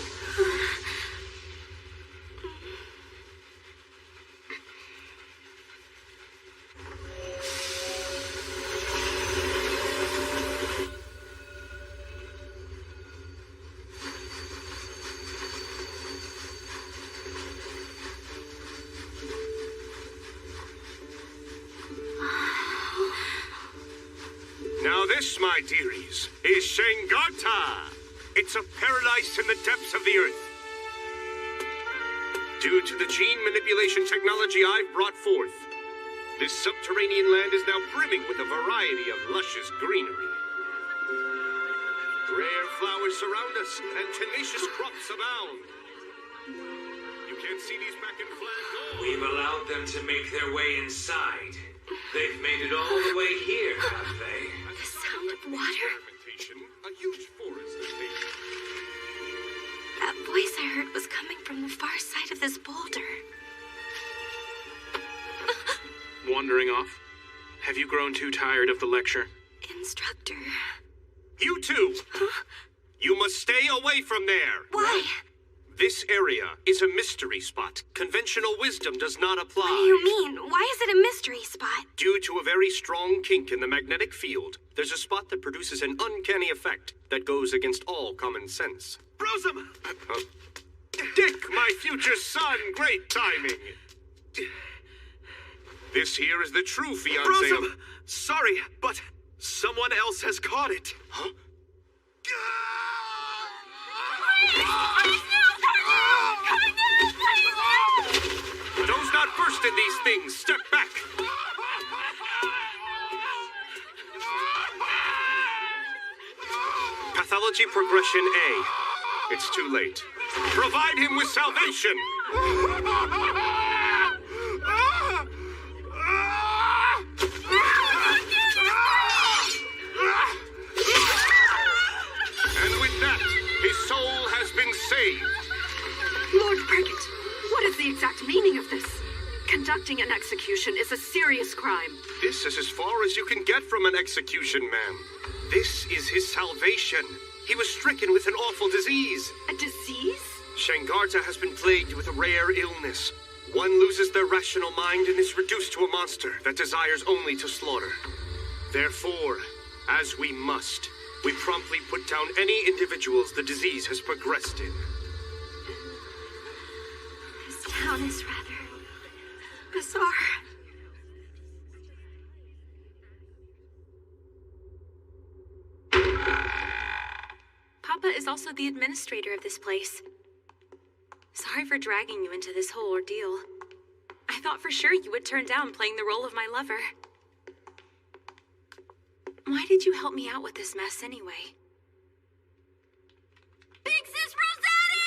Now this, my dearies, is Shengarta. It's a paradise in the depths of the earth. Due to the gene manipulation technology I've brought forth, this subterranean land is now brimming with a variety of luscious greenery. Rare flowers surround us, and tenacious crops abound. You can't see these back in Clannad. We've allowed them to make their way inside. They've made it all the way here, have they? The sound of water? A huge forest is made. That voice I heard was coming from the far side of this boulder. Wandering off? Have you grown too tired of the lecture? Instructor. You too! Huh? You must stay away from there! Why? This area is a mystery spot. Conventional wisdom does not apply. What do you mean? Why is it a mystery spot? Due to a very strong kink in the magnetic field, there's a spot that produces an uncanny effect that goes against all common sense. Brosum! Dick, my future son! Great timing! This here is the true fiancé Brosum! Sorry, but someone else has caught it. Huh? Those not versed in these things, step back! Pathology progression A. It's too late. Provide him with salvation! And with that, his soul has been saved. Lord Prickett, what is the exact meaning of this? Conducting an execution is a serious crime. This is as far as you can get from an execution, ma'am. This is his salvation. He was stricken with an awful disease. A disease? Shengarta has been plagued with a rare illness. One loses their rational mind and is reduced to a monster that desires only to slaughter. Therefore, as we must, we promptly put down any individuals the disease has progressed in. This town is rather bizarre. Papa is also the administrator of this place. Sorry for dragging you into this whole ordeal. I thought for sure you would turn down playing the role of my lover. Why did you help me out with this mess anyway? Big Sis Rossetti!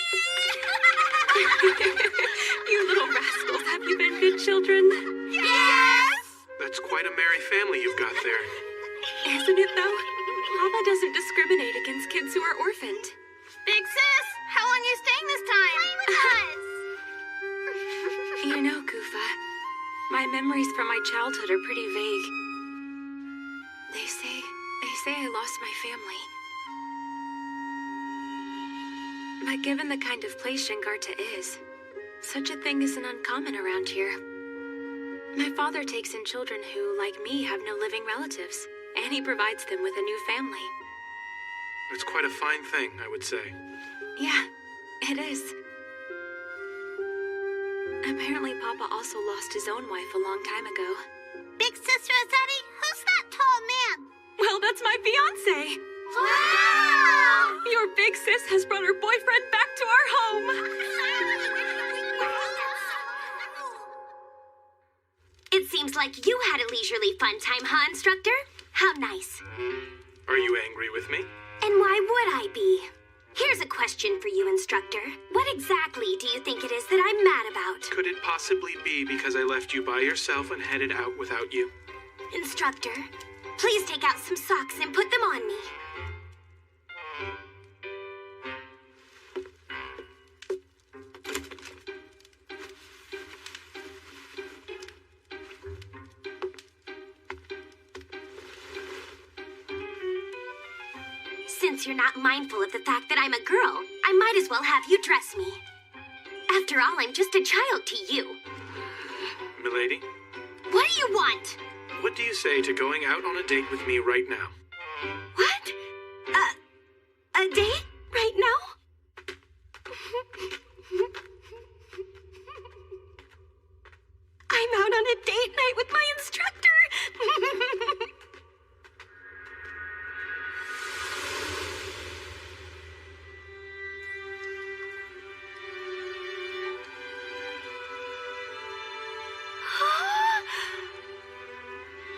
You little rascals, have you been good children? Yes! That's quite a merry family you've got there. Isn't it though? Papa doesn't discriminate against kids who are orphaned. Big Sis, how long are you staying this time? Play with us! You know, Goofa, My memories from my childhood are pretty vague. They say I lost my family. But given the kind of place Shingarta is, such a thing isn't uncommon around here. My father takes in children who, like me, have no living relatives, and he provides them with a new family. It's quite a fine thing, I would say. Yeah, it is. Apparently, Papa also lost his own wife a long time ago. Big Sis Rossetti, who's that tall man? Well, that's my fiancé. Wow! Your big sis has brought her boyfriend back to our home. It seems like you had a leisurely fun time, huh, instructor? How nice. Are you angry with me? And why would I be? Here's a question for you, instructor. What exactly do you think it is that I'm mad about? Could it possibly be because I left you by yourself and headed out without you? Instructor, please take out some socks and put them on me. Since you're not mindful of the fact that I'm a girl, I might as well have you dress me. After all, I'm just a child to you. Milady? What do you want? What do you say to going out on a date with me right now? What? A date? Right now? I'm out on a date night with my instructor.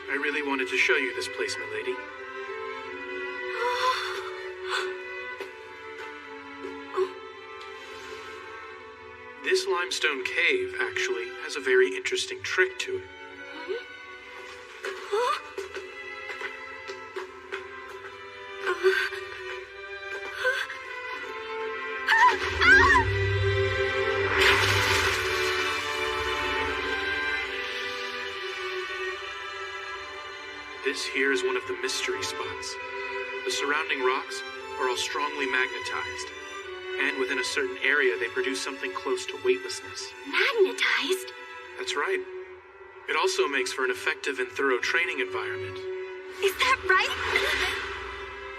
I really wanted to show you this place, milady. This limestone cave, actually, has a very interesting trick to it. This here is one of the mystery spots. The surrounding rocks are all strongly magnetized, and within a certain area they produce something close to weightlessness. Magnetized? That's right. It also makes for an effective and thorough training environment. Is that right?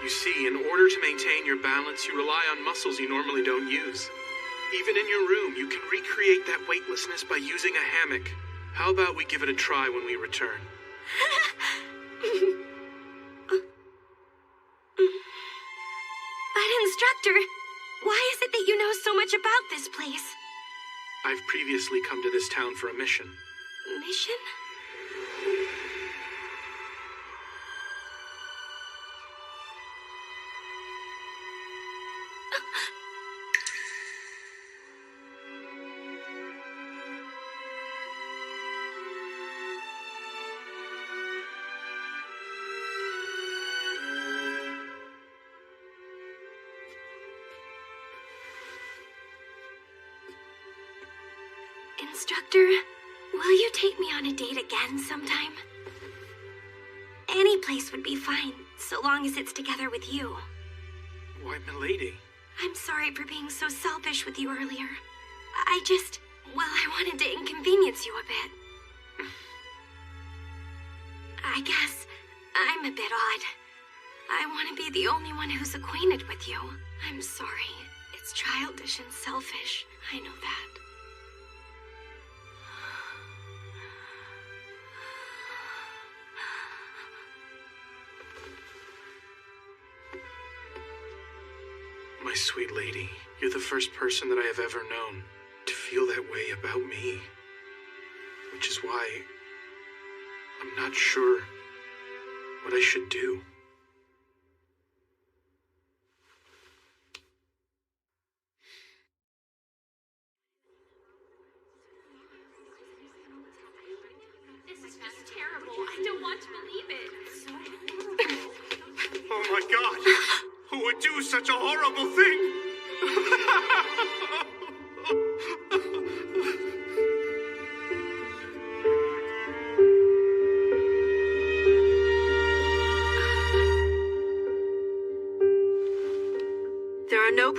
You see, in order to maintain your balance, you rely on muscles you normally don't use. Even in your room, you can recreate that weightlessness by using a hammock. How about we give it a try when we return? But instructor, why is it that you know so much about this place? I've previously come to this town for a mission. Mission? Instructor, will you take me on a date again sometime? Any place would be fine, so long as it's together with you. Why, milady? I'm sorry for being so selfish with you earlier. I wanted to inconvenience you a bit. I guess I'm a bit odd. I want to be the only one who's acquainted with you. I'm sorry. It's childish and selfish. I know that. My sweet lady, you're the first person that I have ever known to feel that way about me. Which is why I'm not sure what I should do. This is just terrible. I don't want to believe it. Oh my god! Who would do such a horrible thing?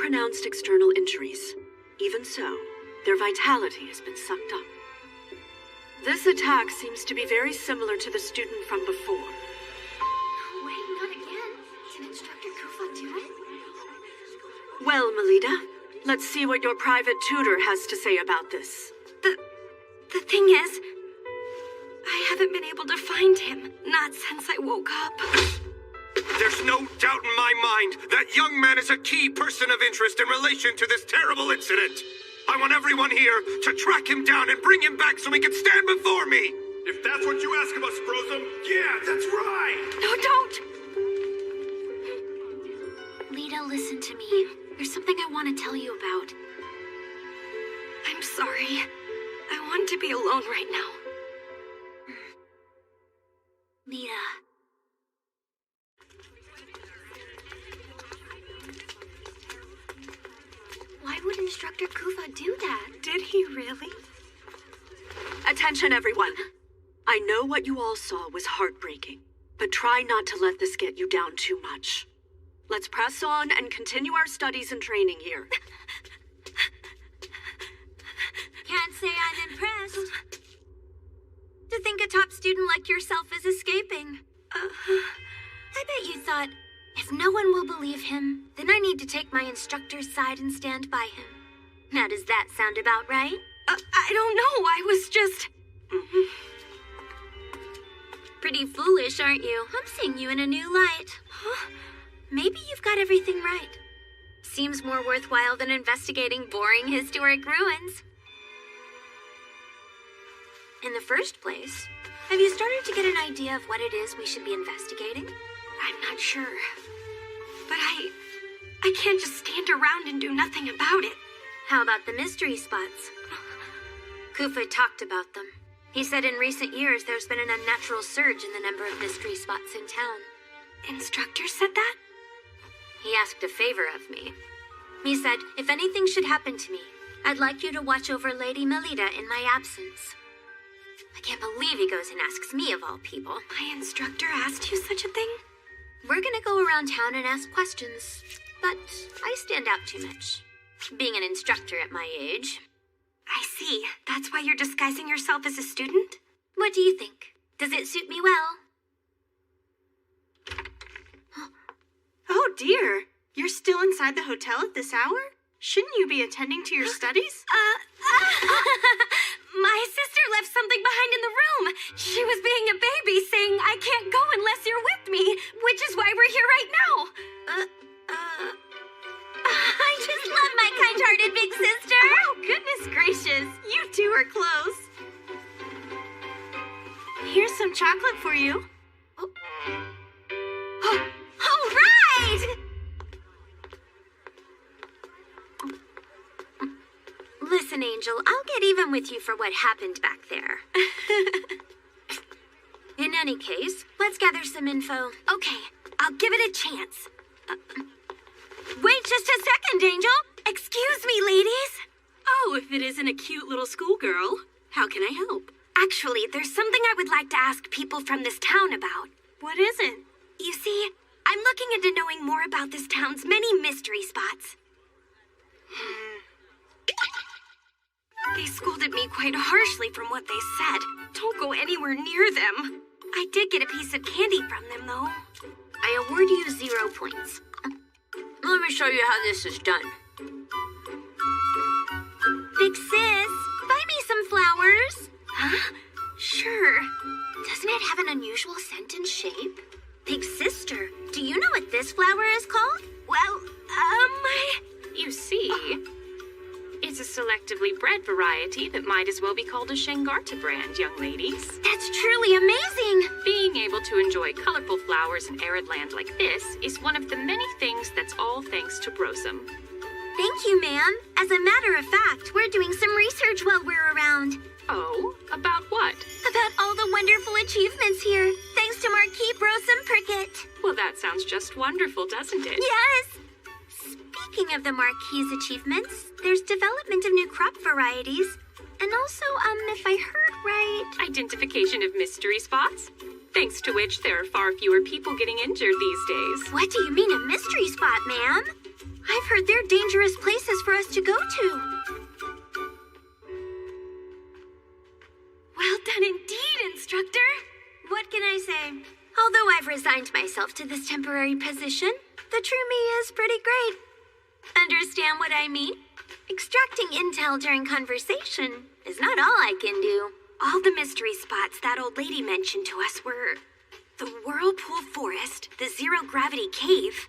pronounced external injuries. Even so, their vitality has been sucked up. This attack seems to be very similar to the student from before. Wait, not again. Did Instructor Kufa do it? Well, Melita, let's see what your private tutor has to say about this. The thing is, I haven't been able to find him. Not since I woke up. There's no doubt in my mind that young man is a key person of interest in relation to this terrible incident. I want everyone here to track him down and bring him back so he can stand before me. If that's what you ask of us, Brosum, yeah, that's right. No, don't. Lita, listen to me. There's something I want to tell you about. I'm sorry. I want to be alone right now. Lita. Why would Instructor Kufa do that? Did he really? Attention, everyone. I know what you all saw was heartbreaking, but try not to let this get you down too much. Let's press on and continue our studies and training here. Can't say I'm impressed. To think a top student like yourself is escaping. I bet you thought, if no one will believe him, then I need to take my instructor's side and stand by him. Now, does that sound about right? I don't know. I was just... Pretty foolish, aren't you? I'm seeing you in a new light. Huh? Maybe you've got everything right. Seems more worthwhile than investigating boring historic ruins. In the first place, have you started to get an idea of what it is we should be investigating? I'm not sure. But I can't just stand around and do nothing about it. How about the mystery spots? Kufa talked about them. He said in recent years there's been an unnatural surge in the number of mystery spots in town. Instructor said that? He asked a favor of me. He said, if anything should happen to me, I'd like you to watch over Lady Melita in my absence. I can't believe he goes and asks me of all people. My instructor asked you such a thing? We're gonna go around town and ask questions, but I stand out too much. Being an instructor at my age. I see. That's why you're disguising yourself as a student? What do you think? Does it suit me well? Oh dear. You're still inside the hotel at this hour? Shouldn't you be attending to your studies? My sister left something behind in the room. She was being a baby, saying I can't go unless you're with me, which is why we're here right now. I just love my kind-hearted big sister. Oh, goodness gracious. You two are close. Here's some chocolate for you. All right! Listen, Angel, I'll get even with you for what happened back there. In any case, let's gather some info. Okay, I'll give it a chance. Wait just a second, Angel! Excuse me, ladies. Oh, if it isn't a cute little schoolgirl, how can I help? Actually, there's something I would like to ask people from this town about. What is it? You see, I'm looking into knowing more about this town's many mystery spots. They scolded me quite harshly from what they said. Don't go anywhere near them. I did get a piece of candy from them, though. I award you 0 points. Let me show you how this is done. Big sis, buy me some flowers. Huh? Sure. Doesn't it have an unusual scent and shape? Big sister, do you know what this flower is called? Well, You see, it's a selectively bred variety that might as well be called a Shengarta brand, young ladies. That's truly amazing! Being able to enjoy colorful flowers in arid land like this is one of the many things that's all thanks to Brosum. Thank you, ma'am. As a matter of fact, we're doing some research while we're around. Oh? About what? About all the wonderful achievements here, thanks to Marquis Brosum Prickett. Well, that sounds just wonderful, doesn't it? Yes! Speaking of the Marquis' achievements, there's development of new crop varieties, and also, if I heard right... Identification of mystery spots, thanks to which there are far fewer people getting injured these days. What do you mean a mystery spot, ma'am? I've heard they're dangerous places for us to go to. Well done indeed, instructor. What can I say? Although I've resigned myself to this temporary position, the true me is pretty great. Understand what I mean? Extracting intel during conversation is not all I can do. All the mystery spots that old lady mentioned to us were the Whirlpool Forest, the Zero Gravity Cave,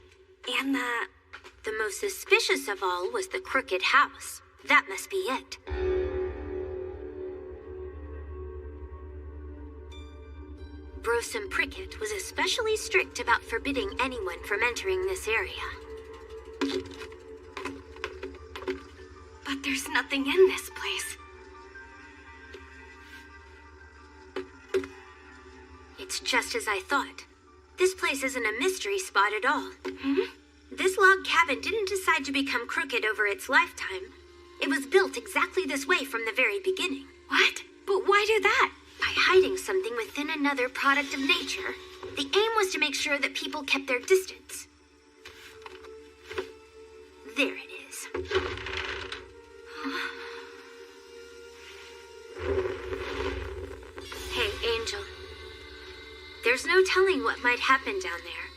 and the most suspicious of all was the Crooked House. That must be it. Brosome Prickett was especially strict about forbidding anyone from entering this area. But there's nothing in this place. It's just as I thought. This place isn't a mystery spot at all. This log cabin didn't decide to become crooked over its lifetime. It was built exactly this way from the very beginning. What? But why do that? By hiding something within another product of nature. The aim was to make sure that people kept their distance. There it is. Hey, Angel. There's no telling what might happen down there.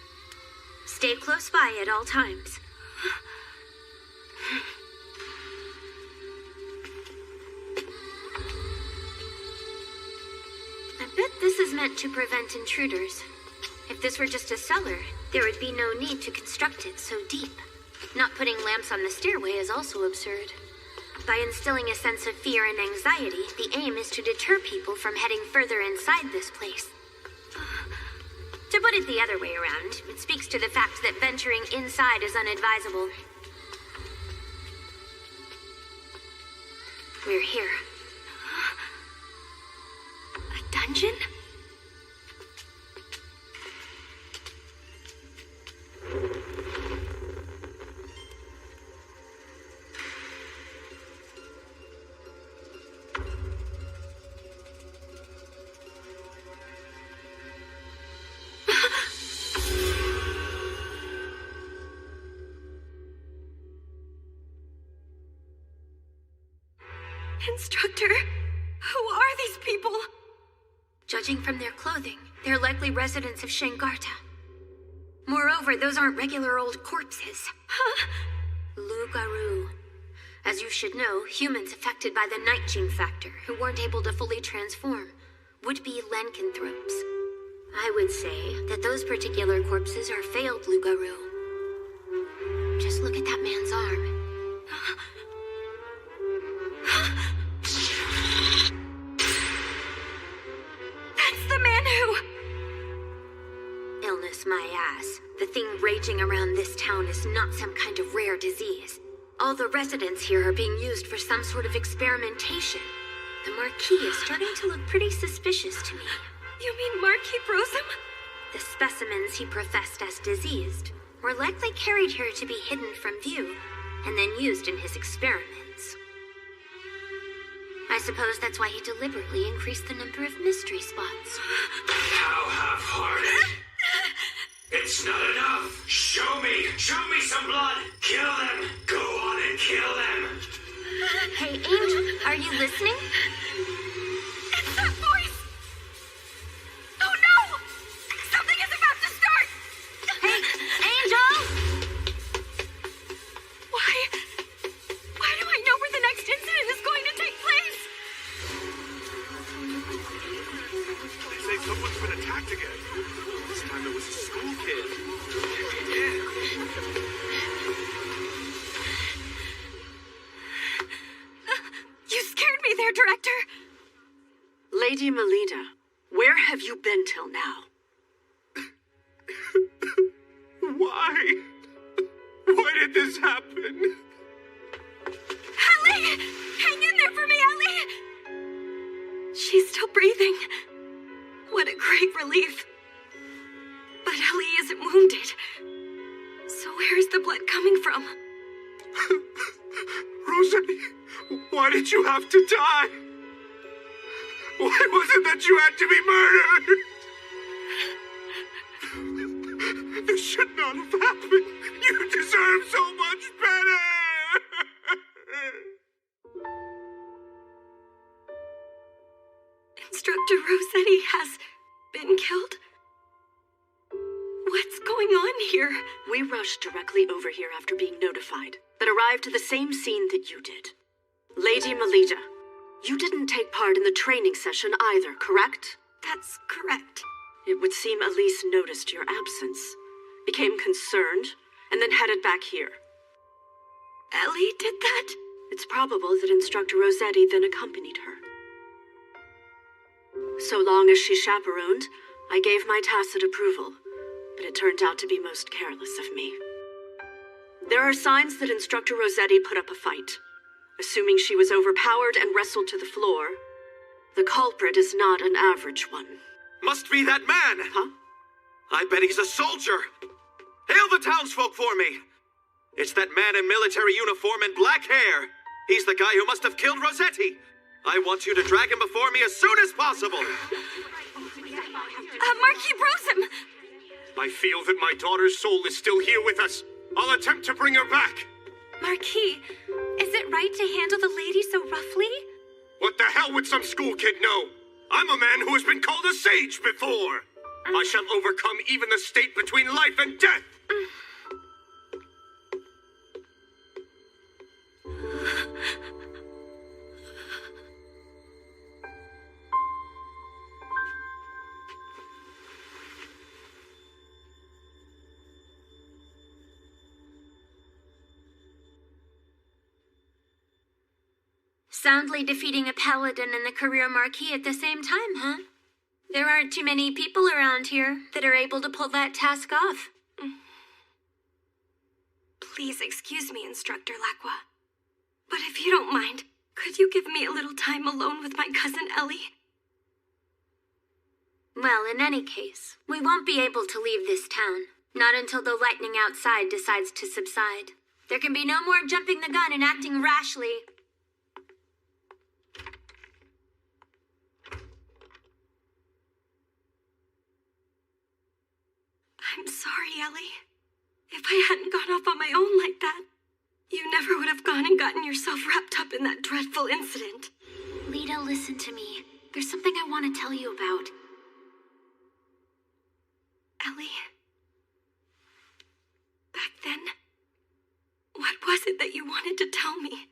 Stay close by at all times. I bet this is meant to prevent intruders. If this were just a cellar, there would be no need to construct it so deep. Not putting lamps on the stairway is also absurd. By instilling a sense of fear and anxiety, the aim is to deter people from heading further inside this place. To put it the other way around, it speaks to the fact that venturing inside is unadvisable. We're here. A dungeon? Instructor, who are these people? Judging from their clothing, they're likely residents of Shangarta. Moreover, those aren't regular old corpses. Lugaru. As you should know, humans affected by the night gene factor, who weren't able to fully transform, would be lycanthropes. I would say that those particular corpses are failed Lugaru. Just look at that man's arm. That's the man who... Illness, my ass. The thing raging around this town is not some kind of rare disease. All the residents here are being used for some sort of experimentation. The Marquis is starting to look pretty suspicious to me. You mean Marquis Brosome? The specimens he professed as diseased were likely carried here to be hidden from view and then used in his experiments. I suppose that's why he deliberately increased the number of mystery spots. How half-hearted. It's not enough. Show me some blood. Kill them. Go on and kill them. Hey, Angel, are you listening? It's that voice! Oh no! Something is about to start! Hey, Angel! Why do I know where the next incident is going to take place? They say someone's been attacked again. This time it was a school kid. Yeah. You scared me there, Director. Lady Melida, where have you been till now? Why? Why did this happen? Ellie! Hang in there for me, Ellie! She's still breathing. What a great relief. But Ellie isn't wounded. So where's the blood coming from? Rosalie, why did you have to die? Why was it that you had to be murdered? This should not have happened. You deserve so much better! Instructor Rossetti has been killed? What's going on here? We rushed directly over here after being notified, but arrived to the same scene that you did. Lady Melita, you didn't take part in the training session either, correct? That's correct. It would seem Elise noticed your absence, became concerned, and then headed back here. Ellie did that? It's probable that Instructor Rossetti then accompanied her. So long as she chaperoned, I gave my tacit approval, but it turned out to be most careless of me. There are signs that Instructor Rossetti put up a fight. Assuming she was overpowered and wrestled to the floor, the culprit is not an average one. Must be that man! Huh? I bet he's a soldier! Hail the townsfolk for me! It's that man in military uniform and black hair! He's the guy who must have killed Rossetti! I want you to drag him before me as soon as possible! Marquis Brosem! I feel that my daughter's soul is still here with us. I'll attempt to bring her back! Marquis, is it right to handle the lady so roughly? What the hell would some school kid know? I'm a man who has been called a sage before! I shall overcome even the state between life and death! Soundly defeating a paladin and the career marquis at the same time, huh? There aren't too many people around here that are able to pull that task off. Please excuse me, Instructor Lacqua. But if you don't mind, could you give me a little time alone with my cousin Ellie? Well, in any case, we won't be able to leave this town. Not until the lightning outside decides to subside. There can be no more jumping the gun and acting rashly. I'm sorry, Ellie. If I hadn't gone off on my own like that, you never would have gone and gotten yourself wrapped up in that dreadful incident. Lita, listen to me. There's something I want to tell you about. Ellie, back then, what was it that you wanted to tell me?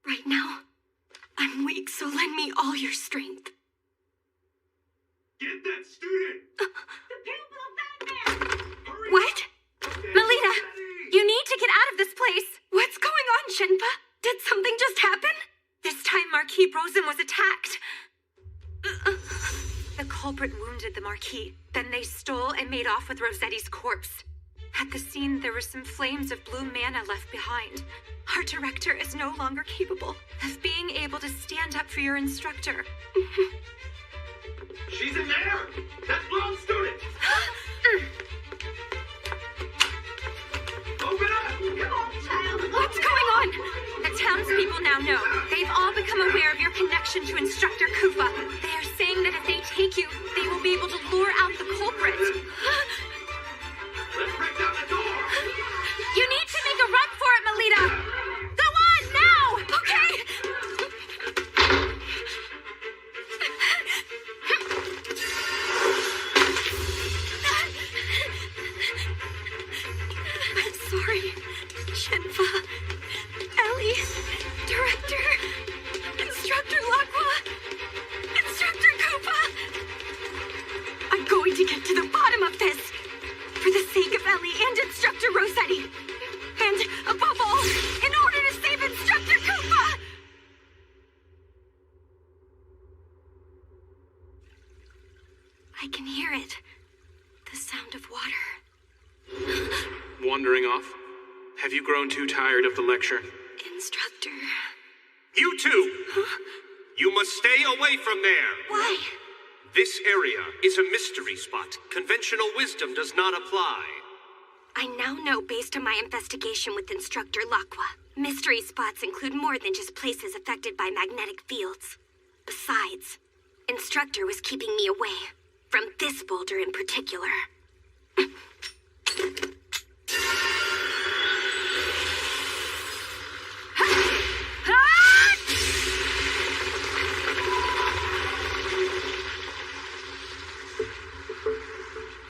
Right now, I'm weak, so lend me all your strength. Get that student! The pupil of Batman! What? Melita, you need to get out of this place. What's going on, Shenpa? Did something just happen? This time Marquis Brosem was attacked. The culprit wounded the Marquis. Then they stole and made off with Rossetti's corpse. At the scene, there were some flames of blue mana left behind. Our director is no longer capable of being able to stand up for your instructor. She's in there! That blonde student! Open up! Come on, child! What's going on? The townspeople now know. They've all become aware of your connection to Instructor Kufa. They are saying that if they take you, they will be able to lure out the culprit. Let's break down the door! You need to make a run for it, Melita! Go on, now! Okay! I'm sorry, Shenpa, Ellie, Director, Instructor Lacqua, Instructor Koopa. I'm going to get to the bottom of this. For the sake of Ellie and Instructor Rossetti. And, above all, in order to save Instructor Koopa! I can hear it. The sound of water. Wandering off? Have you grown too tired of the lecture? Instructor. You two! Huh? You must stay away from there! Why? This area is a mystery spot. Conventional wisdom does not apply. I now know based on my investigation with Instructor Lacqua, mystery spots include more than just places affected by magnetic fields. Besides, Instructor was keeping me away from this boulder in particular.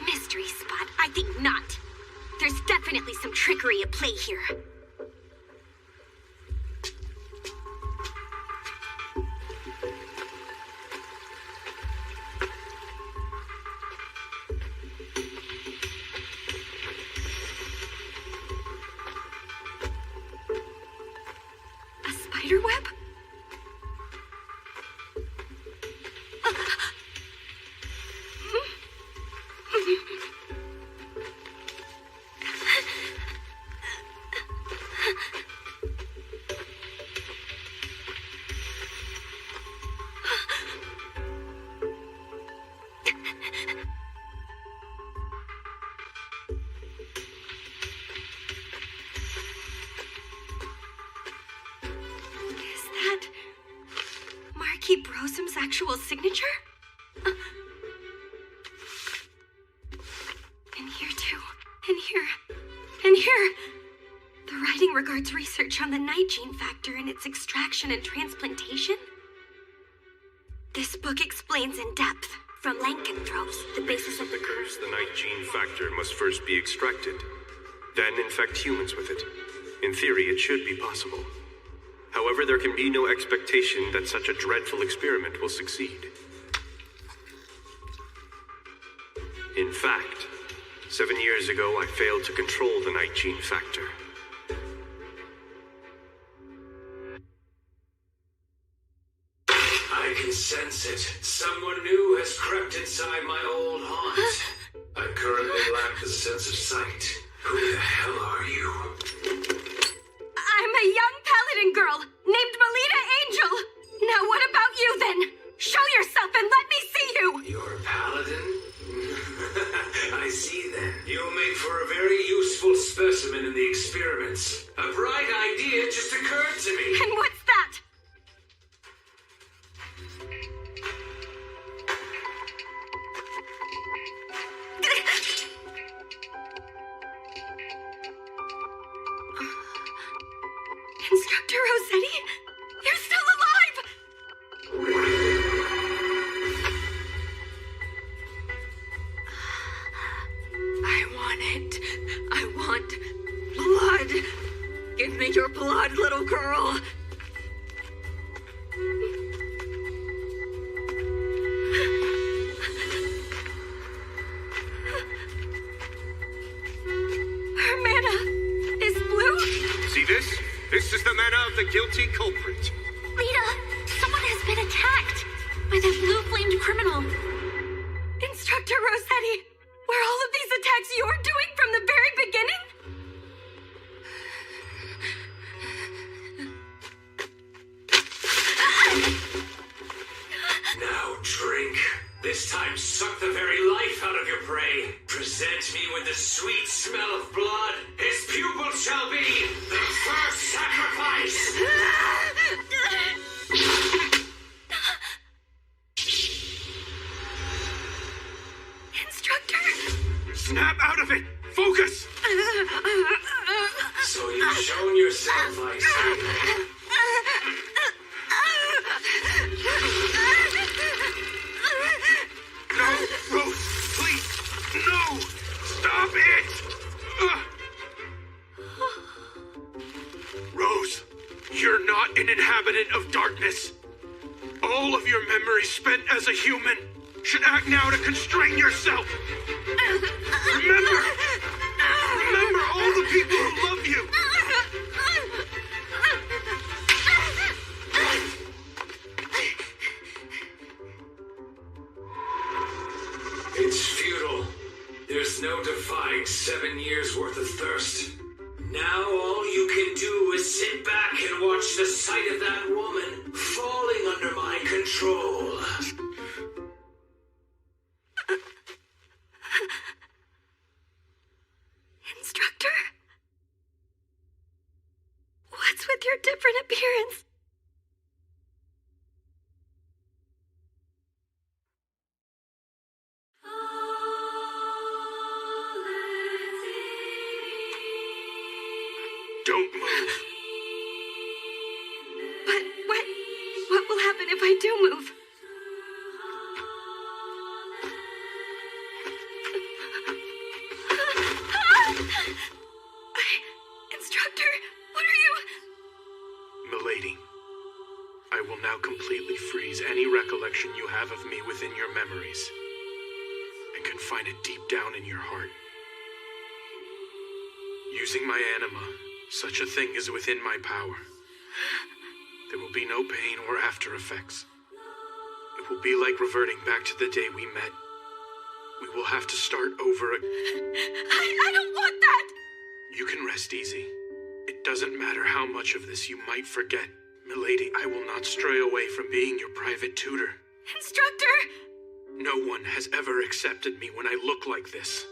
Mystery spot? I think not. There's definitely some trickery at play here. A spider web? Is that Marquis Brosum's actual signature? And here too. And here. And here. The writing regards research on the night gene factor and its extraction and transplantation. This book explains in depth, from lycanthropes, the basis of the Occurs, the night gene factor must first be extracted, then infect humans with it. In theory, it should be possible. However, there can be no expectation that such a dreadful experiment will succeed. In fact, 7 years ago, I failed to control the night gene factor. I can sense it. Someone new has crept inside my old haunt. I currently lack the sense of sight. Who the hell are you? I'm a young paladin girl named Melita Angel. Now what about you then? Show yourself and let me see you! You're a paladin? I see then. You'll make for a very useful specimen in the experiments. A bright idea just occurred to me. And what's that? Instructor Rossetti? You're still alive! I want it. I want blood. Give me your blood, little girl. Her mana is blue? See this? This is the mana of the guilty culprit. Lita, someone has been attacked by that blue-flamed criminal. Instructor Rossetti, were all of these attacks you're doing from the very beginning? Now drink. This time suck the very life out of your prey. Present me with the sweet smell of blood. His pupil shall be the first sacrifice. Instructor? Snap out of it! Focus! So you've shown yourself, I see. No, Rose, please! No! Stop it! Rose, you're not an inhabitant of darkness. All of your memories spent as a human should act now to constrain yourself. Remember all the people who love you. It's futile. There's no defying 7 years worth of thirst. Now all you can do is sit back and watch the sight of that woman falling under my control. Instructor? with your different appearance. Don't move. But what will happen if I do move? Instructor, what are you? Milady, I will now completely freeze any recollection you have of me within your memories, and confine it deep down in your heart. Using my anima, such a thing is within my power. There will be no pain or after effects. It will be like reverting back to the day we met. We will have to start over again. I don't want that! You can rest easy. It doesn't matter how much of this you might forget. Milady, I will not stray away from being your private tutor. Instructor! No one has ever accepted me when I look like this.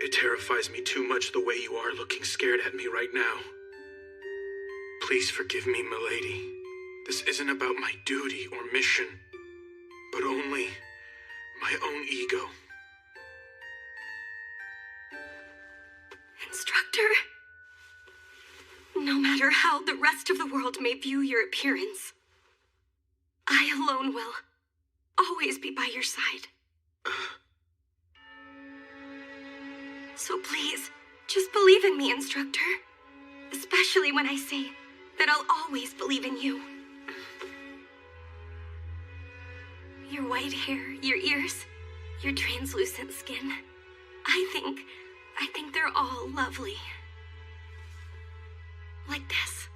It terrifies me too much the way you are looking scared at me right now. Please forgive me, milady. This isn't about my duty or mission, but only my own ego. Instructor, no matter how the rest of the world may view your appearance, I alone will always be by your side. So please, just believe in me, Instructor. Especially when I say that I'll always believe in you. Your white hair, your ears, your translucent skin. I think they're all lovely. Like this.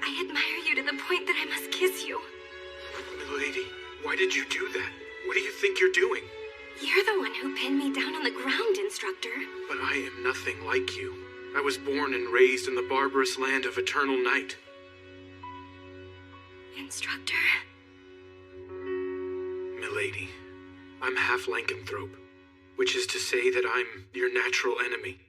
I admire you to the point that I must kiss you. Milady, why did you do that? What do you think you're doing? You're the one who pinned me down on the ground, Instructor. But I am nothing like you. I was born and raised in the barbarous land of eternal night. Instructor? Milady, I'm half lycanthrope, which is to say that I'm your natural enemy.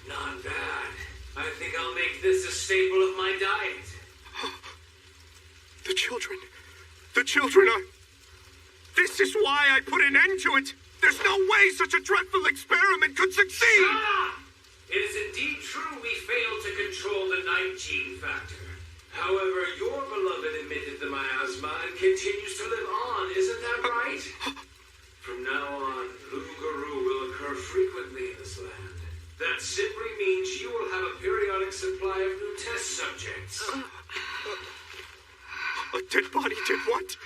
Not bad. I think I'll make this a staple of my diet. The children are... This is why I put an end to it. There's no way such a dreadful experiment could succeed. Shut up! It is indeed true we failed to control the night gene factor. However, your beloved emitted the miasma and continues to live on, isn't that right? From now on, Lungaroo will occur frequently in this land. That simply means you will have a periodic supply of new test subjects. A dead body did what?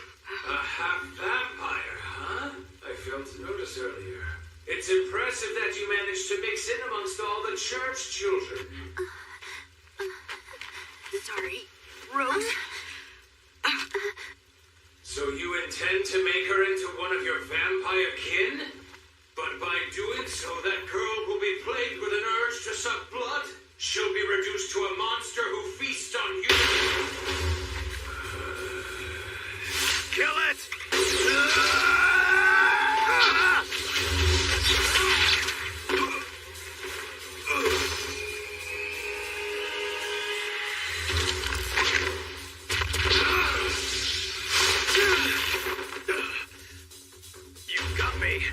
A half-vampire, huh? I failed to notice earlier. It's impressive that you managed to mix in amongst all the church children. Sorry, Rose. So you intend to make her into one of your vampire kin? But by doing so, that girl will be plagued with an urge to suck blood. She'll be reduced to a monster who feasts on humans. Kill it! You got me.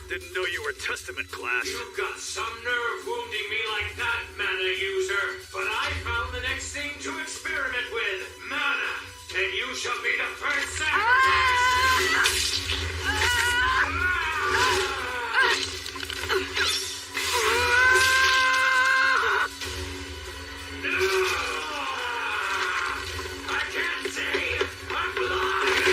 Didn't know you were Testament class. You've got some nerve wounding me like that, mana user. But I found the next thing to experiment with. Mana. And you shall be the first sacrifice! I can't see! I'm blind!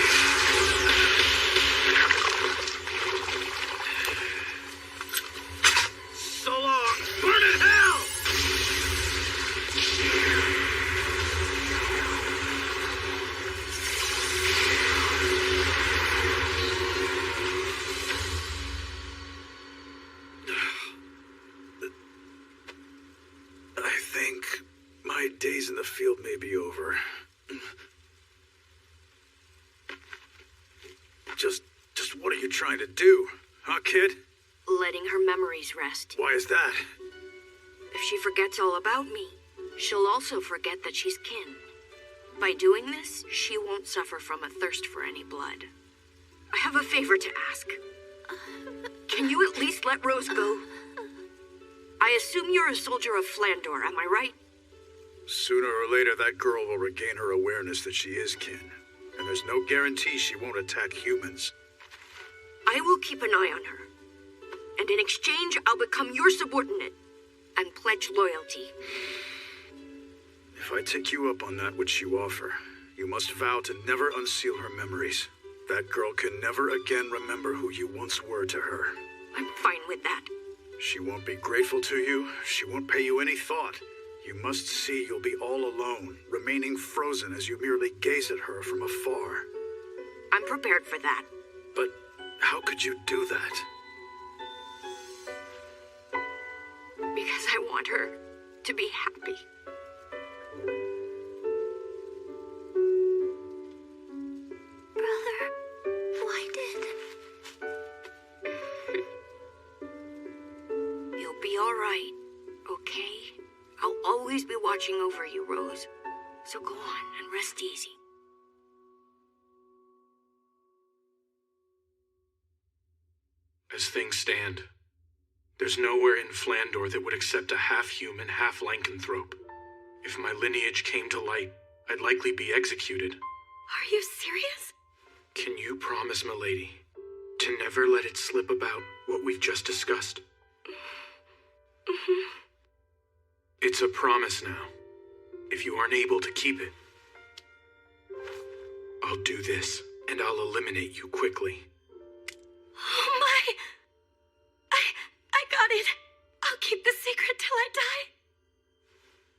So long! Burn in hell! in the field may be over. Just what are you trying to do, huh, kid? Letting her memories rest. Why is that? If she forgets all about me, she'll also forget that she's kin. By doing this, she won't suffer from a thirst for any blood. I have a favor to ask. Can you at least let Rose go? I assume you're a soldier of Flandor, am I right? Sooner or later, that girl will regain her awareness that she is kin. And there's no guarantee she won't attack humans. I will keep an eye on her. And in exchange, I'll become your subordinate and pledge loyalty. If I take you up on that which you offer, you must vow to never unseal her memories. That girl can never again remember who you once were to her. I'm fine with that. She won't be grateful to you. She won't pay you any thought. You must see you'll be all alone, remaining frozen as you merely gaze at her from afar. I'm prepared for that. But how could you do that? Because I want her to be happy. Brother, why did... You'll be all right, okay? I'll always be watching over you, Rose. So go on and rest easy. As things stand, there's nowhere in Flandor that would accept a half-human, half-lycanthrope. If my lineage came to light, I'd likely be executed. Are you serious? Can you promise, milady, to never let it slip about what we've just discussed? Mm-hmm. It's a promise now. If you aren't able to keep it, I'll do this, and I'll eliminate you quickly. Oh my! I got it. I'll keep the secret till I die.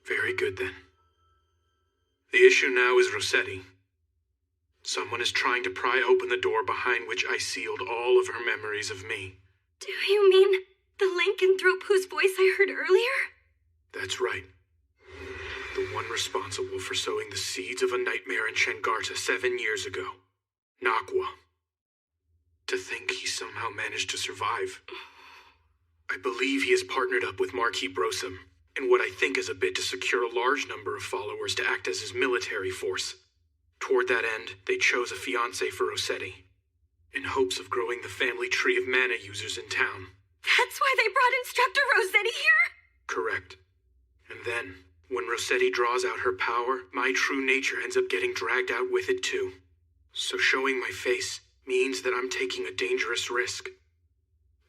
Very good, then. The issue now is Rossetti. Someone is trying to pry open the door behind which I sealed all of her memories of me. Do you mean the lycanthrope whose voice I heard earlier? That's right. The one responsible for sowing the seeds of a nightmare in Shengarta 7 years ago. Nakwa. To think he somehow managed to survive. I believe he has partnered up with Marquis Brosum in what I think is a bid to secure a large number of followers to act as his military force. Toward that end, they chose a fiancé for Rossetti, in hopes of growing the family tree of mana users in town. That's why they brought Instructor Rossetti here? Correct. And then, when Rossetti draws out her power, my true nature ends up getting dragged out with it too. So showing my face means that I'm taking a dangerous risk.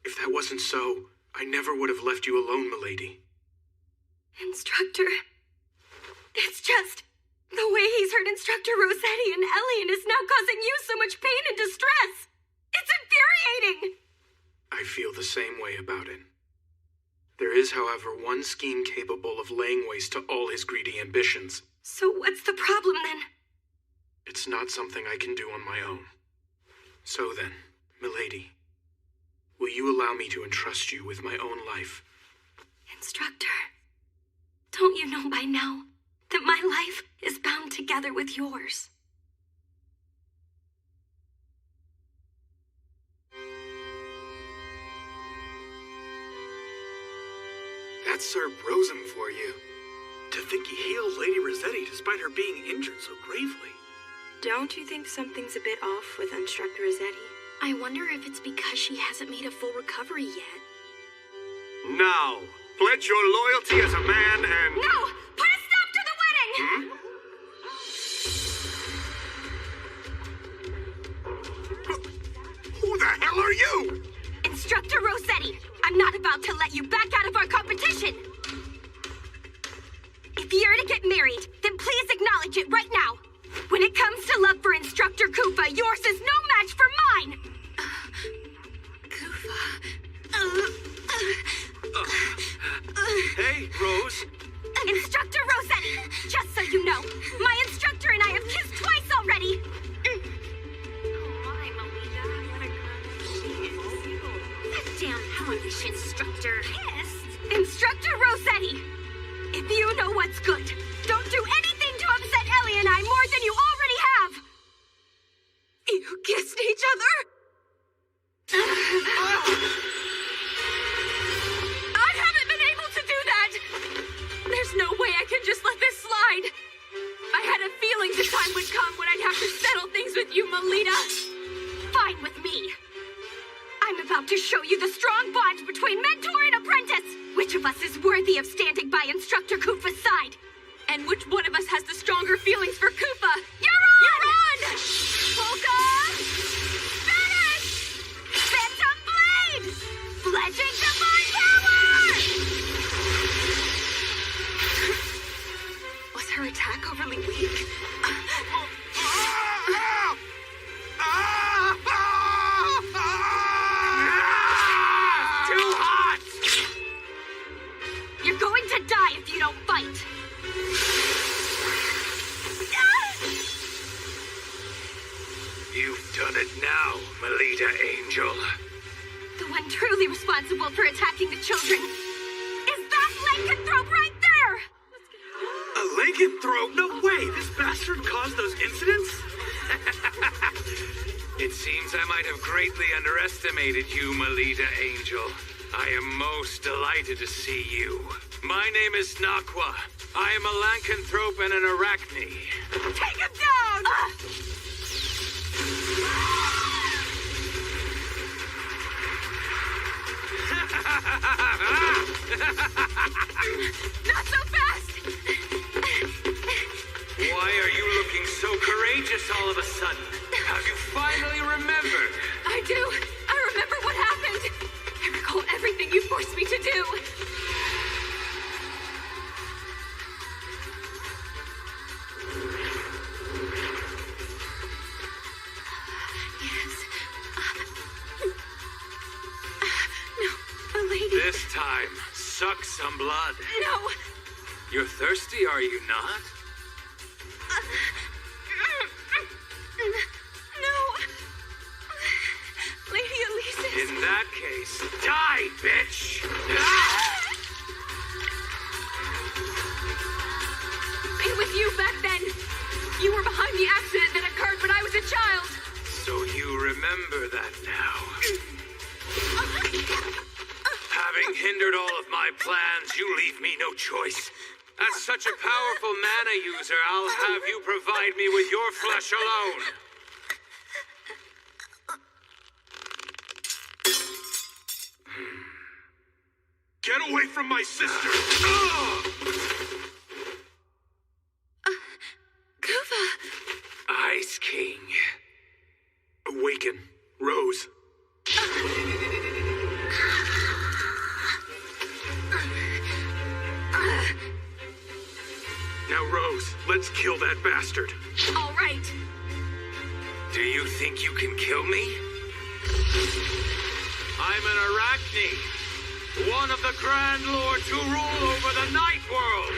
If that wasn't so, I never would have left you alone, milady. Instructor... It's just... the way he's hurt Instructor Rossetti and Elian is now causing you so much pain and distress. It's infuriating! I feel the same way about it. There is, however, one scheme capable of laying waste to all his greedy ambitions. So what's the problem then? It's not something I can do on my own. So then, milady, will you allow me to entrust you with my own life? Instructor, don't you know by now that my life is bound together with yours? That's Sir Brosum for you. To think he healed Lady Rossetti despite her being injured so gravely. Don't you think something's a bit off with Instructor Rossetti? I wonder if it's because she hasn't made a full recovery yet. Now, pledge your loyalty as a man and... No! Put a stop to the wedding! Who the hell are you? Instructor Rossetti, I'm not about to let you back out of our competition! If you're to get married, then please acknowledge it right now! When it comes to love for Instructor Kufa, yours is no match for mine! Hey, Rose. Instructor Rossetti, just so you know, my instructor and I have kissed twice already! That damn hellish instructor. Kissed? Instructor Rossetti! If you know what's good, don't do anything to upset Ellie and I more than you already have! You kissed each other? I haven't been able to do that! There's no way I can just let this slide. I had a feeling the time would come when I'd have to settle things with you, Melita. Fine with me. I'm about to show you the strong bond between mentor and apprentice. Which of us is worthy of standing by Instructor Koopa's side? And which one of us has the stronger feelings for Koopa? You're on! You're on! Polka! Finish! Phantom Blade! Pledging Divine Power! Was her attack overly weak? Too hot! You're going to die if you don't fight! You've done it now, Melita Angel. The one truly responsible for attacking the children is that lycanthrope right there! A lycanthrope? No way! This bastard caused those incidents? It seems I might have greatly underestimated you, Melita Angel. I am most delighted to see you. My name is Nakwa. I am a lycanthrope and an arachne. Take him down! Not so fast! Why are you looking so courageous all of a sudden? Have you finally remembered? I do. I remember what happened. I recall everything you forced me to do. This time, suck some blood. No! You're thirsty, are you not? No! Lady Elise is... In that case, die, bitch! And with you back then, you were behind the accident that occurred when I was a child. So you remember that now. Having hindered all of my plans, you leave me no choice. As such a powerful mana user, I'll have you provide me with your flesh alone. Get away from my sister! Kuva! Ice King. Awaken, Rose. Now, Rose, let's kill that bastard. All right. Do you think you can kill me? I'm an arachne, one of the Grand Lords who rule over the Night World.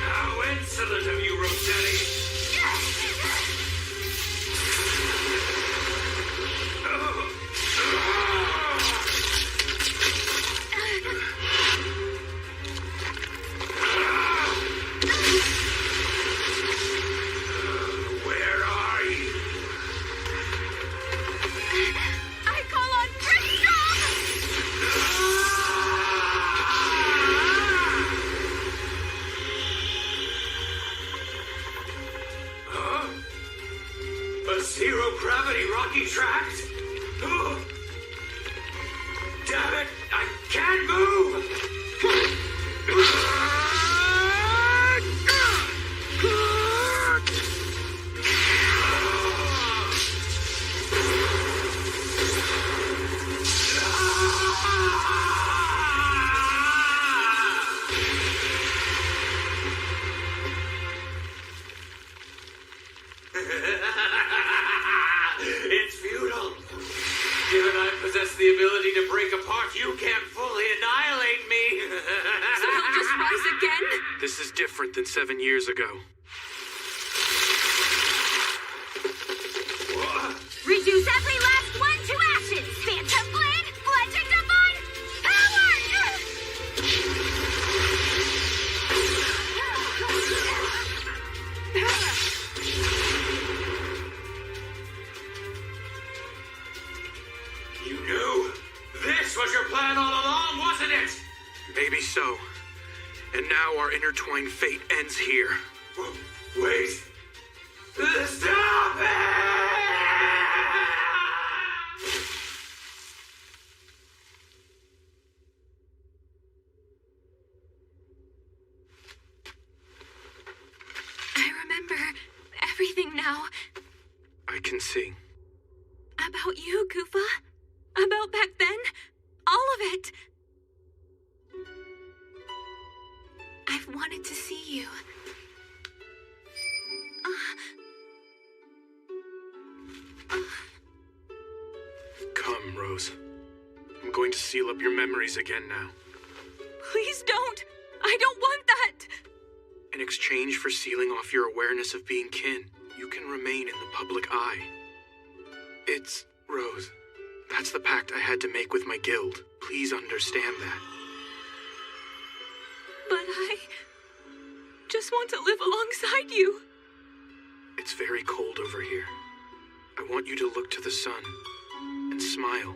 How insolent of you, Rossetti! possess the ability to break apart, you can't fully annihilate me. So he'll just rise again? This is different than 7 years ago. Reduce every last one to ashes! Phantom Blade, Legend Divine, Power! You knew? This was your plan all along, wasn't it? Maybe so. And now our intertwined fate ends here. Wait. Stop it! I remember everything now. I can see. About you, Kufa. About back then. All of it. I've wanted to see you. Come, Rose. I'm going to seal up your memories again now. Please don't. I don't want that. In exchange for sealing off your awareness of being kin, you can remain in the public eye. It's... Rose, that's the pact I had to make with my guild. Please understand that. But I just want to live alongside you. It's very cold over here. I want you to look to the sun and smile,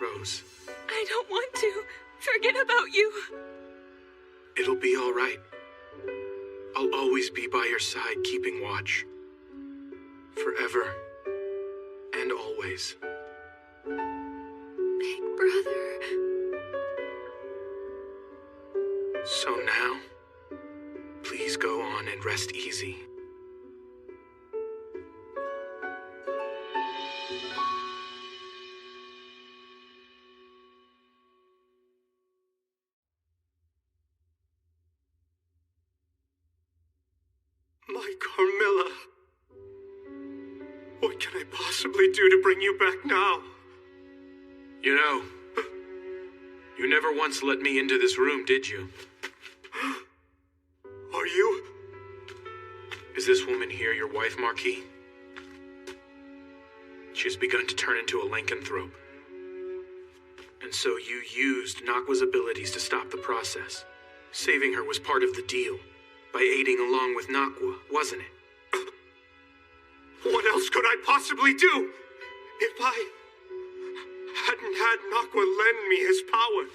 Rose. I don't want to forget about you. It'll be all right. I'll always be by your side, keeping watch. Forever and always. Big brother. So now, please go on and rest easy. My Carmilla. What can I possibly do to bring you back now? You know, you never once let me into this room, did you? Are you? Is this woman here your wife, Marquis? She has begun to turn into a lycanthrope. And so you used Nakwa's abilities to stop the process. Saving her was part of the deal. By aiding along with Nakwa, wasn't it? What else could I possibly do? If I hadn't had Nakwa lend me his power,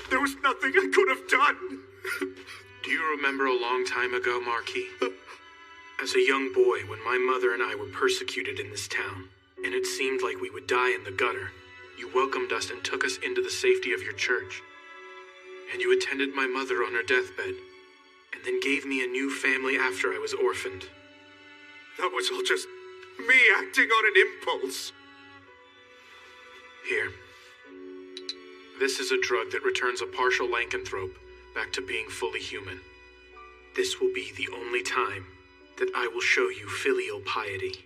there was nothing I could have done. Do you remember a long time ago, Marquis? As a young boy, when my mother and I were persecuted in this town, and it seemed like we would die in the gutter, you welcomed us and took us into the safety of your church. And you attended my mother on her deathbed, and then gave me a new family after I was orphaned. That was all just me acting on an impulse. Here. This is a drug that returns a partial lycanthrope back to being fully human. This will be the only time that I will show you filial piety.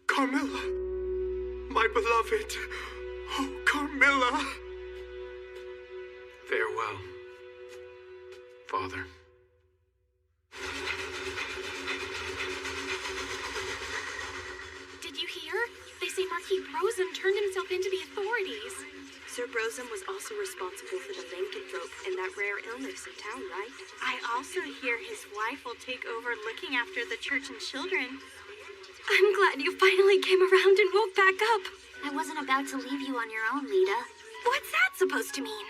Carmilla, my beloved. Oh, Carmilla. Farewell, Father. Did you hear? They say Marquis Brosum turned himself into the authorities. Sir Brosum was also responsible for the lycanthrope and that rare illness in town, right? I also hear his wife will take over looking after the church and children. I'm glad you finally came around and woke back up. I wasn't about to leave you on your own, Lita. What's that supposed to mean?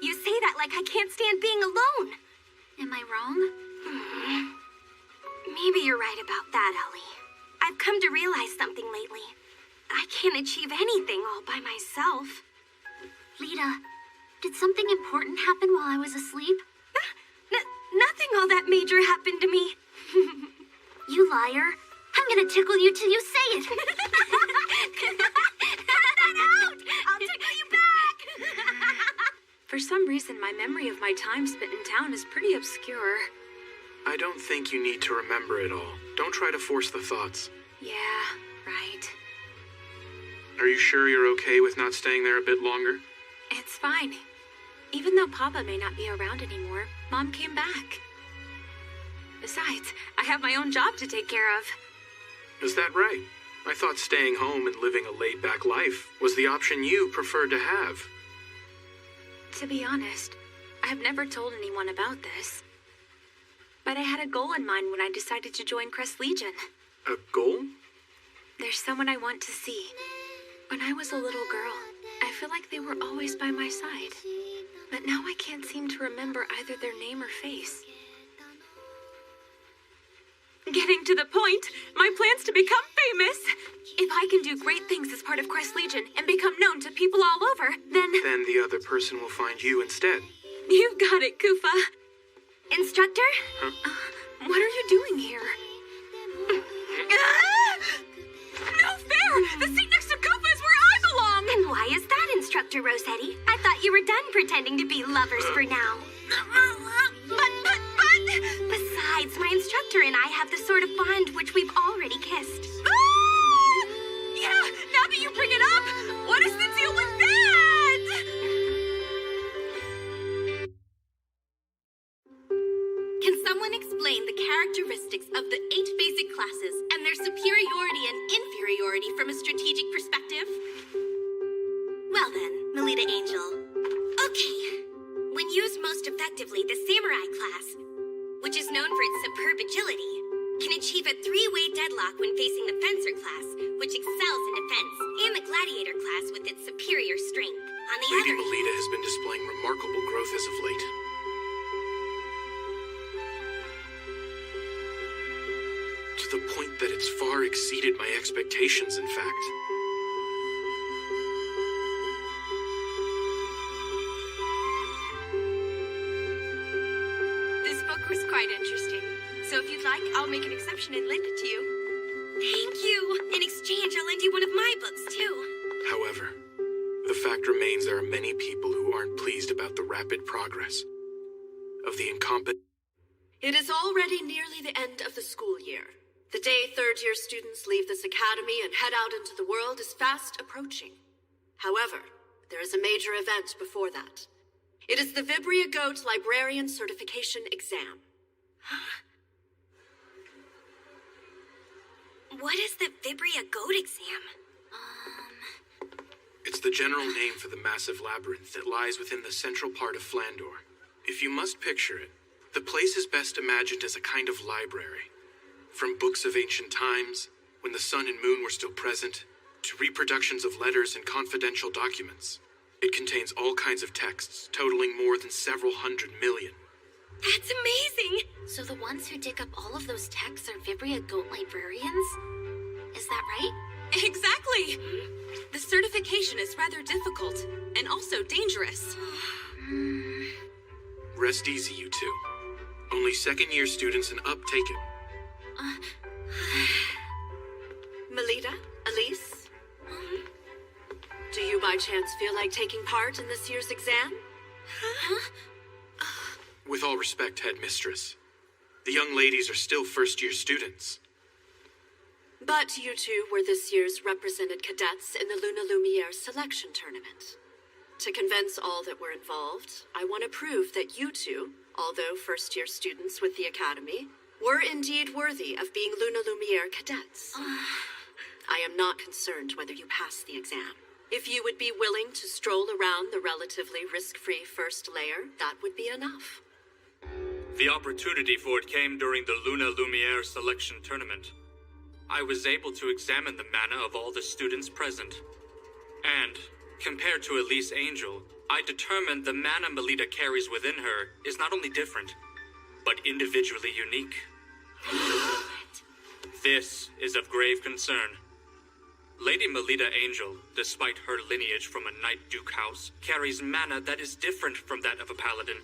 You say that like I can't stand being alone. Am I wrong? Maybe you're right about that, Ellie. I've come to realize something lately. I can't achieve anything all by myself. Lita, did something important happen while I was asleep? Nothing all that major happened to me. You liar. I'm gonna tickle you till you say it. Cut that out! I'll tickle you back! For some reason, my memory of my time spent in town is pretty obscure. I don't think you need to remember it all. Don't try to force the thoughts. Yeah, right. Are you sure you're okay with not staying there a bit longer? It's fine. Even though Papa may not be around anymore, Mom came back. Besides, I have my own job to take care of. Is that right? I thought staying home and living a laid-back life was the option you preferred to have. To be honest, I have never told anyone about this. But I had a goal in mind when I decided to join Crest Legion. A goal? There's someone I want to see. When I was a little girl, I feel like they were always by my side. But now I can't seem to remember either their name or face. Getting to the point, my plan's to become famous. If I can do great things as part of Crest Legion and become known to people all over, then the other person will find you instead. You got it, Kufa. Instructor? Huh? What are you doing here? No fair! The seat next to Kufa is where I belong! And why is that, Instructor Rossetti? I thought you were done pretending to be lovers for now. But... Besides, my instructor and I have the sort of bond which we've already kissed. Yeah, now that you bring it up, what is the deal with that? Can someone explain the characteristics of the 8 basic classes and their superiority and inferiority from a strategic perspective? Well then, Melita Angel. Okay. When used most effectively, the Samurai class, which is known for its superb agility, can achieve a 3-way deadlock when facing the Fencer class, which excels in defense, and the Gladiator class with its superior strength. On the Lady other hand, Melita has been displaying remarkable growth as of late. To the point that it's far exceeded my expectations, in fact. This book was quite interesting. So if you'd like, I'll make an exception and lend it to you. Thank you. In exchange, I'll lend you one of my books, too. However, the fact remains there are many people who aren't pleased about the rapid progress of the incompetent. It is already nearly the end of the school year. The day third-year students leave this academy and head out into the world is fast approaching. However, there is a major event before that. It is the Vibria Goat Librarian Certification Exam. What is the Vibria Goat exam? It's the general name for the massive labyrinth that lies within the central part of Flandor. If you must picture it, the place is best imagined as a kind of library. From books of ancient times, when the sun and moon were still present, to reproductions of letters and confidential documents. It contains all kinds of texts, totaling more than several 100 million. That's amazing! So the ones who dig up all of those texts are Vibria Goat librarians? Is that right? Exactly! The certification is rather difficult, and also dangerous. Rest easy, you two. Only second-year students and up take it. Melita? Elise? Do you by chance feel like taking part in this year's exam? With all respect, Headmistress, the young ladies are still first-year students. But you two were this year's represented cadets in the Luna Lumiere selection tournament. To convince all that were involved, I want to prove that you two, although first-year students with the Academy, were indeed worthy of being Luna Lumiere cadets. I am not concerned whether you pass the exam. If you would be willing to stroll around the relatively risk-free first layer, that would be enough. The opportunity for it came during the Luna Lumiere selection tournament. I was able to examine the mana of all the students present. And, compared to Elise Angel, I determined the mana Melita carries within her is not only different, but individually unique. This is of grave concern. Lady Melita Angel, despite her lineage from a Knight Duke house, carries mana that is different from that of a paladin.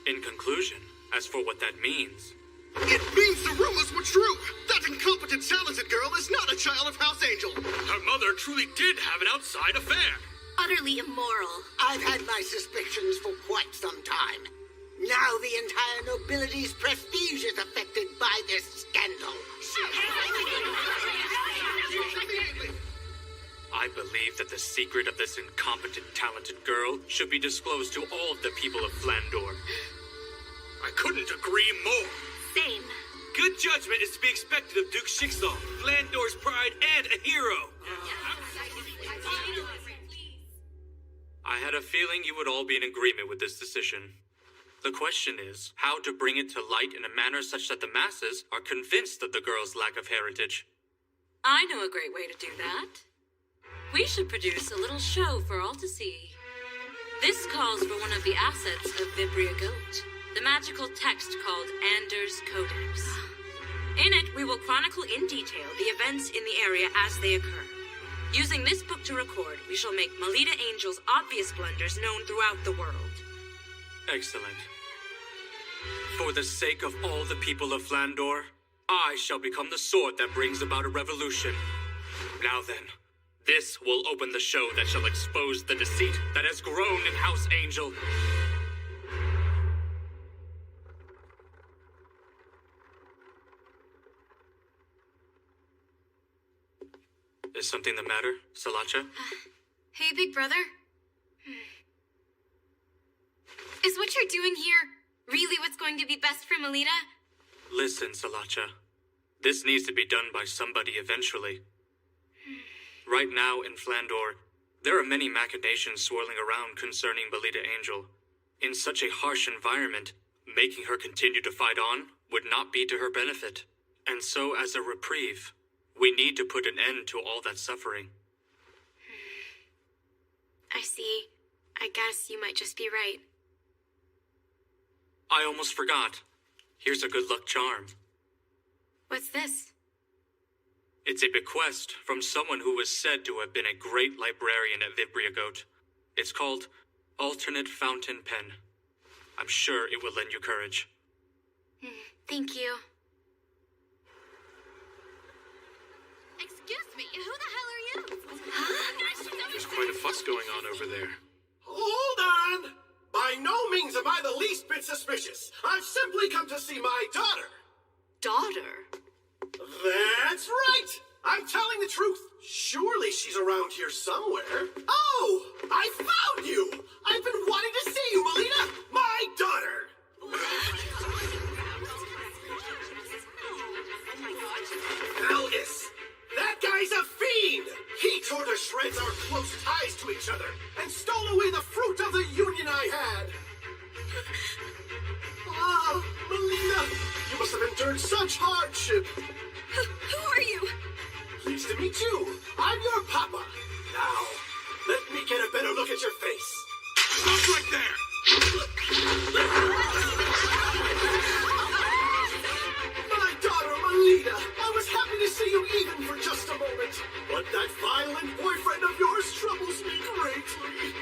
In conclusion, as for what that means... It means the rumors were true! That incompetent, talented girl is not a child of House Angel! Her mother truly did have an outside affair! utterly immoral. I've had my suspicions for quite some time. Now the entire nobility's prestige is affected by this scandal. I believe that the secret of this incompetent, talented girl should be disclosed to all of the people of Flandor. I couldn't agree more. Same. Good judgment is to be expected of Duke Schicksal, Flandor's pride and a hero. I had a feeling you would all be in agreement with this decision. The question is, how to bring it to light in a manner such that the masses are convinced of the girl's lack of heritage. I know a great way to do that. We should produce a little show for all to see. This calls for one of the assets of Vibria Goat, the magical text called Anders Codex. In it, we will chronicle in detail the events in the area as they occur. Using this book to record, we shall make Melita Angel's obvious blunders known throughout the world. Excellent. For the sake of all the people of Flandor, I shall become the sword that brings about a revolution. Now then, this will open the show that shall expose the deceit that has grown in House Angel. Is something the matter, Salacha? Hey, big brother. Is what you're doing here really what's going to be best for Melita? Listen, Salacha. This needs to be done by somebody eventually. Right now in Flandor, there are many machinations swirling around concerning Melita Angel. In such a harsh environment, making her continue to fight on would not be to her benefit. And so, as a reprieve, we need to put an end to all that suffering. I see. I guess you might just be right. I almost forgot. Here's a good luck charm. What's this? It's a bequest from someone who was said to have been a great librarian at Vibria Goat. It's called Alternate Fountain Pen. I'm sure it will lend you courage. Thank you. Excuse me, who the hell are you? There's quite a fuss going on over there. Hold on! By no means am I the least bit suspicious. I've simply come to see my daughter. Daughter? That's right! I'm telling the truth. Surely she's around here somewhere. Oh! I found you! I've been wanting to see you, Melita! My daughter! Elgis! That guy's a fiend! He tore to shreds our close ties to each other and stole away the fruit of the union I had. Ah, Melita, you must have endured such hardship. Who are you? Pleased to meet you. I'm your papa. Now, let me get a better look at your face. Stop right there! My daughter, Melita, I was happy to see you even for just a moment. But that violent boyfriend of yours troubles me greatly.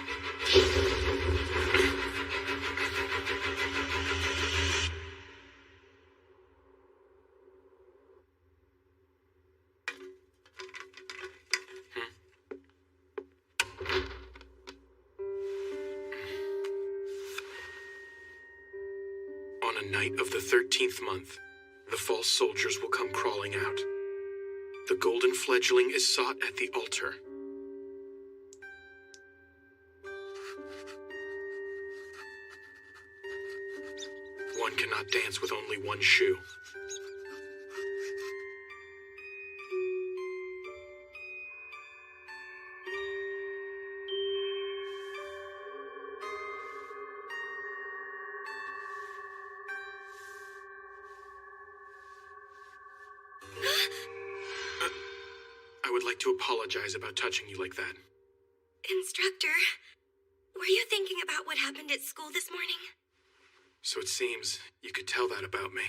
On a night of the 13th month, the false soldiers will come crawling out. The golden fledgling is sought at the altar. One cannot dance with only one shoe. I would like to apologize about touching you like that. Instructor, were you thinking about what happened at school this morning? So it seems you could tell that about me.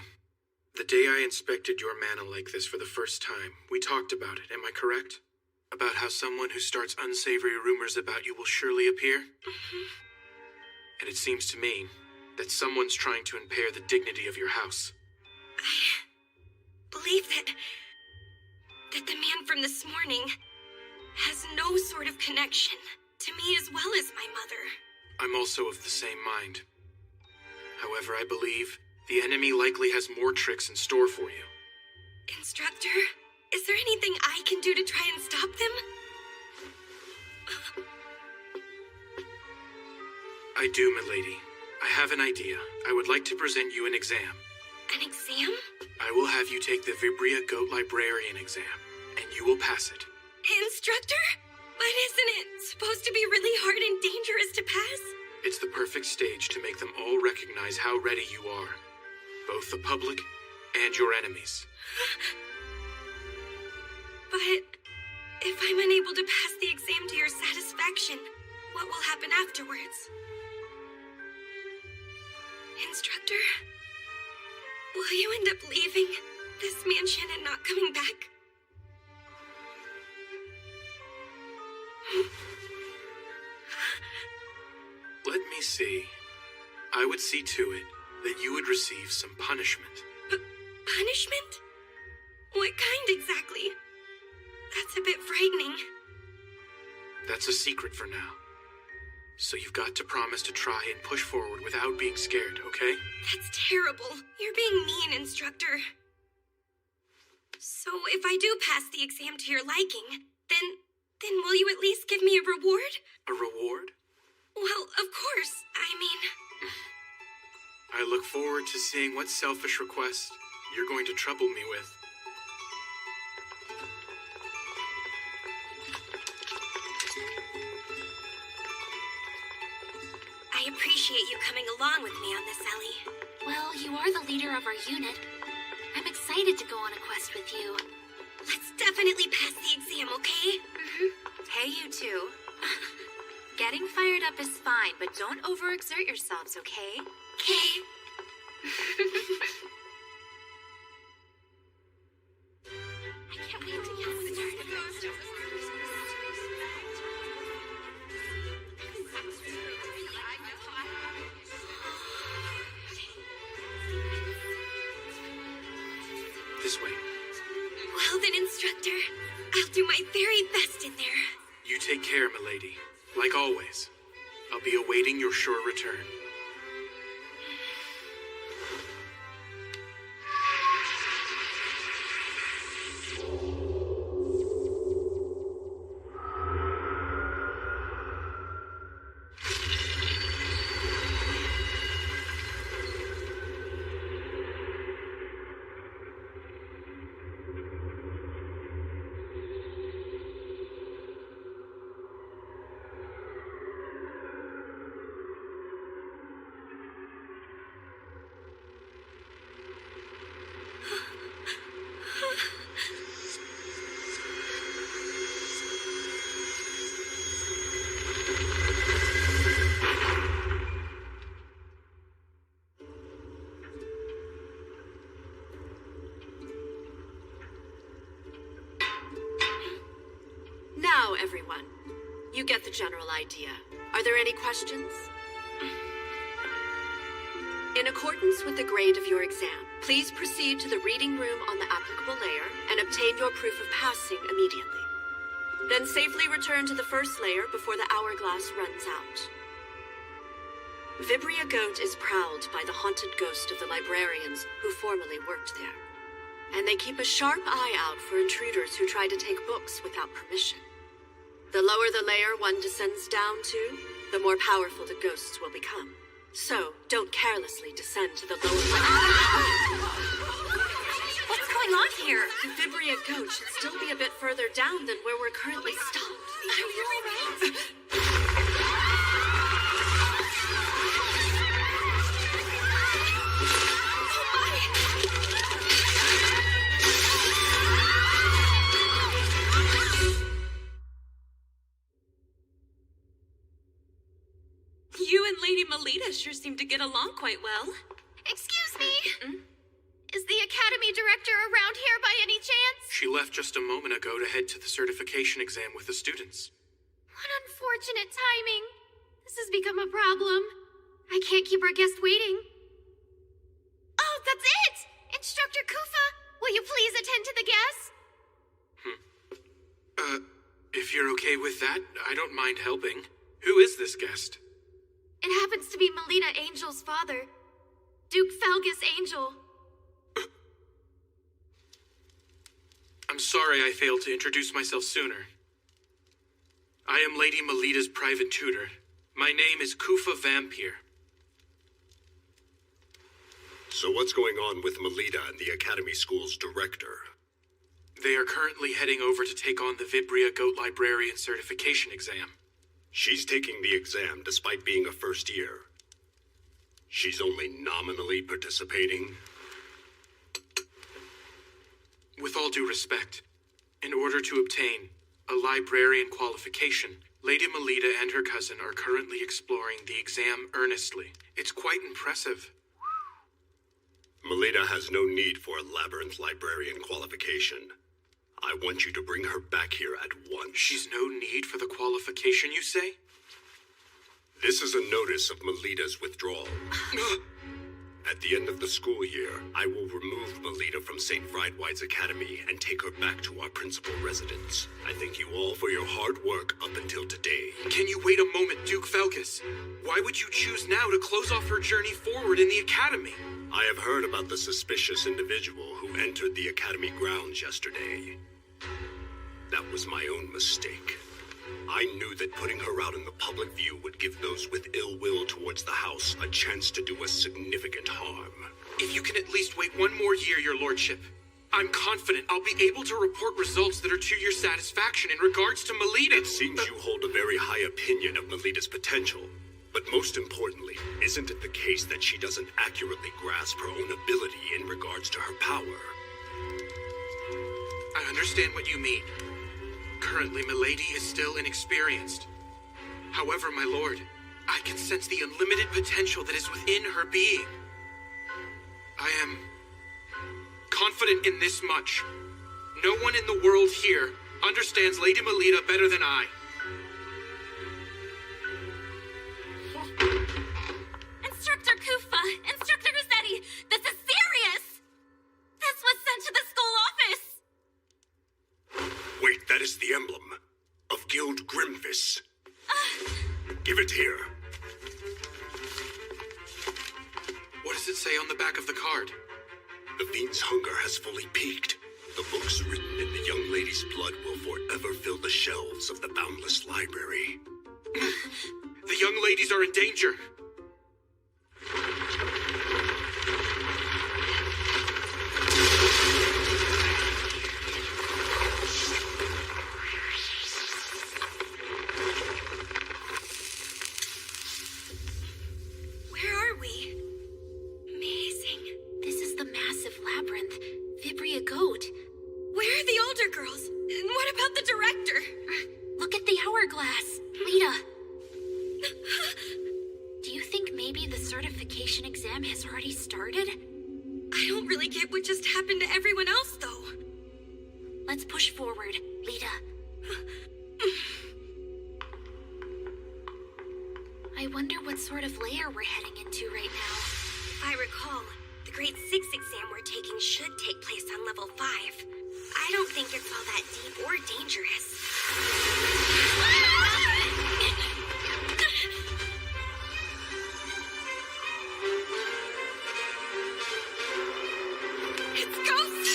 The day I inspected your mana like this for the first time, we talked about it, am I correct? About how someone who starts unsavory rumors about you will surely appear? Mm-hmm. And it seems to me that someone's trying to impair the dignity of your house. I believe that the man from this morning has no sort of connection to me as well as my mother. I'm also of the same mind. However, I believe the enemy likely has more tricks in store for you. Instructor, is there anything I can do to try and stop them? I do, milady. I have an idea. I would like to present you an exam. An exam? I will have you take the Vibria Goat Librarian exam, and you will pass it. Instructor? But isn't it supposed to be really hard and dangerous to pass? It's the perfect stage to make them all recognize how ready you are. Both the public and your enemies. But if I'm unable to pass the exam to your satisfaction, what will happen afterwards? Instructor, will you end up leaving this mansion and not coming back? Let me see. I would see to it that you would receive some punishment. Punishment? What kind exactly? That's a bit frightening. That's a secret for now. So you've got to promise to try and push forward without being scared, okay? That's terrible. You're being mean, Instructor. So if I do pass the exam to your liking, then will you at least give me a reward? A reward? Well, of course. I mean... I look forward to seeing what selfish request you're going to trouble me with. I appreciate you coming along with me on this, Ellie. Well, you are the leader of our unit. I'm excited to go on a quest with you. Let's definitely pass the exam, okay? Hey, you two. Getting fired up is fine, but don't overexert yourselves, okay? Okay. I can't wait to get started. This way. Well then, Instructor, I'll do my very best in there. You take care, milady. Like always. I'll be awaiting your sure return. Now, everyone, you get the general idea. Are there any questions? In accordance with the grade of your exam, please proceed to the reading room on the applicable layer and obtain your proof of passing immediately. Then safely return to the first layer before the hourglass runs out. Vibria Goat is prowled by the haunted ghost of the librarians who formerly worked there. And they keep a sharp eye out for intruders who try to take books without permission. The lower the layer one descends down to, the more powerful the ghosts will become. So, don't carelessly descend to the lower What's going on here? The Vibria Goat should still be a bit further down than where we're currently stopped. Are you alright? You and Lady Melita sure seem to get along quite well. Excuse me? Is the Academy Director around here by any chance? She left just a moment ago to head to the certification exam with the students. What unfortunate timing. This has become a problem. I can't keep our guest waiting. Oh, that's it! Instructor Kufa, will you please attend to the guest? If you're okay with that, I don't mind helping. Who is this guest? It happens to be Melita Angel's father, Duke Falgus Angel. I'm sorry I failed to introduce myself sooner. I am Lady Melita's private tutor. My name is Kufa Vampire. So what's going on with Melita and the Academy School's director? They are currently heading over to take on the Vibria Goat Librarian Certification exam. She's taking the exam despite being a first year. She's only nominally participating. With all due respect, in order to obtain a librarian qualification, Lady Melita and her cousin are currently exploring the exam earnestly. It's quite impressive. Melita has no need for a labyrinth librarian qualification. I want you to bring her back here at once. She's no need for the qualification, you say? This is a notice of Melita's withdrawal. At the end of the school year, I will remove Melita from St. Friedwight's Academy and take her back to our principal residence. I thank you all for your hard work up until today. Can you wait a moment, Duke Falcus? Why would you choose now to close off her journey forward in the Academy? I have heard about the suspicious individual who entered the Academy grounds yesterday. That was my own mistake. I knew that putting her out in the public view would give those with ill will towards the house a chance to do us significant harm. If you can at least wait one more year, your lordship, I'm confident I'll be able to report results that are to your satisfaction in regards to Melita. It seems you hold a very high opinion of Melita's potential. But most importantly, isn't it the case that she doesn't accurately grasp her own ability in regards to her power? I understand what you mean. Currently, Milady is still inexperienced. However, my lord, I can sense the unlimited potential that is within her being. I am confident in this much. No one in the world here understands Lady Melita better than I. Instructor Kufa! Instructor Rossetti! This is serious! This was sent to the school office! Wait, that is the emblem of Guild Grimvis. Give it here. What does it say on the back of the card? The fiend's hunger has fully peaked. The books written in the young lady's blood will forever fill the shelves of the boundless library. The young ladies are in danger. Where are we? Amazing. This is the massive labyrinth, Vibria Goat. Where are the older girls? And what about the director? Look at the hourglass. Lita. Do you think maybe the certification exam has already started? I don't really get what just happened to everyone else, though. Let's push forward, Lita. I wonder what sort of layer we're heading into right now. If I recall, the grade 6 exam we're taking should take place on level 5. I don't think it's all that deep or dangerous. It's ghosts!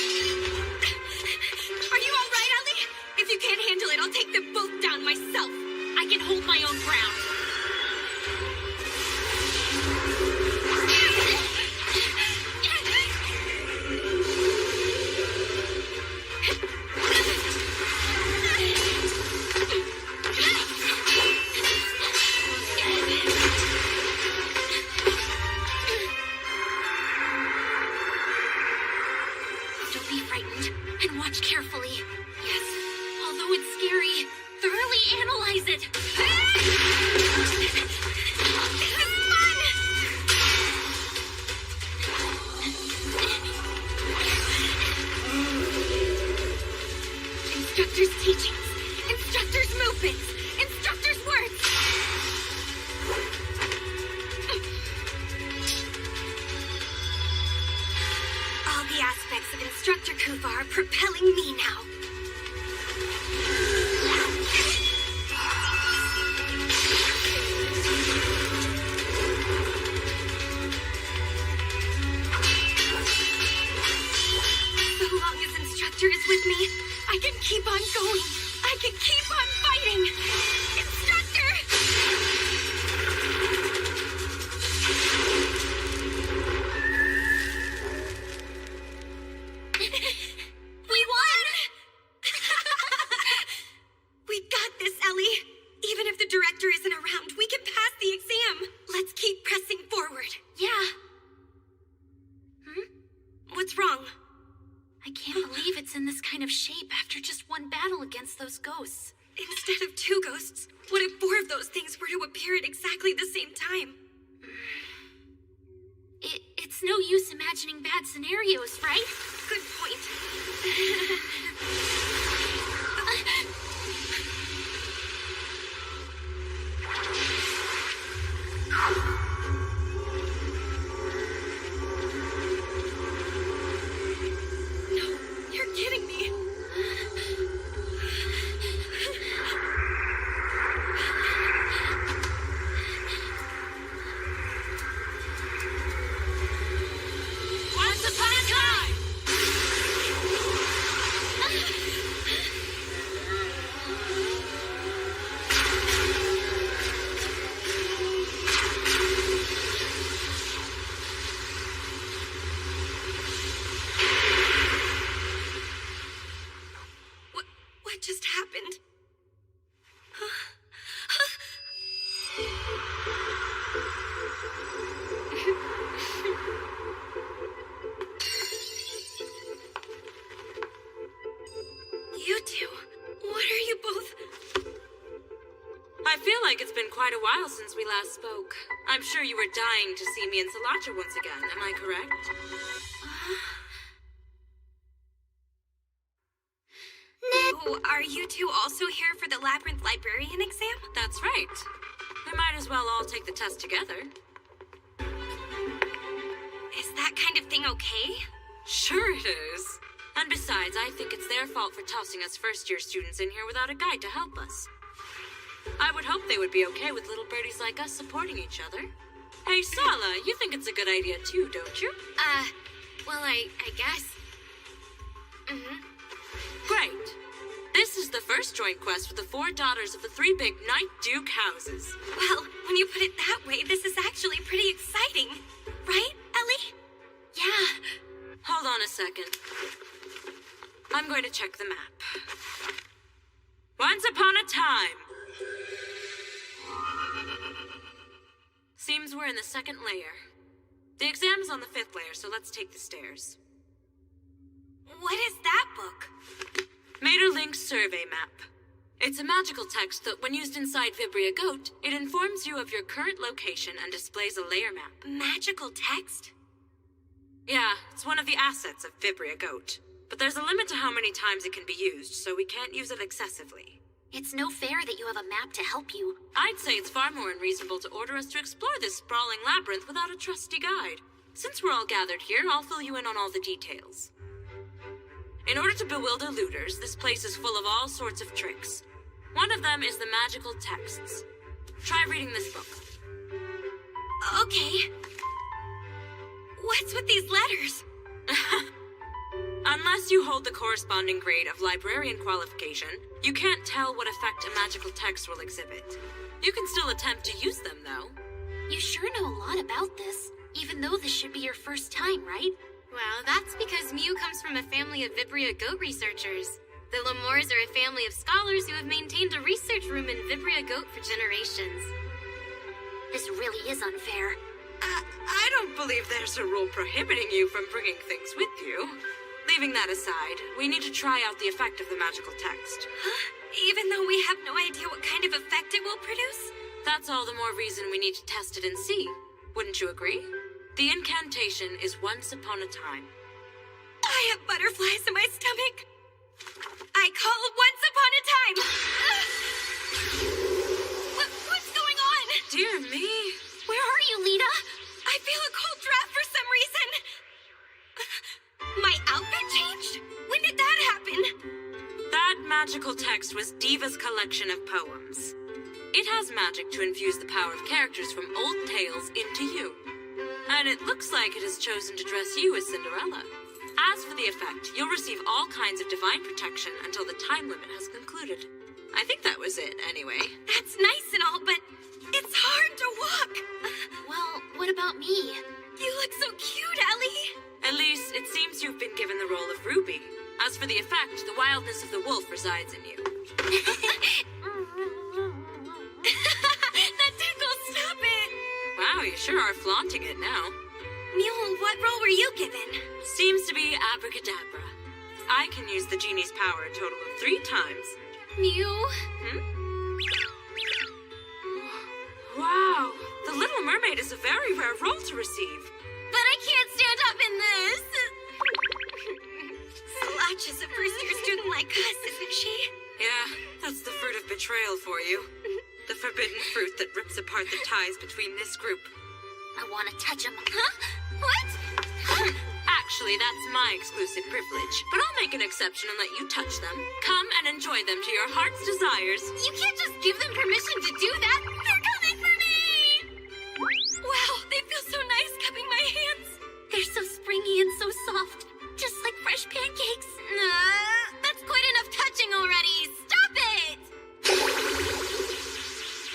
Are you all right, Ellie? If you can't handle it, I'll take them both down myself. I can hold my own ground. Don't be frightened, and watch carefully. Yes, although it's scary, thoroughly analyze it. This is fun! Instructor's teachings, instructor's movements, instructor's words. All the aspects of Instructor Kufa are propelling me now. kind of shape after just one battle against those ghosts. Instead of 2 ghosts, what if 4 of those things were to appear at exactly the same time? It's no use imagining bad scenarios, right? Good point. No, you're kidding me. Once upon a time! What just happened? You two, what are you both? I feel like it's been quite a while since we last spoke. I'm sure you were dying to see me and Cilatra once again, am I correct? Oh, are you two also here for the Labyrinth Librarian exam? That's right. We might as well all take the test together. Is that kind of thing okay? Sure it is. And besides, I think it's their fault for tossing us first-year students in here without a guide to help us. I would hope they would be okay with little birdies like us supporting each other. Hey, Sala, you think it's a good idea too, don't you? Well, I guess. Great. This is the first joint quest with the 4 daughters of the 3 big Knight Duke houses. Well, when you put it that way, this is actually pretty exciting. Right, Ellie? Yeah. Hold on a second. I'm going to check the map. Once upon a time. Seems we're in the 2nd layer. The exam's on the 5th layer, so let's take the stairs. What is that book? Materlink's survey map. It's a magical text that, when used inside Vibria Goat, it informs you of your current location and displays a layer map. Magical text? Yeah, it's one of the assets of Vibria Goat. But there's a limit to how many times it can be used, so we can't use it excessively. It's no fair that you have a map to help you. I'd say it's far more unreasonable to order us to explore this sprawling labyrinth without a trusty guide. Since we're all gathered here, I'll fill you in on all the details. In order to bewilder looters, this place is full of all sorts of tricks. One of them is the magical texts. Try reading this book. Okay. What's with these letters? Unless you hold the corresponding grade of librarian qualification, you can't tell what effect a magical text will exhibit. You can still attempt to use them, though. You sure know a lot about this, even though this should be your first time, right? Well, that's because Mew comes from a family of Vibria Goat researchers. The Lemures are a family of scholars who have maintained a research room in Vibria Goat for generations. This really is unfair. I don't believe there's a rule prohibiting you from bringing things with you. Leaving that aside, we need to try out the effect of the magical text. Huh? Even though we have no idea what kind of effect it will produce? That's all the more reason we need to test it and see. Wouldn't you agree? The incantation is once upon a time. I have butterflies in my stomach. I call once upon a time. What's going on? Dear me. Where are you, Lita? I feel a cold draft for some reason. My outfit changed? When did that happen? That magical text was Diva's collection of poems. It has magic to infuse the power of characters from old tales into you. And it looks like it has chosen to dress you as Cinderella. As for the effect, you'll receive all kinds of divine protection until the time limit has concluded. I think that was it, anyway. That's nice and all, but it's hard to walk. Well, what about me? You look so cute, Ellie. At least, it seems you've been given the role of Ruby. As for the effect, the wildness of the wolf resides in you. That tickles, stop it. Wow, you sure are flaunting it now. Mule, what role were you given? Seems to be abracadabra. I can use the genie's power a total of 3 times. Mew? Wow, the Little Mermaid is a very rare role to receive. But I can't stand up in this. Slotch is a first-year student like us, isn't she? Yeah, that's the fruit of betrayal for you. The forbidden fruit that rips apart the ties between this group. I want to touch him. Huh? What? Actually, that's my exclusive privilege, but I'll make an exception and let you touch them. Come and enjoy them to your heart's desires. You can't just give them permission to do that. They're coming for me! Wow, they feel so nice cupping my hands. They're so springy and so soft, just like fresh pancakes. That's quite enough touching already. Stop it!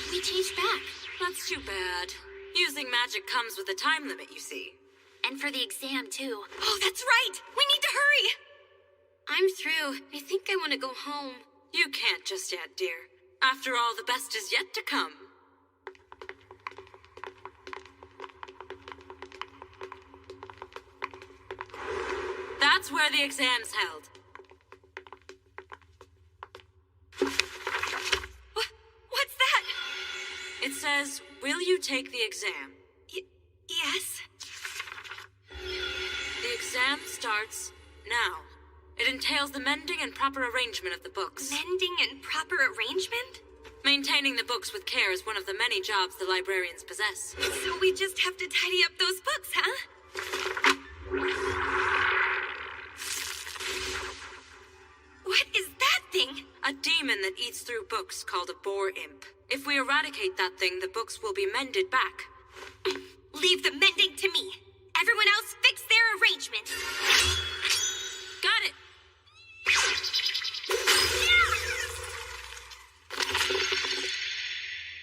We changed back. That's too bad. Using magic comes with a time limit, you see. And for the exam, too. Oh, that's right! We need to hurry! I'm through. I think I want to go home. You can't just yet, dear. After all, the best is yet to come. That's where the exam's held. What's that? It says, will you take the exam? Yes? The exam starts now. It entails the mending and proper arrangement of the books. Mending and proper arrangement? Maintaining the books with care is one of the many jobs the librarians possess. So we just have to tidy up those books, huh? What is that thing? A demon that eats through books called a boar imp. If we eradicate that thing, the books will be mended back. Leave the mending to me. Everyone else fix their arrangement. Got it.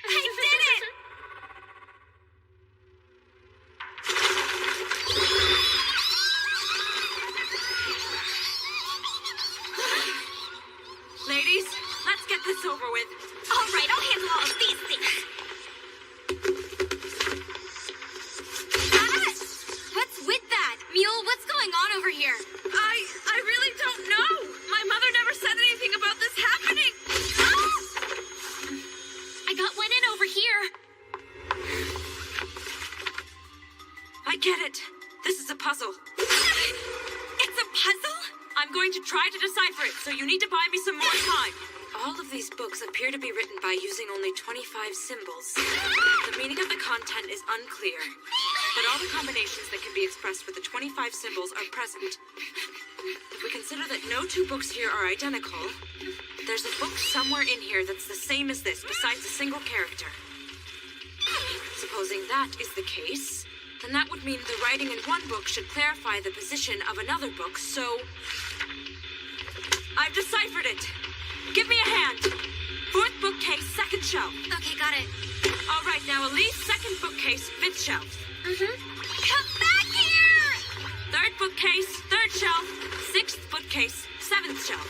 I did it! Ladies, let's get this over with. All right, I'll handle all of these things. What's with that? Mule, what's going on over here? I really don't know. My mother never said anything about this happening. I got one in over here. I get it. This is a puzzle. It's a puzzle? I'm going to try to decipher it, so you need to buy me some more time. All of these books appear to be written by using only 25 symbols. The meaning of the content is unclear, but all the combinations that can be expressed with the 25 symbols are present. If we consider that no 2 books here are identical, there's a book somewhere in here that's the same as this, besides a single character. Supposing that is the case, then that would mean the writing in one book should clarify the position of another book, so I've deciphered it. Give me a hand. 4th bookcase, 2nd shelf. Okay, got it. All right, now Elise, 2nd bookcase, 5th shelf. Come back here! 3rd bookcase, 3rd shelf. 6th bookcase, 7th shelf.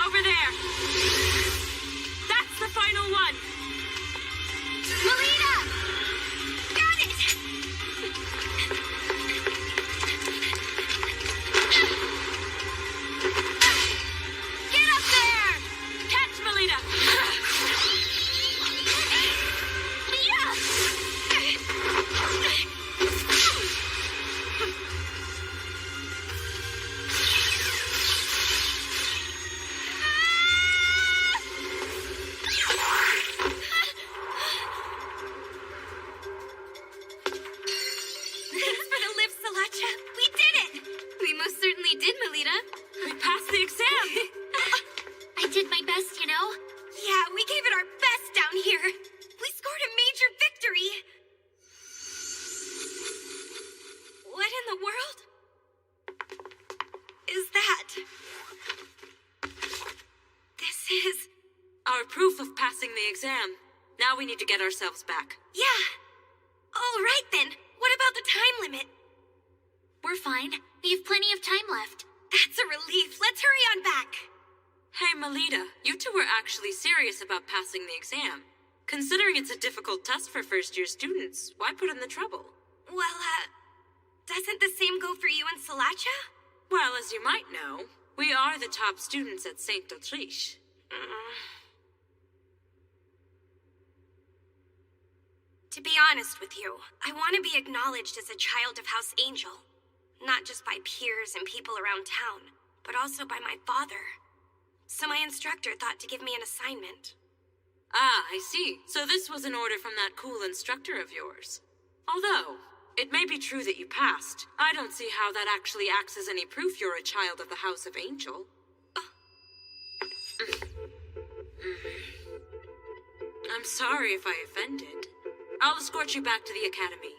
Over there. That's the final one. Melita! Got it! Get up there! Catch Melita. Thanks for the lift, Salacha. We did it! We most certainly did, Melita. We passed the exam. I did my best, you know? Yeah, we gave it our best down here. We scored a major victory. What in the world is that? This is... Our proof of passing the exam. Now we need to get ourselves back. Yeah. All right then. What about the time limit? We're fine. We have plenty of time left. That's a relief. Let's hurry on back. Hey, Melita, you two were actually serious about passing the exam. Considering it's a difficult test for first-year students, why put in the trouble? Well, doesn't the same go for you and Salacha? Well, as you might know, we are the top students at St. Autriche. To be honest with you, I want to be acknowledged as a child of House Angel. Not just by peers and people around town, but also by my father. So my instructor thought to give me an assignment. Ah, I see. So this was an order from that cool instructor of yours. Although, it may be true that you passed, I don't see how that actually acts as any proof you're a child of the House of Angel. I'm sorry if I offended. I'll escort you back to the academy.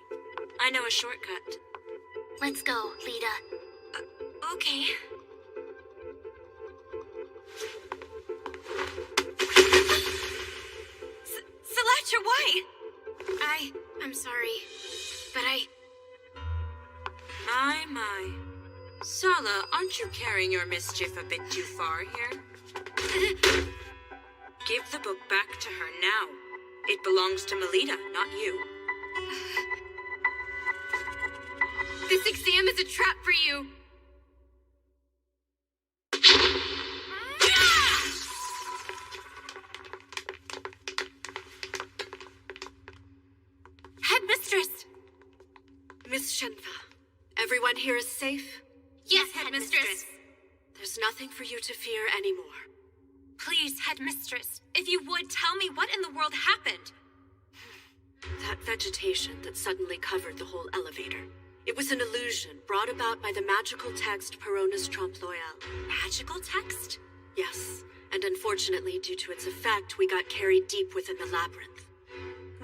I know a shortcut. Let's go, Lita. Okay. Salacha, why? I'm sorry, but My. Sala, aren't you carrying your mischief a bit too far here? Give the book back to her now. It belongs to Melita, not you. This exam is a trap for you. Headmistress! Miss Shenfa, everyone here is safe? Yes, Headmistress. There's nothing for you to fear anymore. Please, Headmistress, if you would, tell me what in the world happened. That vegetation that suddenly covered the whole elevator. It was an illusion brought about by the magical text Peronis Trompe Loyal. Magical text? Yes, and unfortunately, due to its effect, we got carried deep within the labyrinth.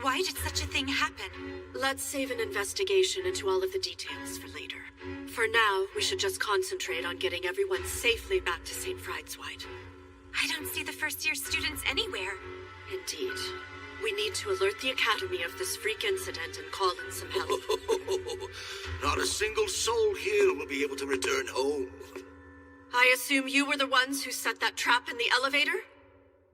Why did such a thing happen? Let's save an investigation into all of the details for later. For now, we should just concentrate on getting everyone safely back to St. Friedesweit. I don't see the first-year students anywhere. Indeed. We need to alert the Academy of this freak incident and call in some help. Not a single soul here will be able to return home. I assume you were the ones who set that trap in the elevator?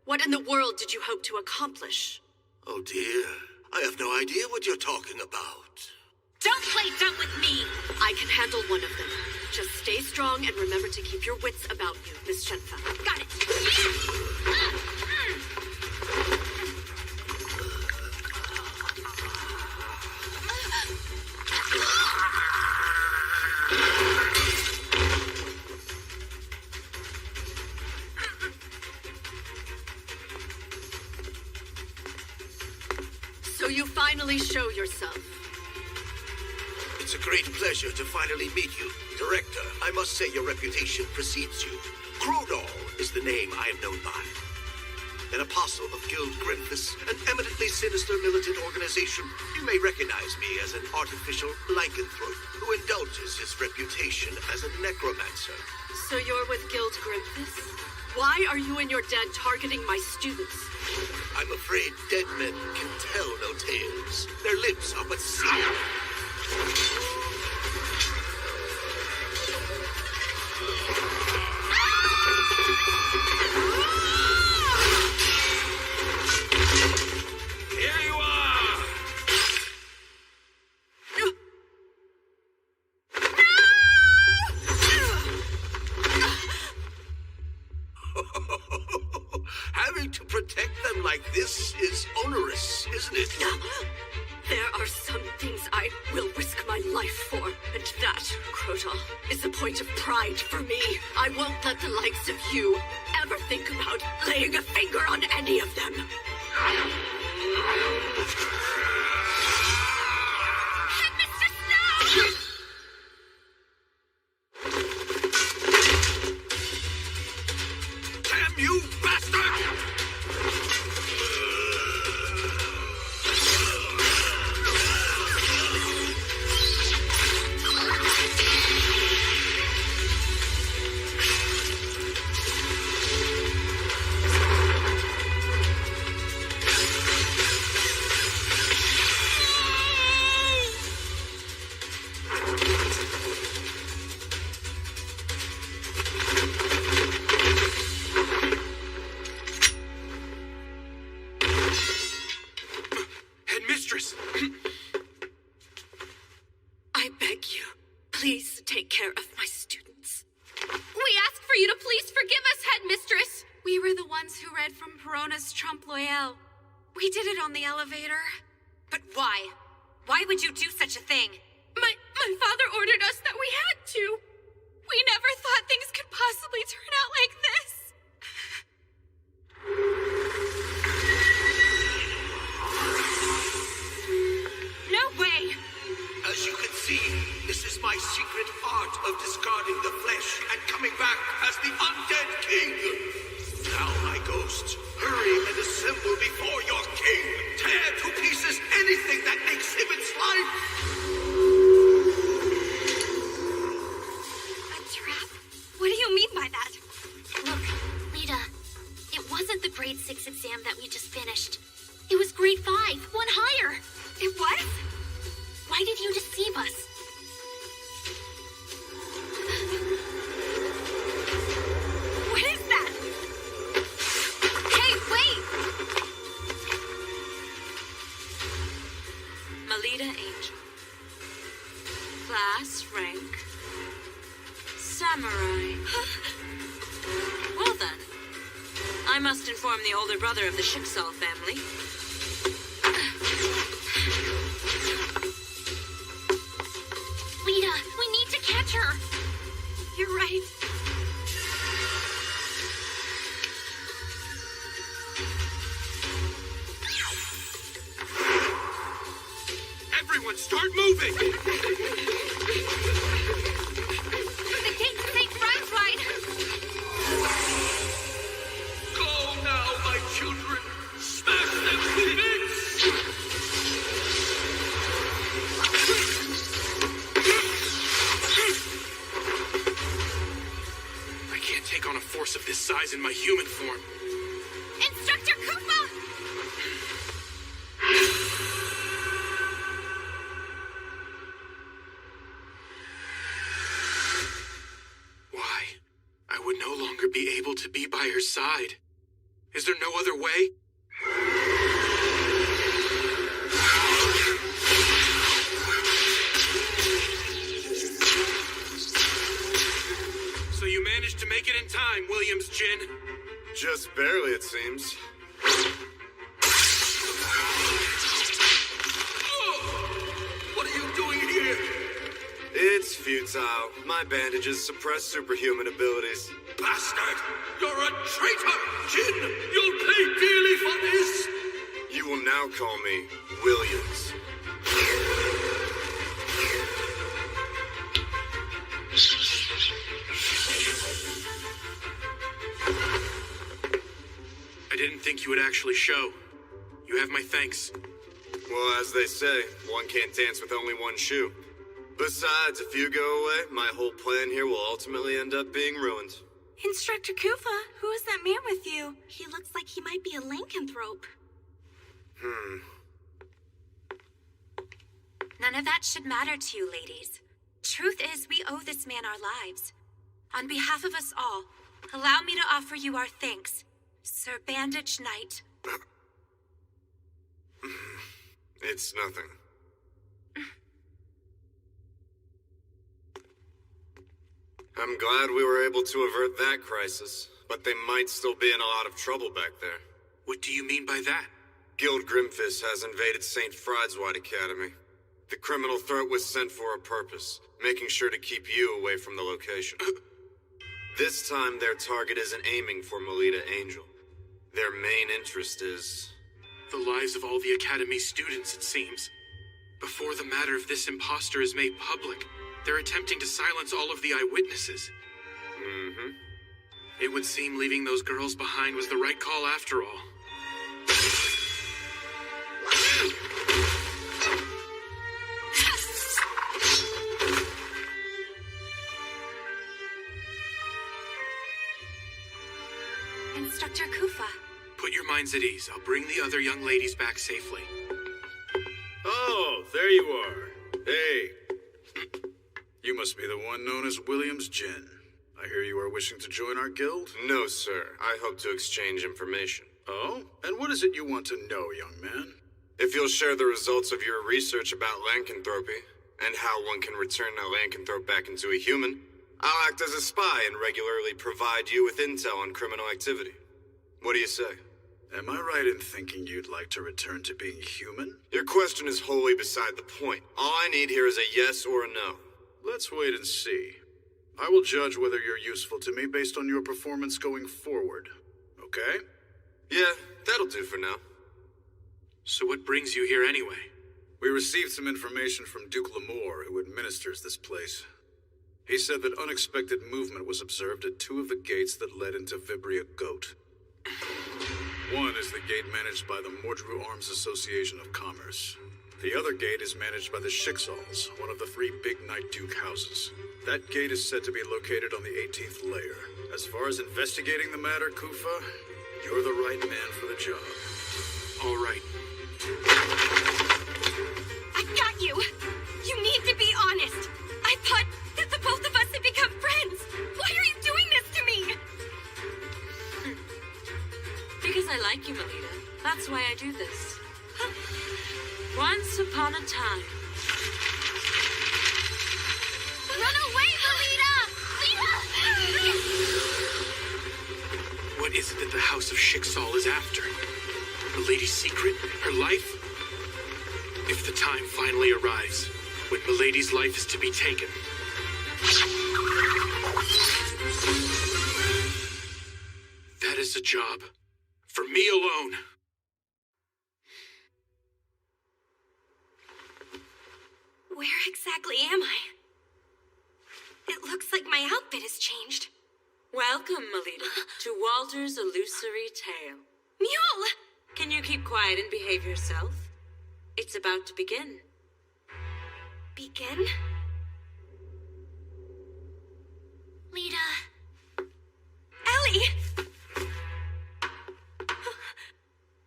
What in the world did you hope to accomplish? Oh dear, I have no idea what you're talking about. Don't play dumb with me! I can handle one of them. Just stay strong and remember to keep your wits about you, Miss Shenfa. Got it! So you finally show yourself. It's a great pleasure to finally meet you. Director, I must say your reputation precedes you. Crowdall is the name I am known by. An apostle of Guild Grimphus, an eminently sinister militant organization. You may recognize me as an artificial lycanthrope who indulges his reputation as a necromancer. So you're with Guild Grimphus? Why are you and your dead targeting my students? I'm afraid dead men can tell no tales. Their lips are but sealed. Here you are! Having to protect them like this is onerous, isn't it? There are some things I will risk my life for, and that, Crowdall, is a point of pride for me. I won't let the likes of you ever think about laying a finger on any of them. Headmistress, no! Damn you, bastard! care of my students. We ask for you to please forgive us, headmistress. We were the ones who read from Perona's Trompe L'Oeil. We did it on the elevator. But why? Why would you do such a thing? My father ordered us that we had to. We never thought things could possibly turn out like this. No way! As you can see, this is my secret art of discarding the flesh and coming back as the undead king. Now, my ghosts, hurry and assemble before your king. Tear to pieces anything that exhibits life. A trap? What do you mean by that? Look, Lita, it wasn't the grade 6 exam that we just finished. It was grade 5, one higher. It was? Why did you deceive us? What is that? Hey, wait! Melita Angel. Class rank. Samurai. Well then, I must inform the older brother of the Schicksal family. Lita, we need to catch her. You're right. Everyone start moving! The gates ain't right. Go now, my children. Smash them to bits. I can't take on a force of this size in my human form. Instructor Koopa! Why? I would no longer be able to be by her side. Is there no other way? So you managed to make it in time, Williams Jin. Just barely, it seems. What are you doing here? It's futile. My bandages suppress superhuman abilities. Bastard! You're a traitor! Jin, you'll pay dearly for this! You will now call me Williams. I didn't think you would actually show. You have my thanks. Well, as they say, one can't dance with only one shoe. Besides, if you go away, my whole plan here will ultimately end up being ruined. Instructor Kufa, who is that man with you? He looks like he might be a lycanthrope. None of that should matter to you, ladies. Truth is, we owe this man our lives. On behalf of us all, allow me to offer you our thanks, Sir Bandage Knight. It's nothing. I'm glad we were able to avert that crisis, but they might still be in a lot of trouble back there. What do you mean by that? Guild Grimfist has invaded St. Fried's-White Academy. The criminal threat was sent for a purpose, making sure to keep you away from the location. This time, their target isn't aiming for Melita Angel. Their main interest is... the lives of all the Academy's students, it seems. Before the matter of this imposter is made public, they're attempting to silence all of the eyewitnesses. Mm-hmm. It would seem leaving those girls behind was the right call after all. Instructor Kufa. Put your minds at ease. I'll bring the other young ladies back safely. Oh, there you are. Hey. You must be the one known as Williams Jin. I hear you are wishing to join our guild? No, sir. I hope to exchange information. Oh? And what is it you want to know, young man? If you'll share the results of your research about lycanthropy, and how one can return a lycanthrope back into a human, I'll act as a spy and regularly provide you with intel on criminal activity. What do you say? Am I right in thinking you'd like to return to being human? Your question is wholly beside the point. All I need here is a yes or a no. Let's wait and see. I will judge whether you're useful to me based on your performance going forward. Okay? Yeah, that'll do for now. So what brings you here anyway? We received some information from Duke Lamore, who administers this place. He said that unexpected movement was observed at 2 of the gates that led into Vibria Goat. One is the gate managed by the Mordru Arms Association of Commerce. The other gate is managed by the Schicksals, one of the 3 big Night Duke houses. That gate is said to be located on the 18th layer. As far as investigating the matter, Kufa, you're the right man for the job. All right. I got you! You need to be honest! I thought that the both of us had become friends! Why are you doing this to me? Because I like you, Melita. That's why I do this. Once upon a time. Run away, Melita! What is it that the House of Schicksal is after? The lady's secret? Her life? If the time finally arrives, when Milady's life is to be taken. That is a job for me alone. Where exactly am I? It looks like my outfit has changed. Welcome, Melita, to Walter's Illusory Tale. Mule! Can you keep quiet and behave yourself? It's about to begin. Begin? Lita. Ellie!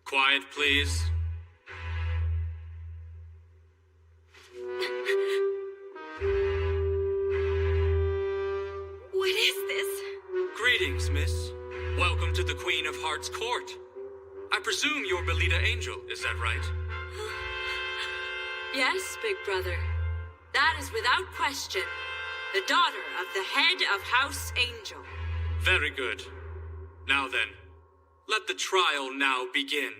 Quiet, please. What is this? Greetings, miss. Welcome to the Queen of Hearts court. I presume you're Melita Angel, is that right? Yes, big brother. That is without question the daughter of the head of House Angel. Very good. Now then, let the trial now begin.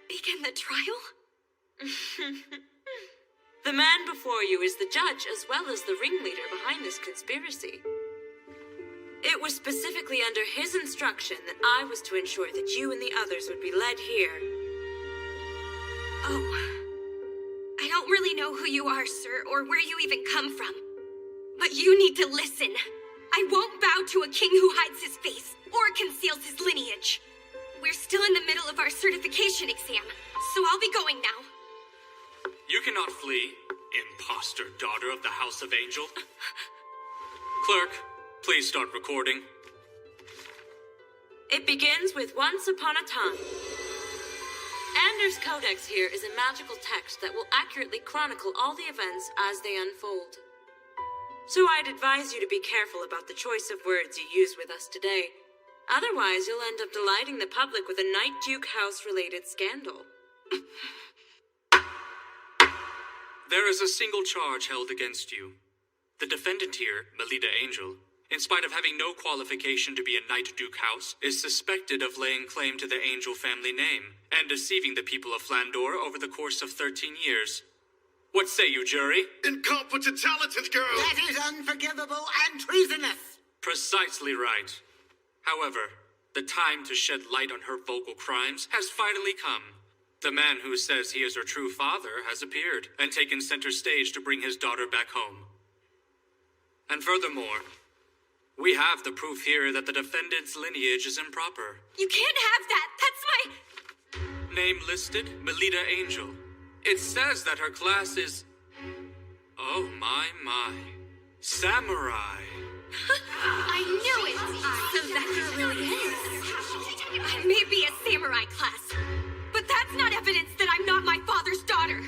Begin the trial? The man before you is the judge as well as the ringleader behind this conspiracy. It was specifically under his instruction that I was to ensure that you and the others would be led here. Oh. I don't really know who you are, sir, or where you even come from. But you need to listen. I won't bow to a king who hides his face or conceals his lineage. We're still in the middle of our certification exam, so I'll be going now. You cannot flee, imposter daughter of the House of Angel. Clerk, please start recording. It begins with Once Upon a Time. Anders' Codex here is a magical text that will accurately chronicle all the events as they unfold. So I'd advise you to be careful about the choice of words you use with us today. Otherwise, you'll end up delighting the public with a Night Duke House-related scandal. There is a single charge held against you. The defendant here, Melita Angel, in spite of having no qualification to be a Night Duke House, is suspected of laying claim to the Angel family name and deceiving the people of Flandor over the course of 13 years. What say you, jury? Incompetent, talented girl! That is unforgivable and treasonous! Precisely right. However, the time to shed light on her vocal crimes has finally come. The man who says he is her true father has appeared and taken center stage to bring his daughter back home. And furthermore, we have the proof here that the defendant's lineage is improper. You can't have that! That's my... Name listed, Melita Angel. It says that her class is... Oh my. Samurai. I knew it! So that's what it really is. I may be a samurai class, but that's not evidence that I'm not my father's daughter.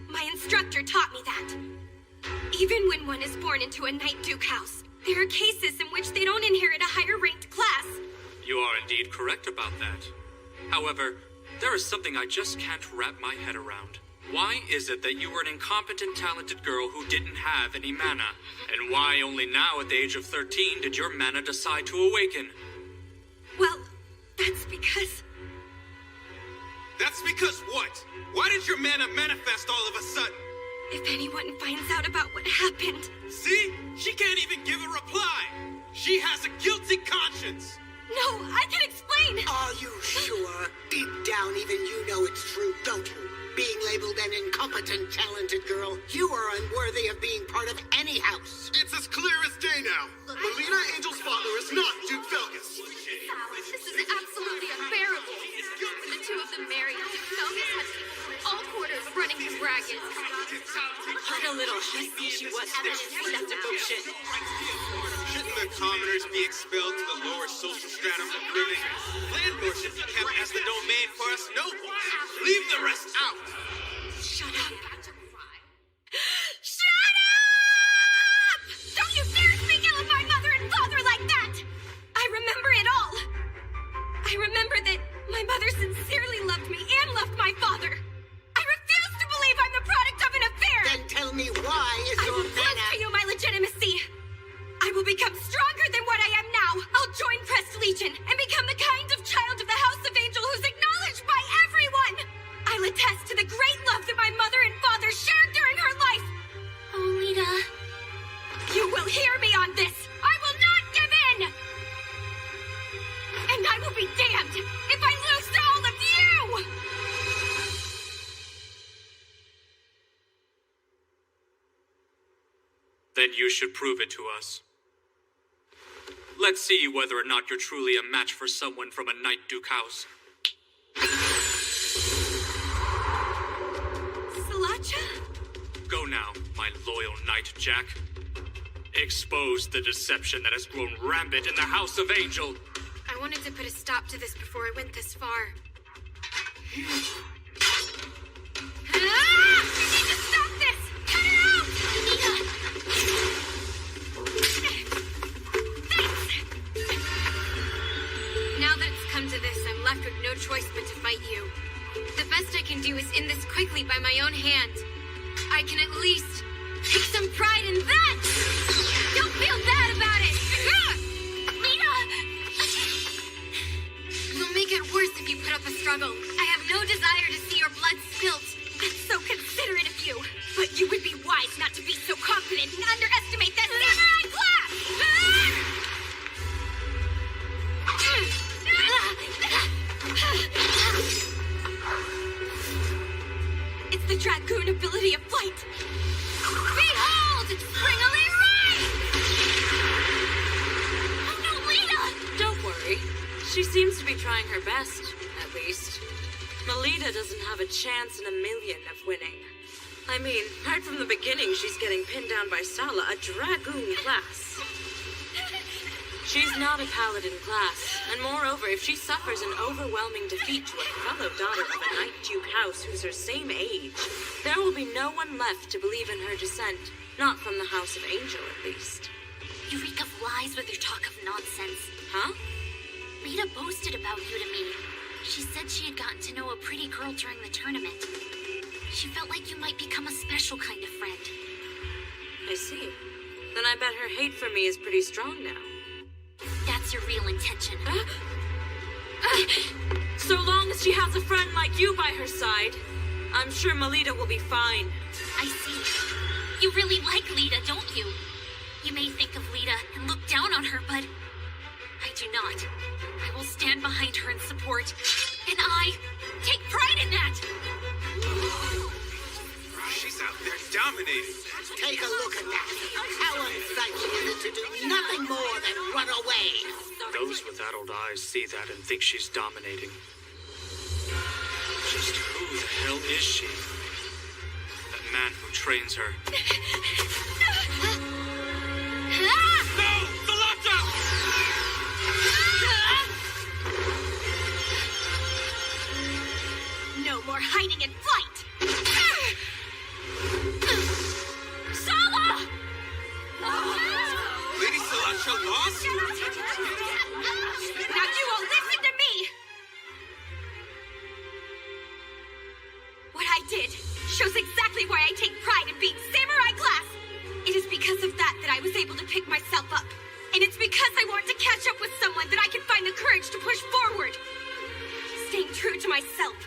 My instructor taught me that. Even when one is born into a Night Duke house, there are cases in which they don't inherit a higher-ranked class. You are indeed correct about that. However, there is something I just can't wrap my head around. Why is it that you were an incompetent, talented girl who didn't have any mana? And why only now, at the age of 13, did your mana decide to awaken? Well, that's because... That's because what? Why did your mana manifest all of a sudden? If anyone finds out about what happened... See? She can't even give a reply! She has a guilty conscience! No, I can explain! Are you sure? Deep down, even you know it's true, don't you? Being labeled an incompetent, talented girl, you are unworthy of being part of any house. It's as clear as day now. Melina Angel's father is not Duke Felgus. This is absolutely unbearable. When the two of them married, Felgus had people from all quarters running his racket. What a little hussy she was there. That devotion. Shouldn't the commoners be expelled to the lower social stratum of living? Landlords should be kept as the domain for us nobles. Leave the rest out. Shut up. Shut up! Don't you dare speak ill of my mother and father like that! I remember it all. I remember that my mother sincerely loved me and loved my father. I refuse to believe I'm the product of an affair! Then tell me why is I your will prove mana... to you my legitimacy. I will become stronger than what I am now. I'll join Press Legion and become the kind of child of the House of Angel who's acknowledged by everyone. I'll attest to the great love that my mother and father shared during her life. Oh, Lita. You will hear me on this. I will not give in. And I will be damned if I lose to all of you. Then you should prove it to us. Let's see whether or not you're truly a match for someone from a Night Duke house. Salacha? Go now, my loyal Knight Jack. Expose the deception that has grown rampant in the House of Angel. I wanted to put a stop to this before it went this far. You need to stop this! Cut her out! Anita! Now that it's come to this, I'm left with no choice but to fight you. The best I can do is end this quickly by my own hand. I can at least take some pride in that! Don't feel bad about it! Nina! You'll make it worse if you put up a struggle. I have no desire to see your blood spilt. That's so considerate of you. But you would be wise not to be so confident and underestimate that samurai class! It's the dragoon ability of flight. Behold, springily right! Oh no, Lita! Don't worry. She seems to be trying her best, at least. Melita doesn't have a chance in a million of winning. I mean, right from the beginning, she's getting pinned down by Sala, a dragoon class. She's not a paladin class, and moreover, if she suffers an overwhelming defeat to a fellow daughter of a Night Duke house who's her same age, there will be no one left to believe in her descent, not from the House of Angel, at least. You reek of lies with your talk of nonsense. Huh? Lita boasted about you to me. She said she had gotten to know a pretty girl during the tournament. She felt like you might become a special kind of friend. I see. Then I bet her hate for me is pretty strong now. That's your real intention. So long as she has a friend like you by her side, I'm sure Melita will be fine. I see. You really like Lita, don't you? You may think of Lita and look down on her, but I do not. I will stand behind her in support, and I take pride in that. She's out there dominating. Take a look at that. How unsightly is it to do nothing more than run away? Those with adult eyes see that and think she's dominating. Just who the hell is she? That man who trains her. No! Salata! No more hiding in flight! Sala! Lady Salata lost? Now you won't I did shows exactly why I take pride in being samurai class. It is because of that I was able to pick myself up. And it's because I want to catch up with someone that I can find the courage to push forward. Staying true to myself.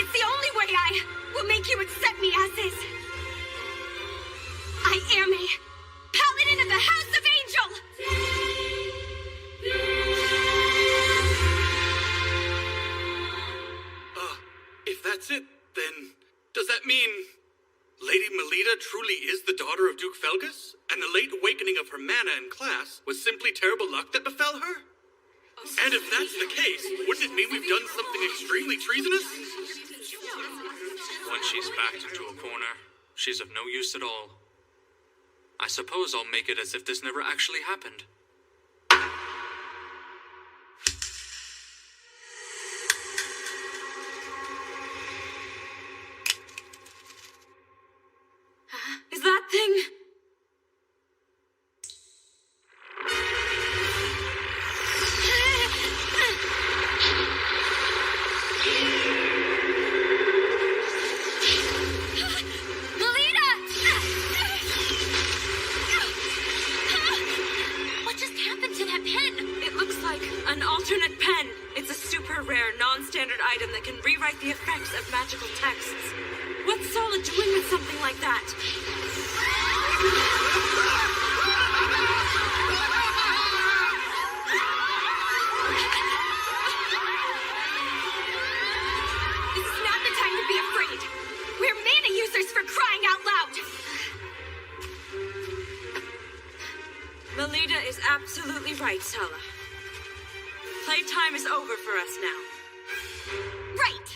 It's the only way I will make you accept me as is. I am a paladin of the House of Angel! If that's it, then does that mean Lady Melita truly is the daughter of Duke Felgus? And the late awakening of her mana in class was simply terrible luck that befell her? And if that's the case, wouldn't it mean we've done something extremely treasonous? Once she's backed into a corner, she's of no use at all. I suppose I'll make it as if this never actually happened. Is that thing... What just happened to that pen? It looks like an alternate pen. It's a super rare, non-standard item that can rewrite the effects of magical texts. What's Solid doing with something like that? This is not the time to be afraid. We're mana users for crying out loud. Melita is absolutely right, Sala. Playtime is over for us now. Right.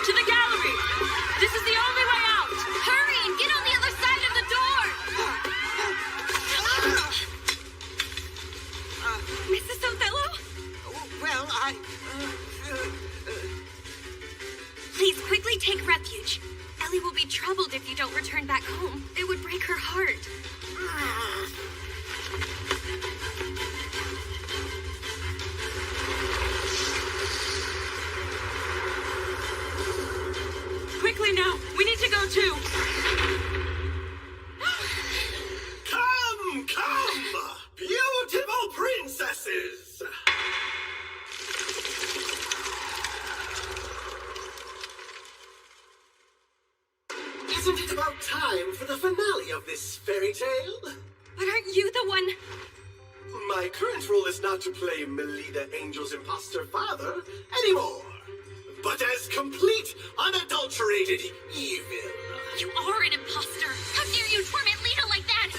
To the gallery! This is the only way out! Hurry and get on the other side of the door! Mrs. Othello? Well, Please quickly take refuge. Ellie will be troubled if you don't return back home. It would break her heart. Quickly now! We need to go too! Come, come! Beautiful princesses! Isn't it about time for the finale of this fairy tale? But aren't you the one... My current role is not to play Melita Angel's imposter father anymore, but as complete, unadulterated evil. You are an imposter. How dare you torment Lita like that?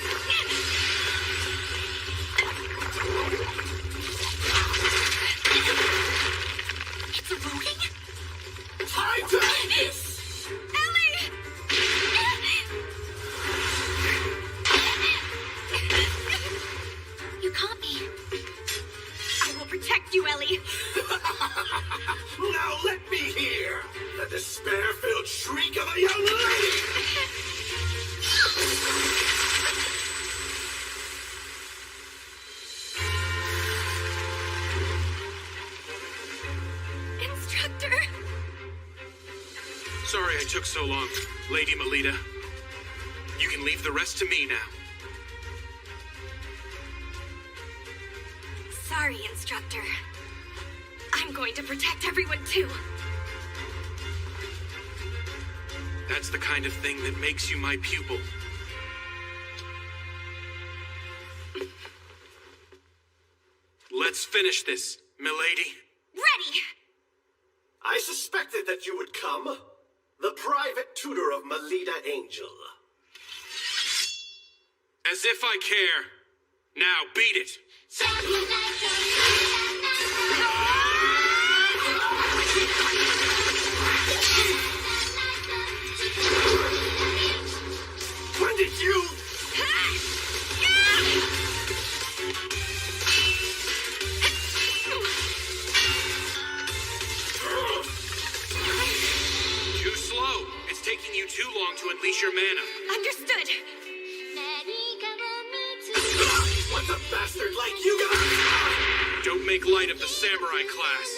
It's eroding? Time to end this! Ellie! You caught me. I will protect you, Ellie. Now let me hear the despair-filled shriek of a young lady! Instructor! Sorry I took so long, Lady Melita. You can leave the rest to me now. Sorry, Instructor. I'm going to protect everyone, too. That's the kind of thing that makes you my pupil. Let's finish this, milady. Ready! I suspected that you would come. The private tutor of Melita Angel. As if I care. Now beat it. When did you... Too slow. It's taking you too long to unleash your mana. Understood. What's a bastard like you got? Don't make light of the samurai class.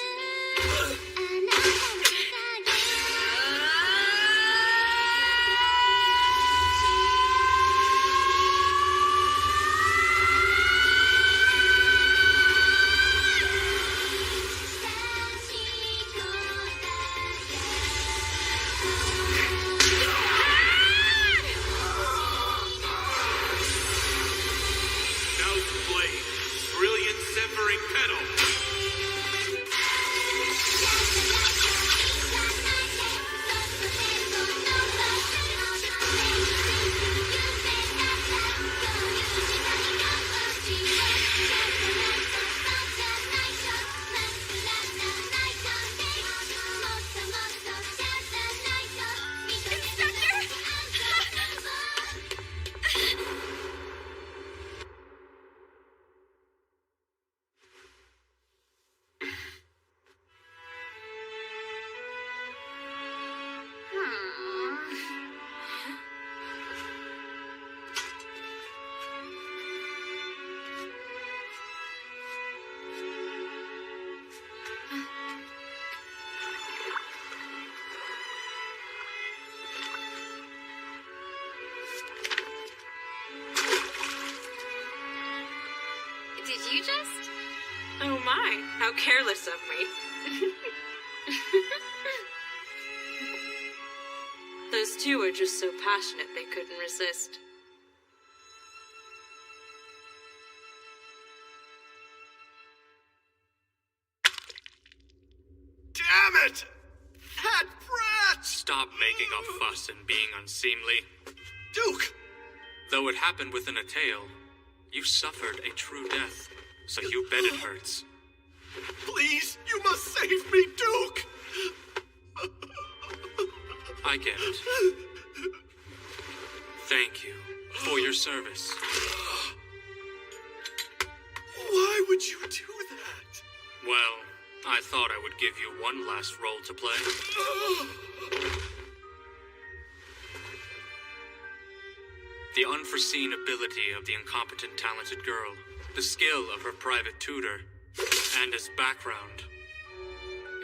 Did you just? Oh my, how careless of me. Those two are just so passionate they couldn't resist. Damn it! That brat! Stop making a fuss and being unseemly. Duke! Though it happened within a tale, you suffered a true death, so you bet it hurts. Please, you must save me, Duke! I get it. Thank you for your service. Why would you do that? Well, I thought I would give you one last role to play. The unforeseen ability of the incompetent talented girl, the skill of her private tutor, and his background.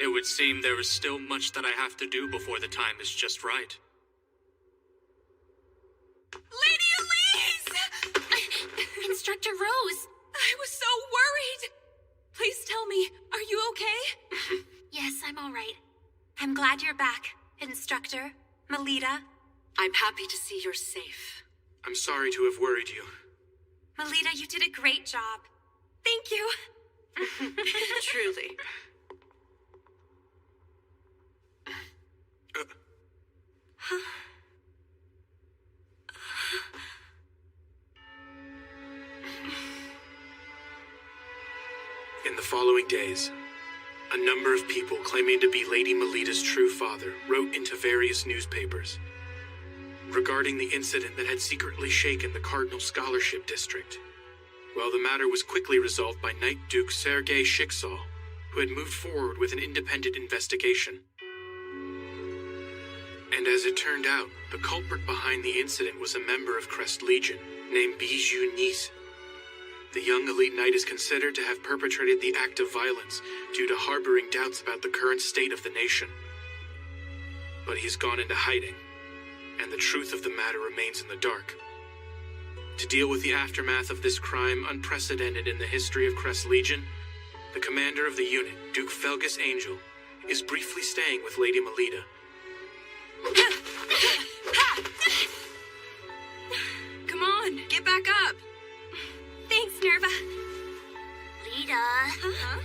It would seem there is still much that I have to do before the time is just right. Lady Elise! Instructor Rose! I was so worried! Please tell me, are you okay? Yes, I'm all right. I'm glad you're back, Instructor Melita. I'm happy to see you're safe. I'm sorry to have worried you. Melita, you did a great job. Thank you. Truly. In the following days, a number of people claiming to be Lady Melita's true father wrote into various newspapers regarding the incident that had secretly shaken the Cardinal Scholarship District. Well, the matter was quickly resolved by Knight Duke Sergei Shiksal, who had moved forward with an independent investigation. And as it turned out, the culprit behind the incident was a member of Crest Legion named Bijou Nice. The young elite knight is considered to have perpetrated the act of violence due to harboring doubts about the current state of the nation. But he's gone into hiding, and the truth of the matter remains in the dark. To deal with the aftermath of this crime unprecedented in the history of Crest Legion, the commander of the unit, Duke Felgus Angel, is briefly staying with Lady Melita. Come on, get back up. Thanks, Nerva. Lita. Huh?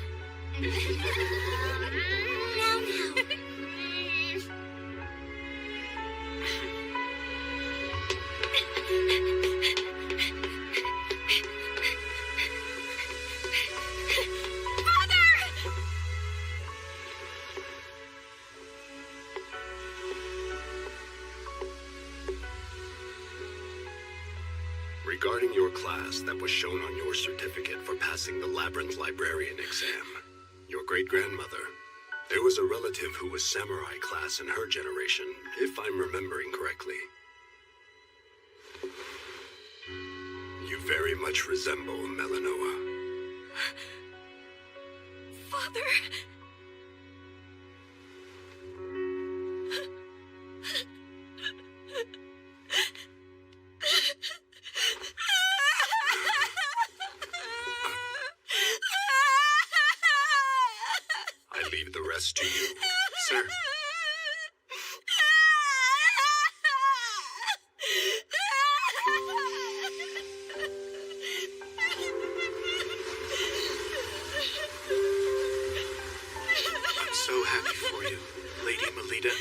Regarding your class that was shown on your certificate for passing the Labyrinth Librarian exam, your great-grandmother, there was a relative who was samurai class in her generation, if I'm remembering correctly. You very much resemble Melanoa. Father? leave the rest to you. Sir. I'm so happy for you, Lady Melita.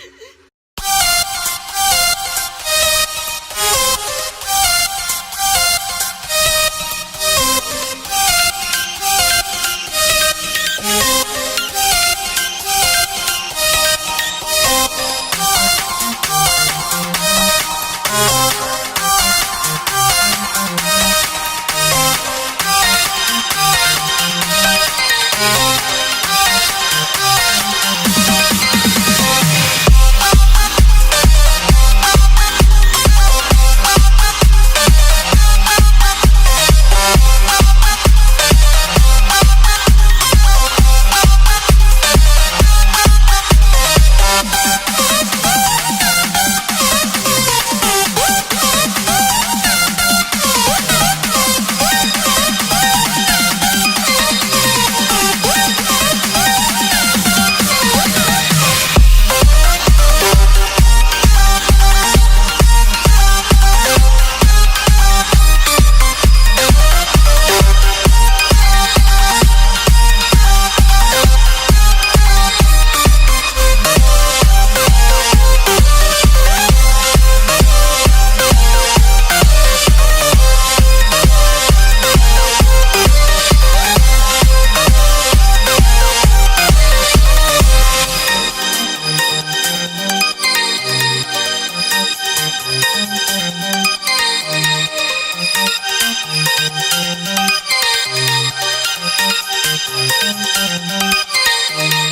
Thank you.